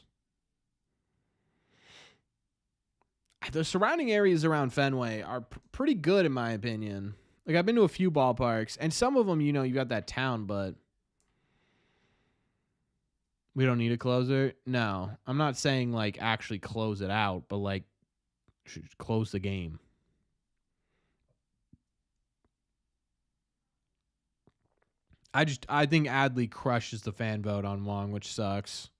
The surrounding areas around Fenway are pretty good in my opinion. Like I've been to a few ballparks, and some of them, you know, you got that town, but we don't need a closer. No, I'm not saying like actually close it out, but like close the game. I think Adley crushes the fan vote on Wong, which sucks.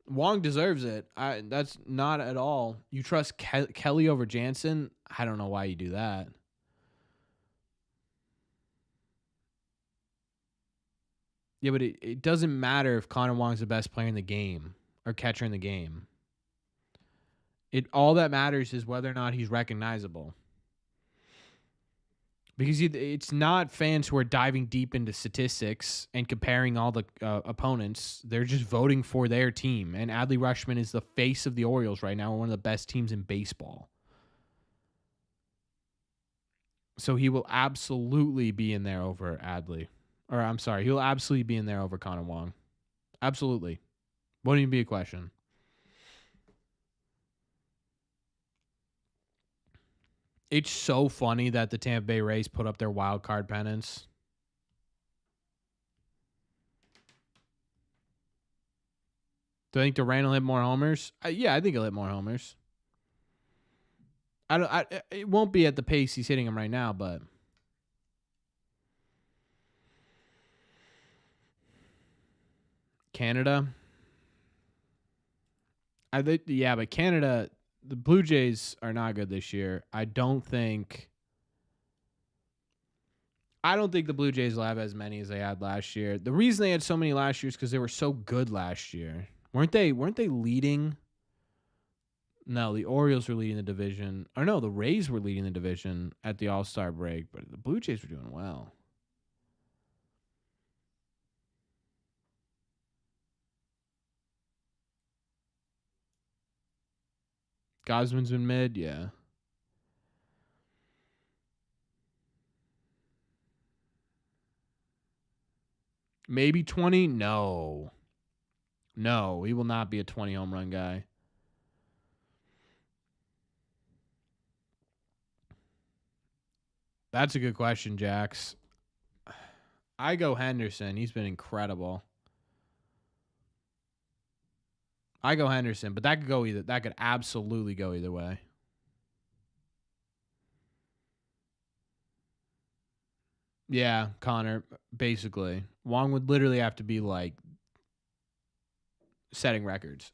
Wong deserves it. That's not at all. You trust Kelly over Jansen? I don't know why you do that. Yeah, but it doesn't matter if Connor Wong's the best player in the game or catcher in the game. All that matters is whether or not he's recognizable. Because it's not fans who are diving deep into statistics and comparing all the opponents. They're just voting for their team. And Adley Rutschman is the face of the Orioles right now, one of the best teams in baseball. So he will absolutely be in there over Adley. Or I'm sorry, he'll absolutely be in there over Connor Wong. Absolutely. Won't even be a question. It's so funny that the Tampa Bay Rays put up their wild card pennants. Do I think Durant will hit more homers? Yeah, I think he'll hit more homers. It won't be at the pace he's hitting them right now, but Canada. But Canada, the Blue Jays are not good this year. I don't think the Blue Jays will have as many as they had last year. The reason they had so many last year is because they were so good last year. Weren't they leading? No, the Orioles were leading the division. Or no, the Rays were leading the division at the All-Star break, but the Blue Jays were doing well. Gosman's been mid, yeah. Maybe 20? No. No, he will not be a 20 home run guy. That's a good question, Jax. I go Henderson. He's been incredible. I go Henderson, but that could absolutely go either way. Yeah, Connor, basically. Wong would literally have to be like setting records.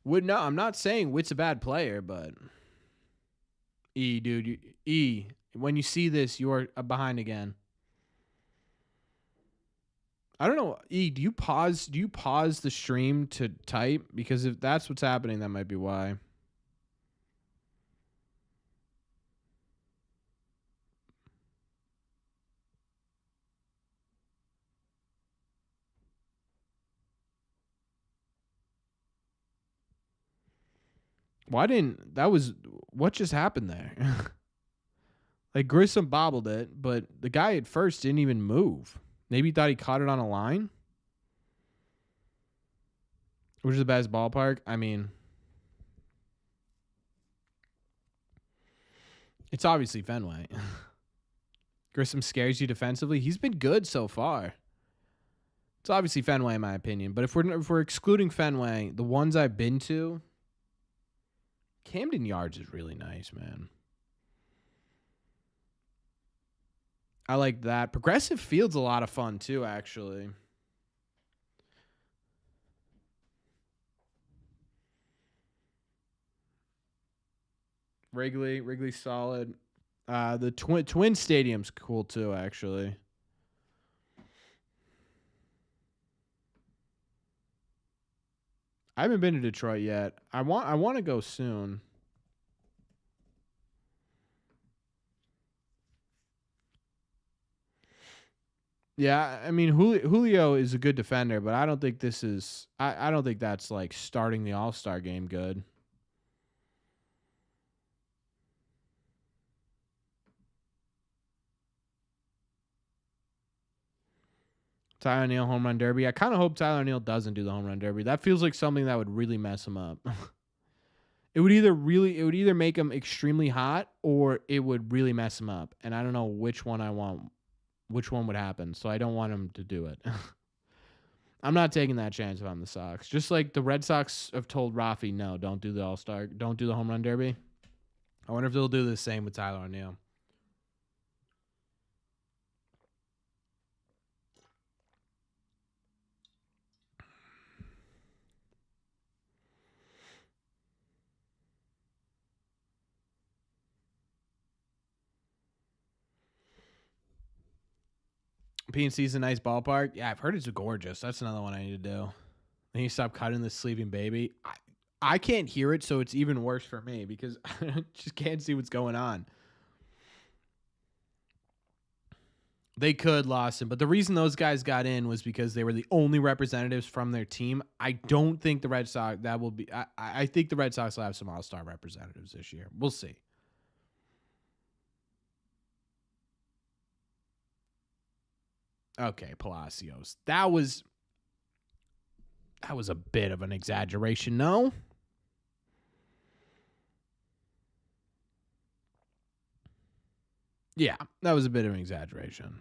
No, I'm not saying Witt's a bad player, but dude, when you see this, you're behind again. I don't know. Do you pause the stream to type? Because if that's what's happening, that might be why. What just happened there? Like Grissom bobbled it, but the guy at first didn't even move. Maybe he thought he caught it on a line. Which is the best ballpark? I mean, it's obviously Fenway. Grissom scares you defensively. He's been good so far. It's obviously Fenway in my opinion, but if we're excluding Fenway, the ones I've been to, Camden Yards is really nice, man. I like that. Progressive Field's a lot of fun too, actually. Wrigley's solid. The Twin Stadium's cool too, actually. I haven't been to Detroit yet. I want to go soon. Yeah, I mean Julio is a good defender, but I don't think this is. I don't think that's like starting the All-Star game good. Tyler O'Neill home run derby. I kind of hope Tyler O'Neill doesn't do the home run derby. That feels like something that would really mess him up. It would either make him extremely hot or it would really mess him up. And I don't know which one I want, which one would happen. So I don't want him to do it. I'm not taking that chance if I'm the Sox. Just like the Red Sox have told Rafi, no, don't do the All-Star, don't do the home run derby. I wonder if they'll do the same with Tyler O'Neill. PNC is a nice ballpark. Yeah, I've heard it's gorgeous. That's another one I need to do. I need to stop cutting this sleeping baby. I can't hear it, so it's even worse for me because I just can't see what's going on. They could Lawson, but the reason those guys got in was because they were the only representatives from their team. I don't think the Red Sox that will be. I think the Red Sox will have some All-Star representatives this year. We'll see. Okay, Palacios. That was a bit of an exaggeration, no? Yeah, that was a bit of an exaggeration.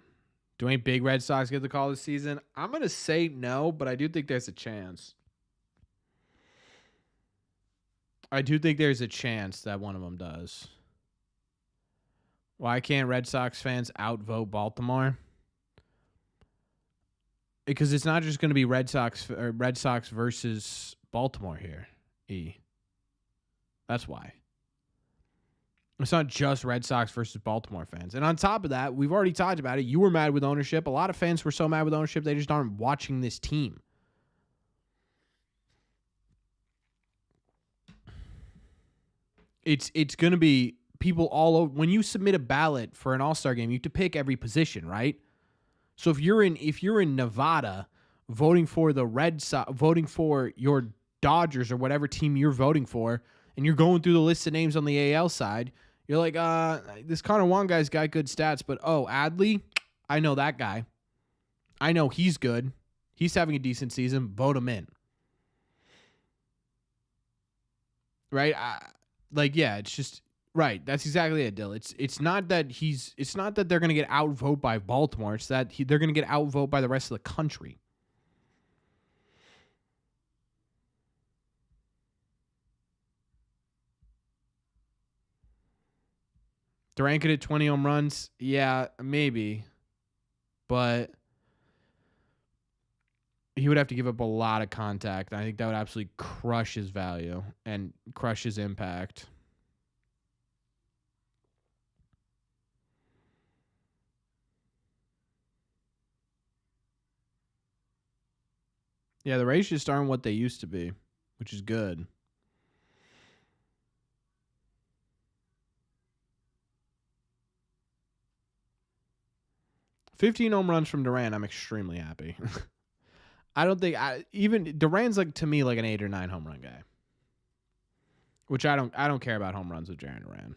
Do any big Red Sox get the call this season? I'm going to say no, but I do think there's a chance. I do think there's a chance that one of them does. Why can't Red Sox fans outvote Baltimore? Because it's not just going to be Red Sox versus Baltimore here. That's why. It's not just Red Sox versus Baltimore fans. And on top of that, we've already talked about it. You were mad with ownership. A lot of fans were so mad with ownership, they just aren't watching this team. It's going to be people all over. When you submit a ballot for an All-Star game, you have to pick every position, right? So if you're in Nevada voting for the Red Sox, voting for your Dodgers or whatever team you're voting for, and you're going through the list of names on the AL side, you're like, this Connor Wong guy's got good stats, but Adley, I know that guy. I know he's good. He's having a decent season. Vote him in. Right? It's just right. That's exactly it, Dill. It's not that they're gonna get outvoted by Baltimore. It's that they're gonna get outvoted by the rest of the country. Durant could hit 20 home runs. Yeah, maybe. But he would have to give up a lot of contact. I think that would absolutely crush his value and crush his impact. Yeah, the Rays just aren't what they used to be, which is good. 15 home runs from Durant, I'm extremely happy. I don't think even Durant's to me like an 8 or 9 home run guy. Which I don't care about home runs with Jarren Duran.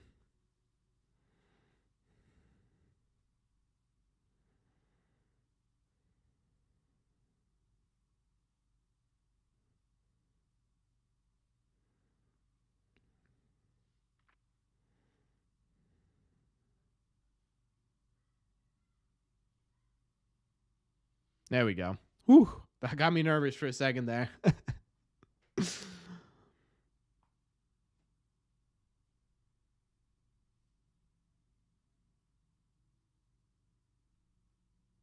There we go. Whew, that got me nervous for a second there.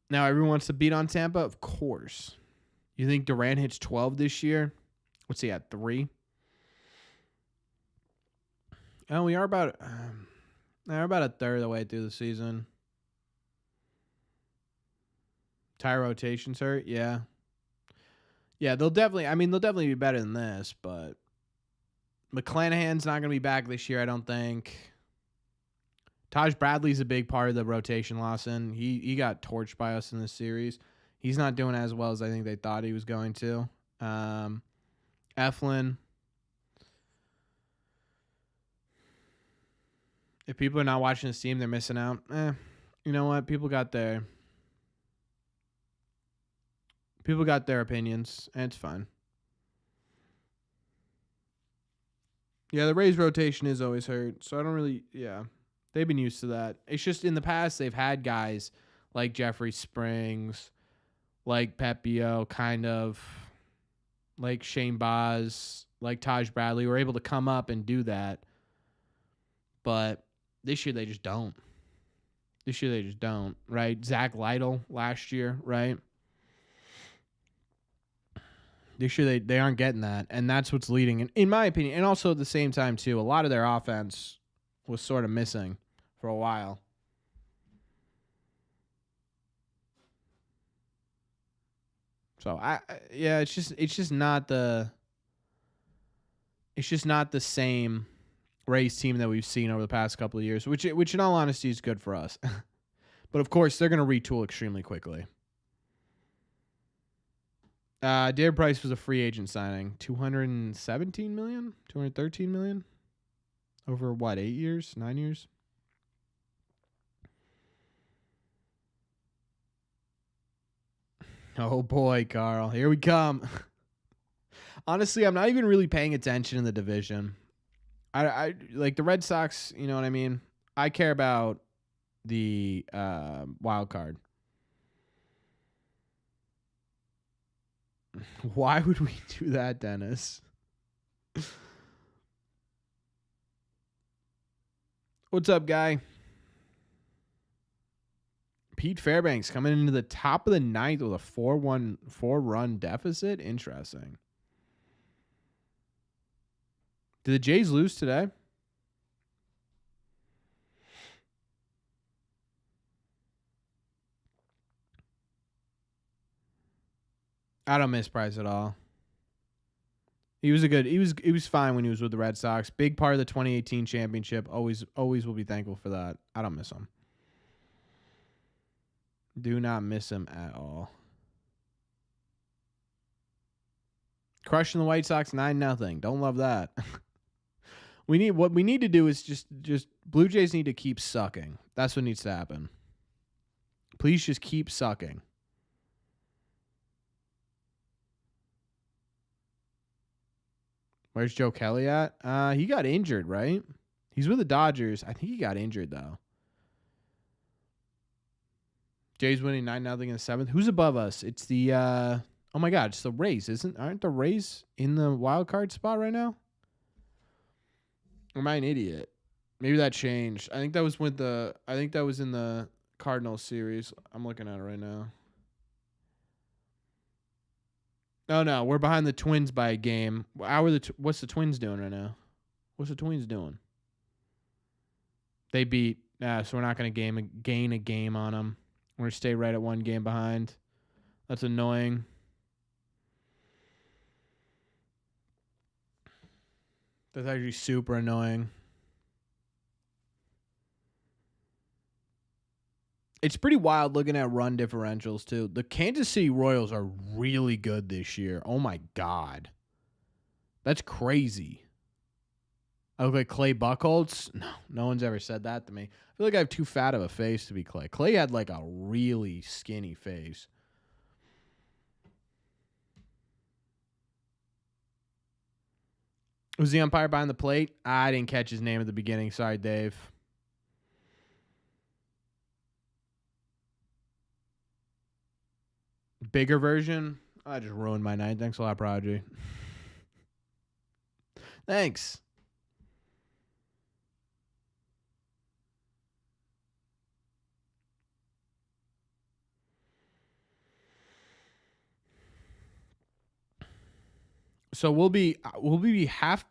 Now everyone wants to beat on Tampa? Of course. You think Durant hits 12 this year? What's he at, 3? Oh, we're about a third of the way through the season. Tire rotations hurt, yeah. Yeah, they'll definitely be better than this, but McClanahan's not going to be back this year, I don't think. Taj Bradley's a big part of the rotation, Lawson. He got torched by us in this series. He's not doing as well as I think they thought he was going to. Eflin. If people are not watching this team, they're missing out. You know what? People got their opinions, and it's fine. Yeah, the Rays rotation is always hurt, so I don't really, yeah. They've been used to that. It's just in the past they've had guys like Jeffrey Springs, like Pepio, kind of, like Shane Baz, like Taj Bradley, were able to come up and do that. But this year they just don't. Right? Zach Lytle last year, right? This year they aren't getting that, and that's what's leading, in my opinion. And also at the same time, too, a lot of their offense was sort of missing for a while. So, it's just not the... It's just not the same Rays team that we've seen over the past couple of years, which in all honesty is good for us. But of course, they're going to retool extremely quickly. David Price was a free agent signing. $217 million? $213 million? Over what, 8 years? 9 years? Oh boy, Carl. Here we come. Honestly, I'm not even really paying attention in the division. I like the Red Sox, you know what I mean? I care about the wild card. Why would we do that, Dennis? What's up, guy? Pete Fairbanks coming into the top of the ninth with a 4-run deficit. Interesting. Did the Jays lose today? I don't miss Price at all. He was fine when he was with the Red Sox. Big part of the 2018 championship. Always will be thankful for that. I don't miss him. Do not miss him at all. Crushing the White Sox 9-0. Don't love that. What we need to do is just Blue Jays need to keep sucking. That's what needs to happen. Please just keep sucking. Where's Joe Kelly at? He got injured, right? He's with the Dodgers. I think he got injured though. Jays winning 9-0 in the seventh. Who's above us? It's the oh my god, it's the Rays, aren't the Rays in the wild card spot right now? Or am I an idiot? Maybe that changed. I think that was in the Cardinals series. I'm looking at it right now. Oh no, we're behind the Twins by a game. What's the Twins doing right now? What's the Twins doing? They beat. So we're not going to gain a game on them. We're going to stay right at one game behind. That's annoying. That's actually super annoying. It's pretty wild looking at run differentials, too. The Kansas City Royals are really good this year. Oh, my God. That's crazy. I look like Clay Buchholz? No one's ever said that to me. I feel like I have too fat of a face to be Clay. Clay had like a really skinny face. Was the umpire behind the plate? I didn't catch his name at the beginning. Sorry, Dave. Bigger version? I just ruined my night. Thanks a lot, Prodigy. Thanks. So we'll be a half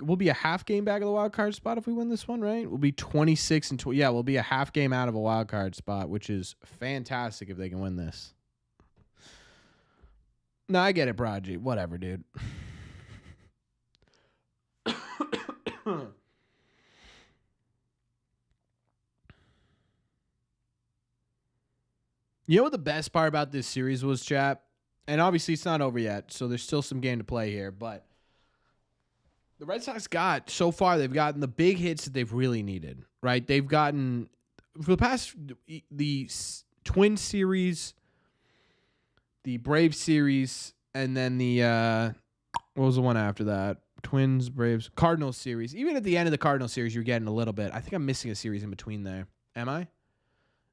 game back of the wild card spot if we win this one, right? We'll be 26 and 20. Yeah, we'll be a half game out of a wild card spot, which is fantastic if they can win this. No, I get it, Prodigy. Whatever, dude. You know what the best part about this series was, chat? And obviously it's not over yet, so there's still some game to play here, but the Red Sox they've gotten the big hits that they've really needed, right? They've gotten, for the past, the Twin series, the Brave series, and then the, what was the one after that? Twins, Braves, Cardinals series. Even at the end of the Cardinals series, you're getting a little bit. I think I'm missing a series in between there. Am I?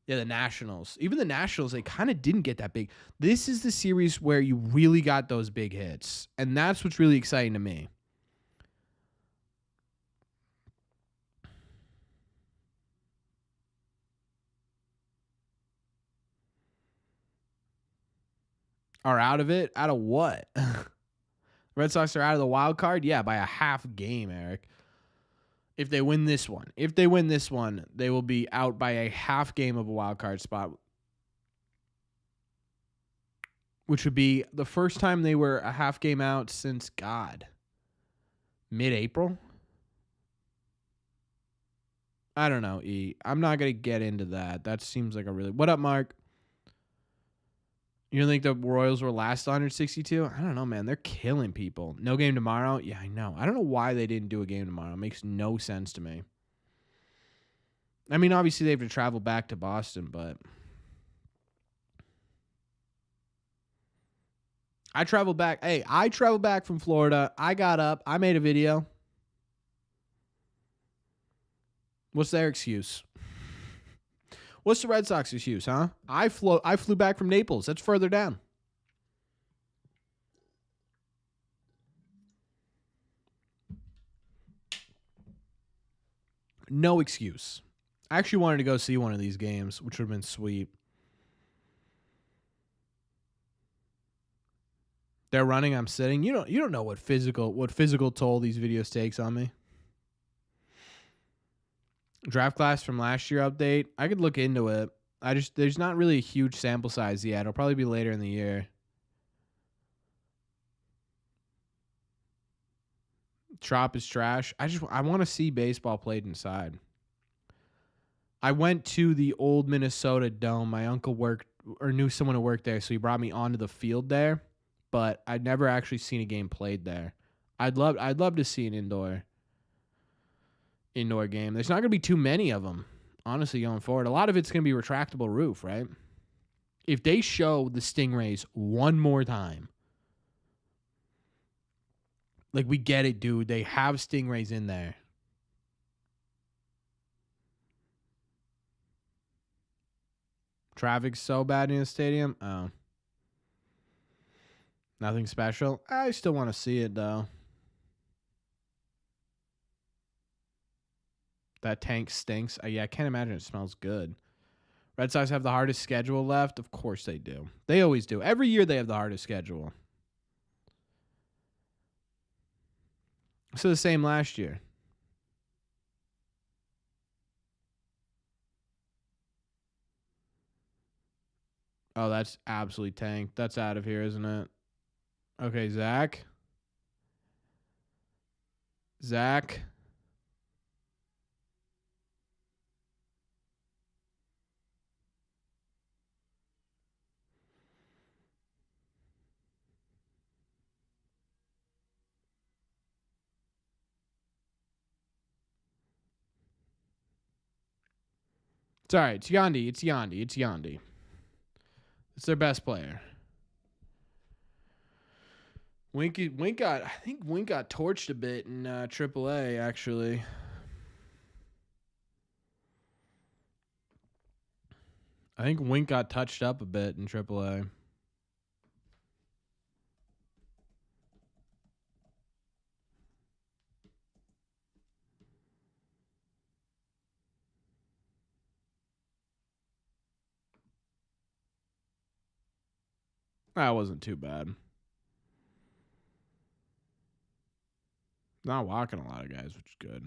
Yeah, the Nationals. Even the Nationals, they kind of didn't get that big. This is the series where you really got those big hits, and that's what's really exciting to me. Are out of it? Out of what? Red Sox are out of the wild card? Yeah, by a half game, Eric. If they win this one. They will be out by a half game of a wild card spot. Which would be the first time they were a half game out since God. Mid-April? I don't know, E. I'm not going to get into that. That seems like a really... What up, Mark? You don't think the Royals were last 162? I don't know, man. They're killing people. No game tomorrow? Yeah, I know. I don't know why they didn't do a game tomorrow. It makes no sense to me. I mean, obviously they have to travel back to Boston, but... I traveled back. Hey, I traveled back from Florida. I got up. I made a video. What's their excuse? What's the Red Sox excuse, huh? I flew back from Naples. That's further down. No excuse. I actually wanted to go see one of these games, which would have been sweet. They're running, I'm sitting. You don't know what physical toll these videos takes on me. Draft class from last year update. I could look into it. There's not really a huge sample size yet. It'll probably be later in the year. Trop is trash. I want to see baseball played inside. I went to the old Minnesota Dome. My uncle worked or knew someone who worked there, so he brought me onto the field there. But I'd never actually seen a game played there. I'd love to see an indoor game. There's not going to be too many of them, honestly, going forward. A lot of it's going to be retractable roof, right? If they show the Stingrays one more time, like, we get it, dude. They have Stingrays in there. Traffic's so bad in the stadium. Oh. Nothing special. I still want to see it, though. That tank stinks. Yeah, I can't imagine it smells good. Red Sox have the hardest schedule left. Of course they do. They always do. Every year they have the hardest schedule. So the same last year. Oh, that's absolutely tanked. That's out of here, isn't it? Okay, Zach. It's all right. It's Yandy. It's their best player. I think Wink got torched a bit in AAA, actually. I think Wink got touched up a bit in AAA. That wasn't too bad. Not walking a lot of guys, which is good.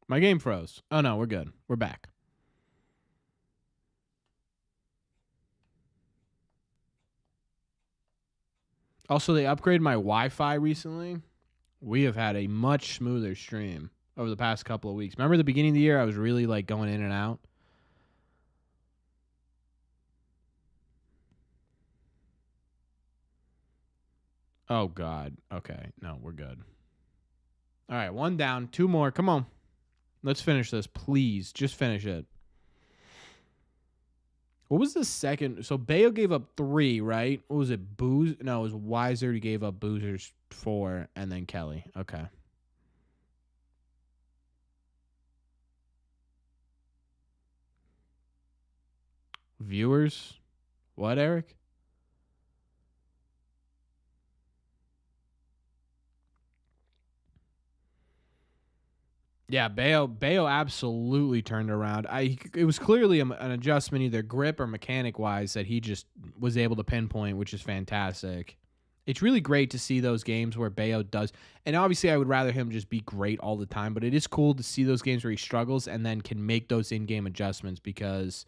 My game froze. Oh, no, we're good. We're back. Also, they upgraded my Wi-Fi recently. We have had a much smoother stream over the past couple of weeks. Remember the beginning of the year, I was really like going in and out. Oh, God. Okay. No, we're good. All right. One down. Two more. Come on. Let's finish this. Please. Just finish it. What was the second? So Bayo gave up 3, right? What was it? Booze? No, it was Weiser who gave up Boozers 4, and then Kelly. Okay. Viewers? What, Eric? Yeah, Bayo absolutely turned around. It was clearly an adjustment, either grip or mechanic wise, that he just was able to pinpoint, which is fantastic. It's really great to see those games where Bayo does. And obviously, I would rather him just be great all the time. But it is cool to see those games where he struggles and then can make those in-game adjustments because,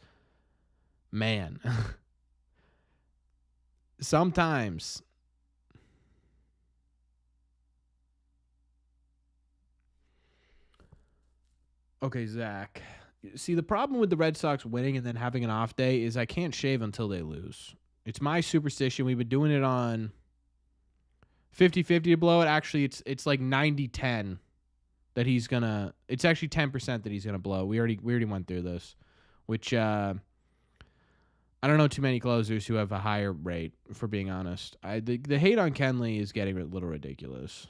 man, sometimes. Okay, Zach. See, the problem with the Red Sox winning and then having an off day is I can't shave until they lose. It's my superstition. We've been doing it on 50-50 to blow it. Actually, it's like 90-10 that he's gonna. It's actually 10% that he's gonna blow. We already went through this, which I don't know too many closers who have a higher rate. For being honest, the hate on Kenley is getting a little ridiculous.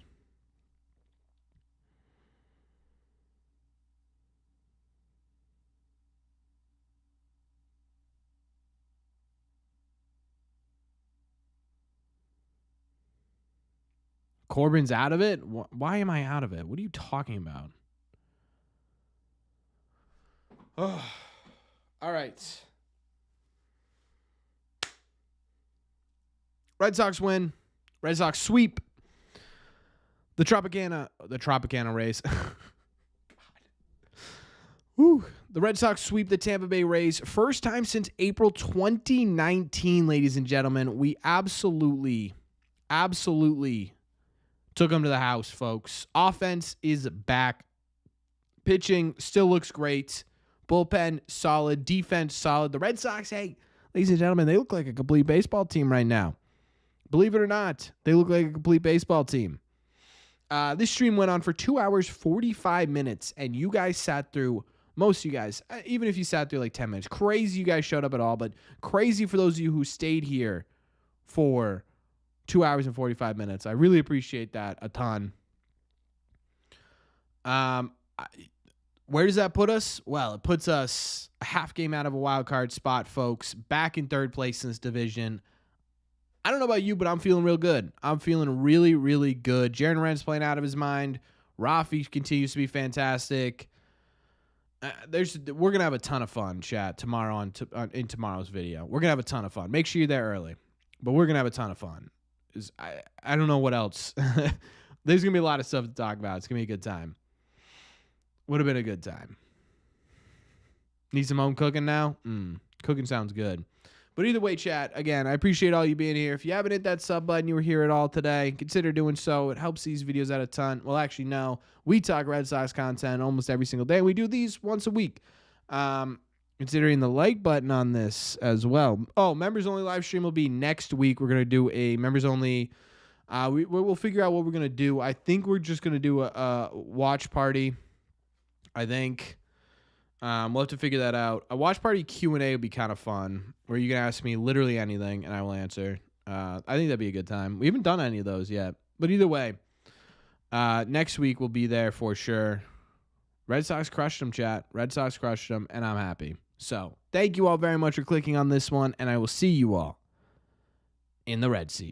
Corbin's out of it? Why am I out of it? What are you talking about? Oh, all right. Red Sox win. Red Sox sweep. The Tropicana Rays. Woo. The Red Sox sweep the Tampa Bay Rays. First time since April 2019, ladies and gentlemen. We absolutely took them to the house, folks. Offense is back. Pitching still looks great. Bullpen solid. Defense solid. The Red Sox, hey, ladies and gentlemen, they look like a complete baseball team right now. Believe it or not, they look like a complete baseball team. This stream went on for 2 hours, 45 minutes, and you guys sat through, most of you guys, even if you sat through like 10 minutes, crazy you guys showed up at all, but crazy for those of you who stayed here for 2 hours and 45 minutes. I really appreciate that a ton. Where does that put us? Well, it puts us a half game out of a wild card spot, folks. Back in third place in this division. I don't know about you, but I'm feeling real good. I'm feeling really, really good. Jaron Wren's playing out of his mind. Rafi continues to be fantastic. We're gonna have a ton of fun, chat, tomorrow in tomorrow's video. We're gonna have a ton of fun. Make sure you're there early, but we're gonna have a ton of fun. I don't know what else. There's gonna be a lot of stuff to talk about. It's gonna be a good time. Would have been a good time. Need some home cooking now? Cooking sounds good. But either way, chat, again, I appreciate all you being here. If you haven't hit that sub button, you were here at all today, consider doing so. It helps these videos out a ton. Well, actually, no. We talk Red Sox content almost every single day. We do these once a week. Considering the like button on this as well. Oh, members only live stream will be next week. We're going to do a members only. We'll figure out what we're going to do. I think we're just going to do a watch party. I think we'll have to figure that out. A watch party Q&A would be kind of fun, where you can ask me literally anything and I will answer. I think that'd be a good time. We haven't done any of those yet. But either way, next week we'll be there for sure. Red Sox crushed them, chat. Red Sox crushed them, and I'm happy. So thank you all very much for clicking on this one, and I will see you all in the red seat.